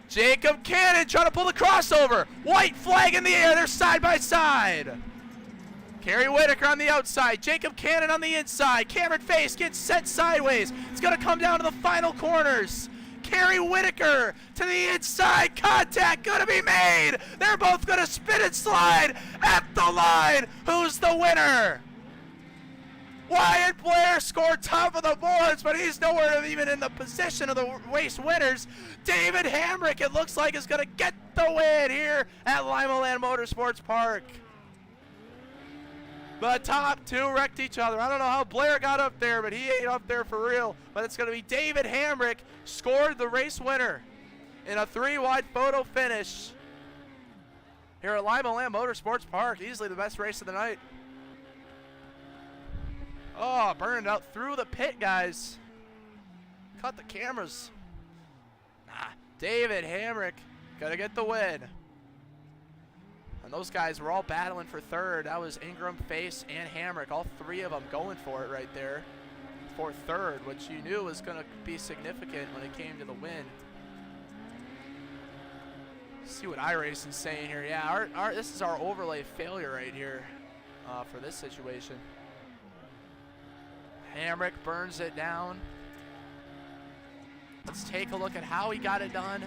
Jacob Cannon trying to pull the crossover. White flag in the air. They're side by side. Kerry Whitaker on the outside. Jacob Cannon on the inside. Cameron Face gets set sideways. It's going to come down to the final corners. Kerry Whitaker to the inside. Contact going to be made. They're both going to spin and slide at the line. Who's the winner? Wyatt Blair scored top of the boards, but he's nowhere even in the position of the race winners. David Hamrick, it looks like, is going to get the win here at Lima Land Motorsports Park. The top two wrecked each other. I don't know how Blair got up there, but he ain't up there for real. But it's going to be David Hamrick scored the race winner in a 3-wide photo finish here at Lima Land Motorsports Park. Easily the best race of the night. Oh, burned out through the pit, guys. Cut the cameras. David Hamrick gonna get the win. And those guys were all battling for third. That was Ingram, Face, and Hamrick. All three of them going for it right there for third, which you knew was gonna be significant when it came to the win. Let's see what iRACING's saying here. Yeah, this is our overlay failure right here for this situation. Hamrick burns it down. Let's take a look at how he got it done.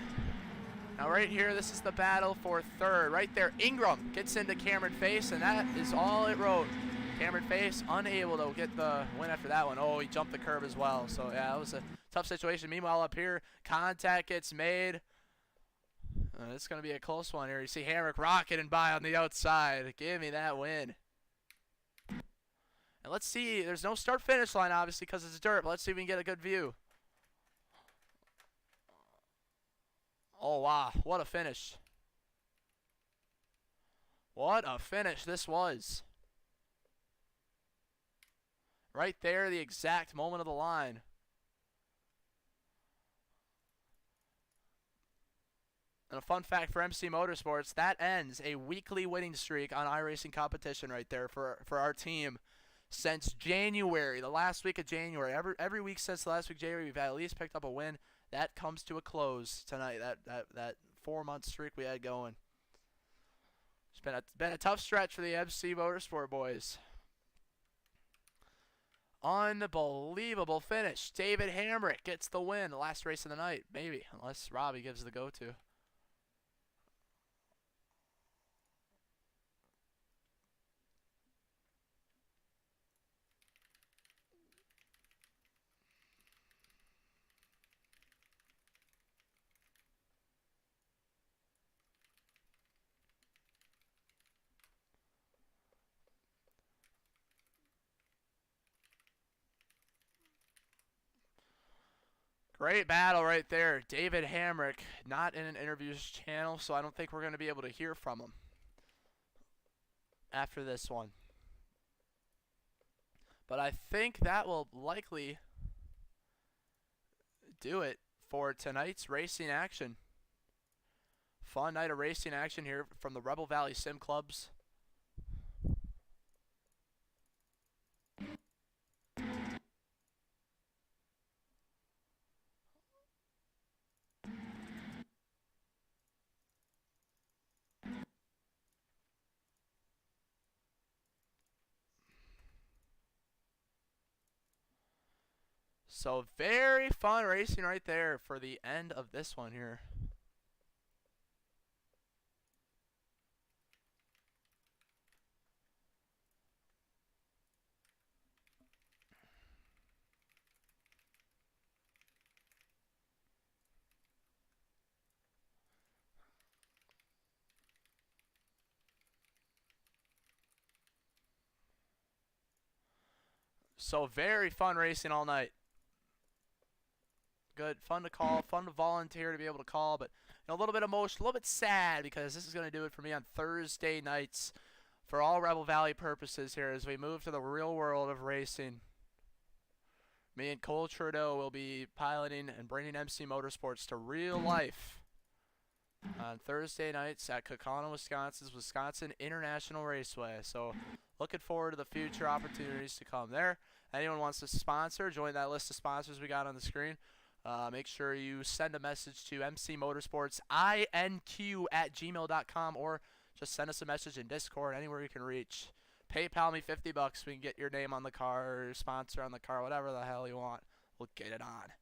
Now right here, this is the battle for third. Right there, Ingram gets into Cameron Face, and that is all it wrote. Cameron Face unable to get the win after that one. Oh, he jumped the curb as well. So yeah, that was a tough situation. Meanwhile, up here, contact gets made. It's going to be a close one here. You see Hamrick rocketing by on the outside. Give me that win. And let's see, there's no start-finish line, obviously, because it's dirt, but let's see if we can get a good view. Oh, wow, what a finish. What a finish this was. Right there, the exact moment of the line. And a fun fact for MC Motorsports, that ends a weekly winning streak on iRacing competition right there for our team. Since January, the last week of January, every week since the last week of January, we've at least picked up a win. That comes to a close tonight. That 4-month streak we had going. It's been a tough stretch for the MC Motorsport boys. Unbelievable finish. David Hamrick gets the win. The last race of the night, maybe, unless Robbie gives the go-to. Great battle right there. David Hamrick, not in an interviews channel, so I don't think we're going to be able to hear from him after this one. But I think that will likely do it for tonight's racing action. Fun night of racing action here from the Rebel Valley Sim Clubs. So very fun racing right there for the end of this one here. So very fun racing all night. Good, fun to call, fun to volunteer to be able to call, but a little bit emotional, a little bit sad because this is going to do it for me on Thursday nights for all Rebel Valley purposes here as we move to the real world of racing. Me and Cole Trudeau will be piloting and bringing MC Motorsports to real life on Thursday nights at Kaukauna, Wisconsin's Wisconsin International Raceway. So looking forward to the future opportunities to come there. Anyone wants to sponsor, join that list of sponsors we got on the screen. Make sure you send a message to mcmotorsportsinq@gmail.com or just send us a message in Discord, anywhere you can reach. PayPal me $50. We can get your name on the car, or sponsor on the car, whatever the hell you want. We'll get it on.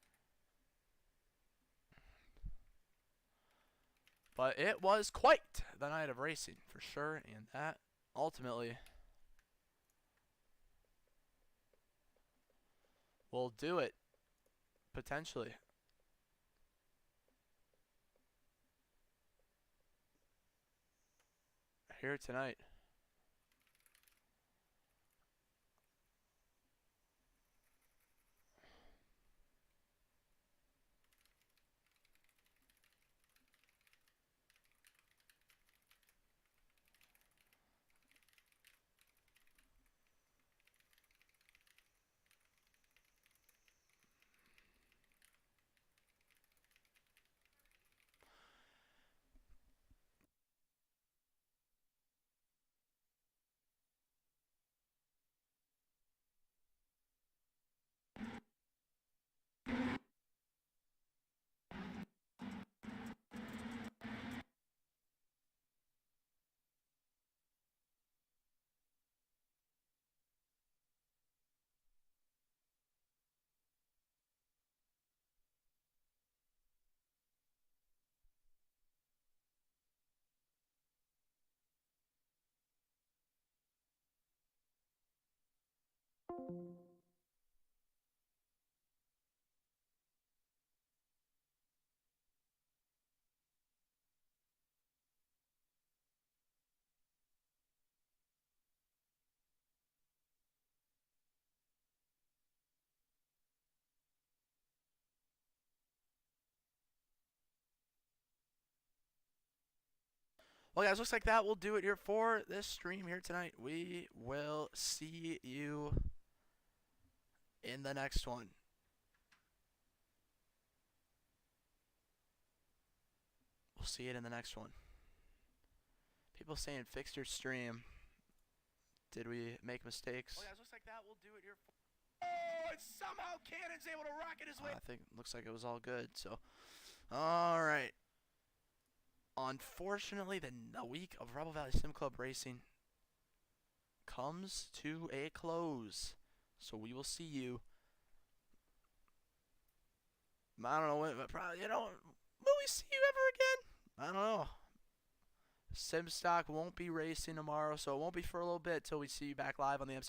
But it was quite the night of racing, for sure, and that ultimately will do it. Potentially. Here tonight. Well, guys, looks like that will do it here for this stream here tonight. We will see you in the next one. We'll see it in the next one. People saying fix your stream. Did we make mistakes? Well, guys, looks like that will do it here for... Oh, and somehow Cannon's able to rocket his way. I think it looks like it was all good, so... All right. Unfortunately, the week of Rebel Valley Sim Club Racing comes to a close. So we will see you. I don't know when, but probably, will we see you ever again? I don't know. Sim Stock won't be racing tomorrow, so it won't be for a little bit till we see you back live on the MC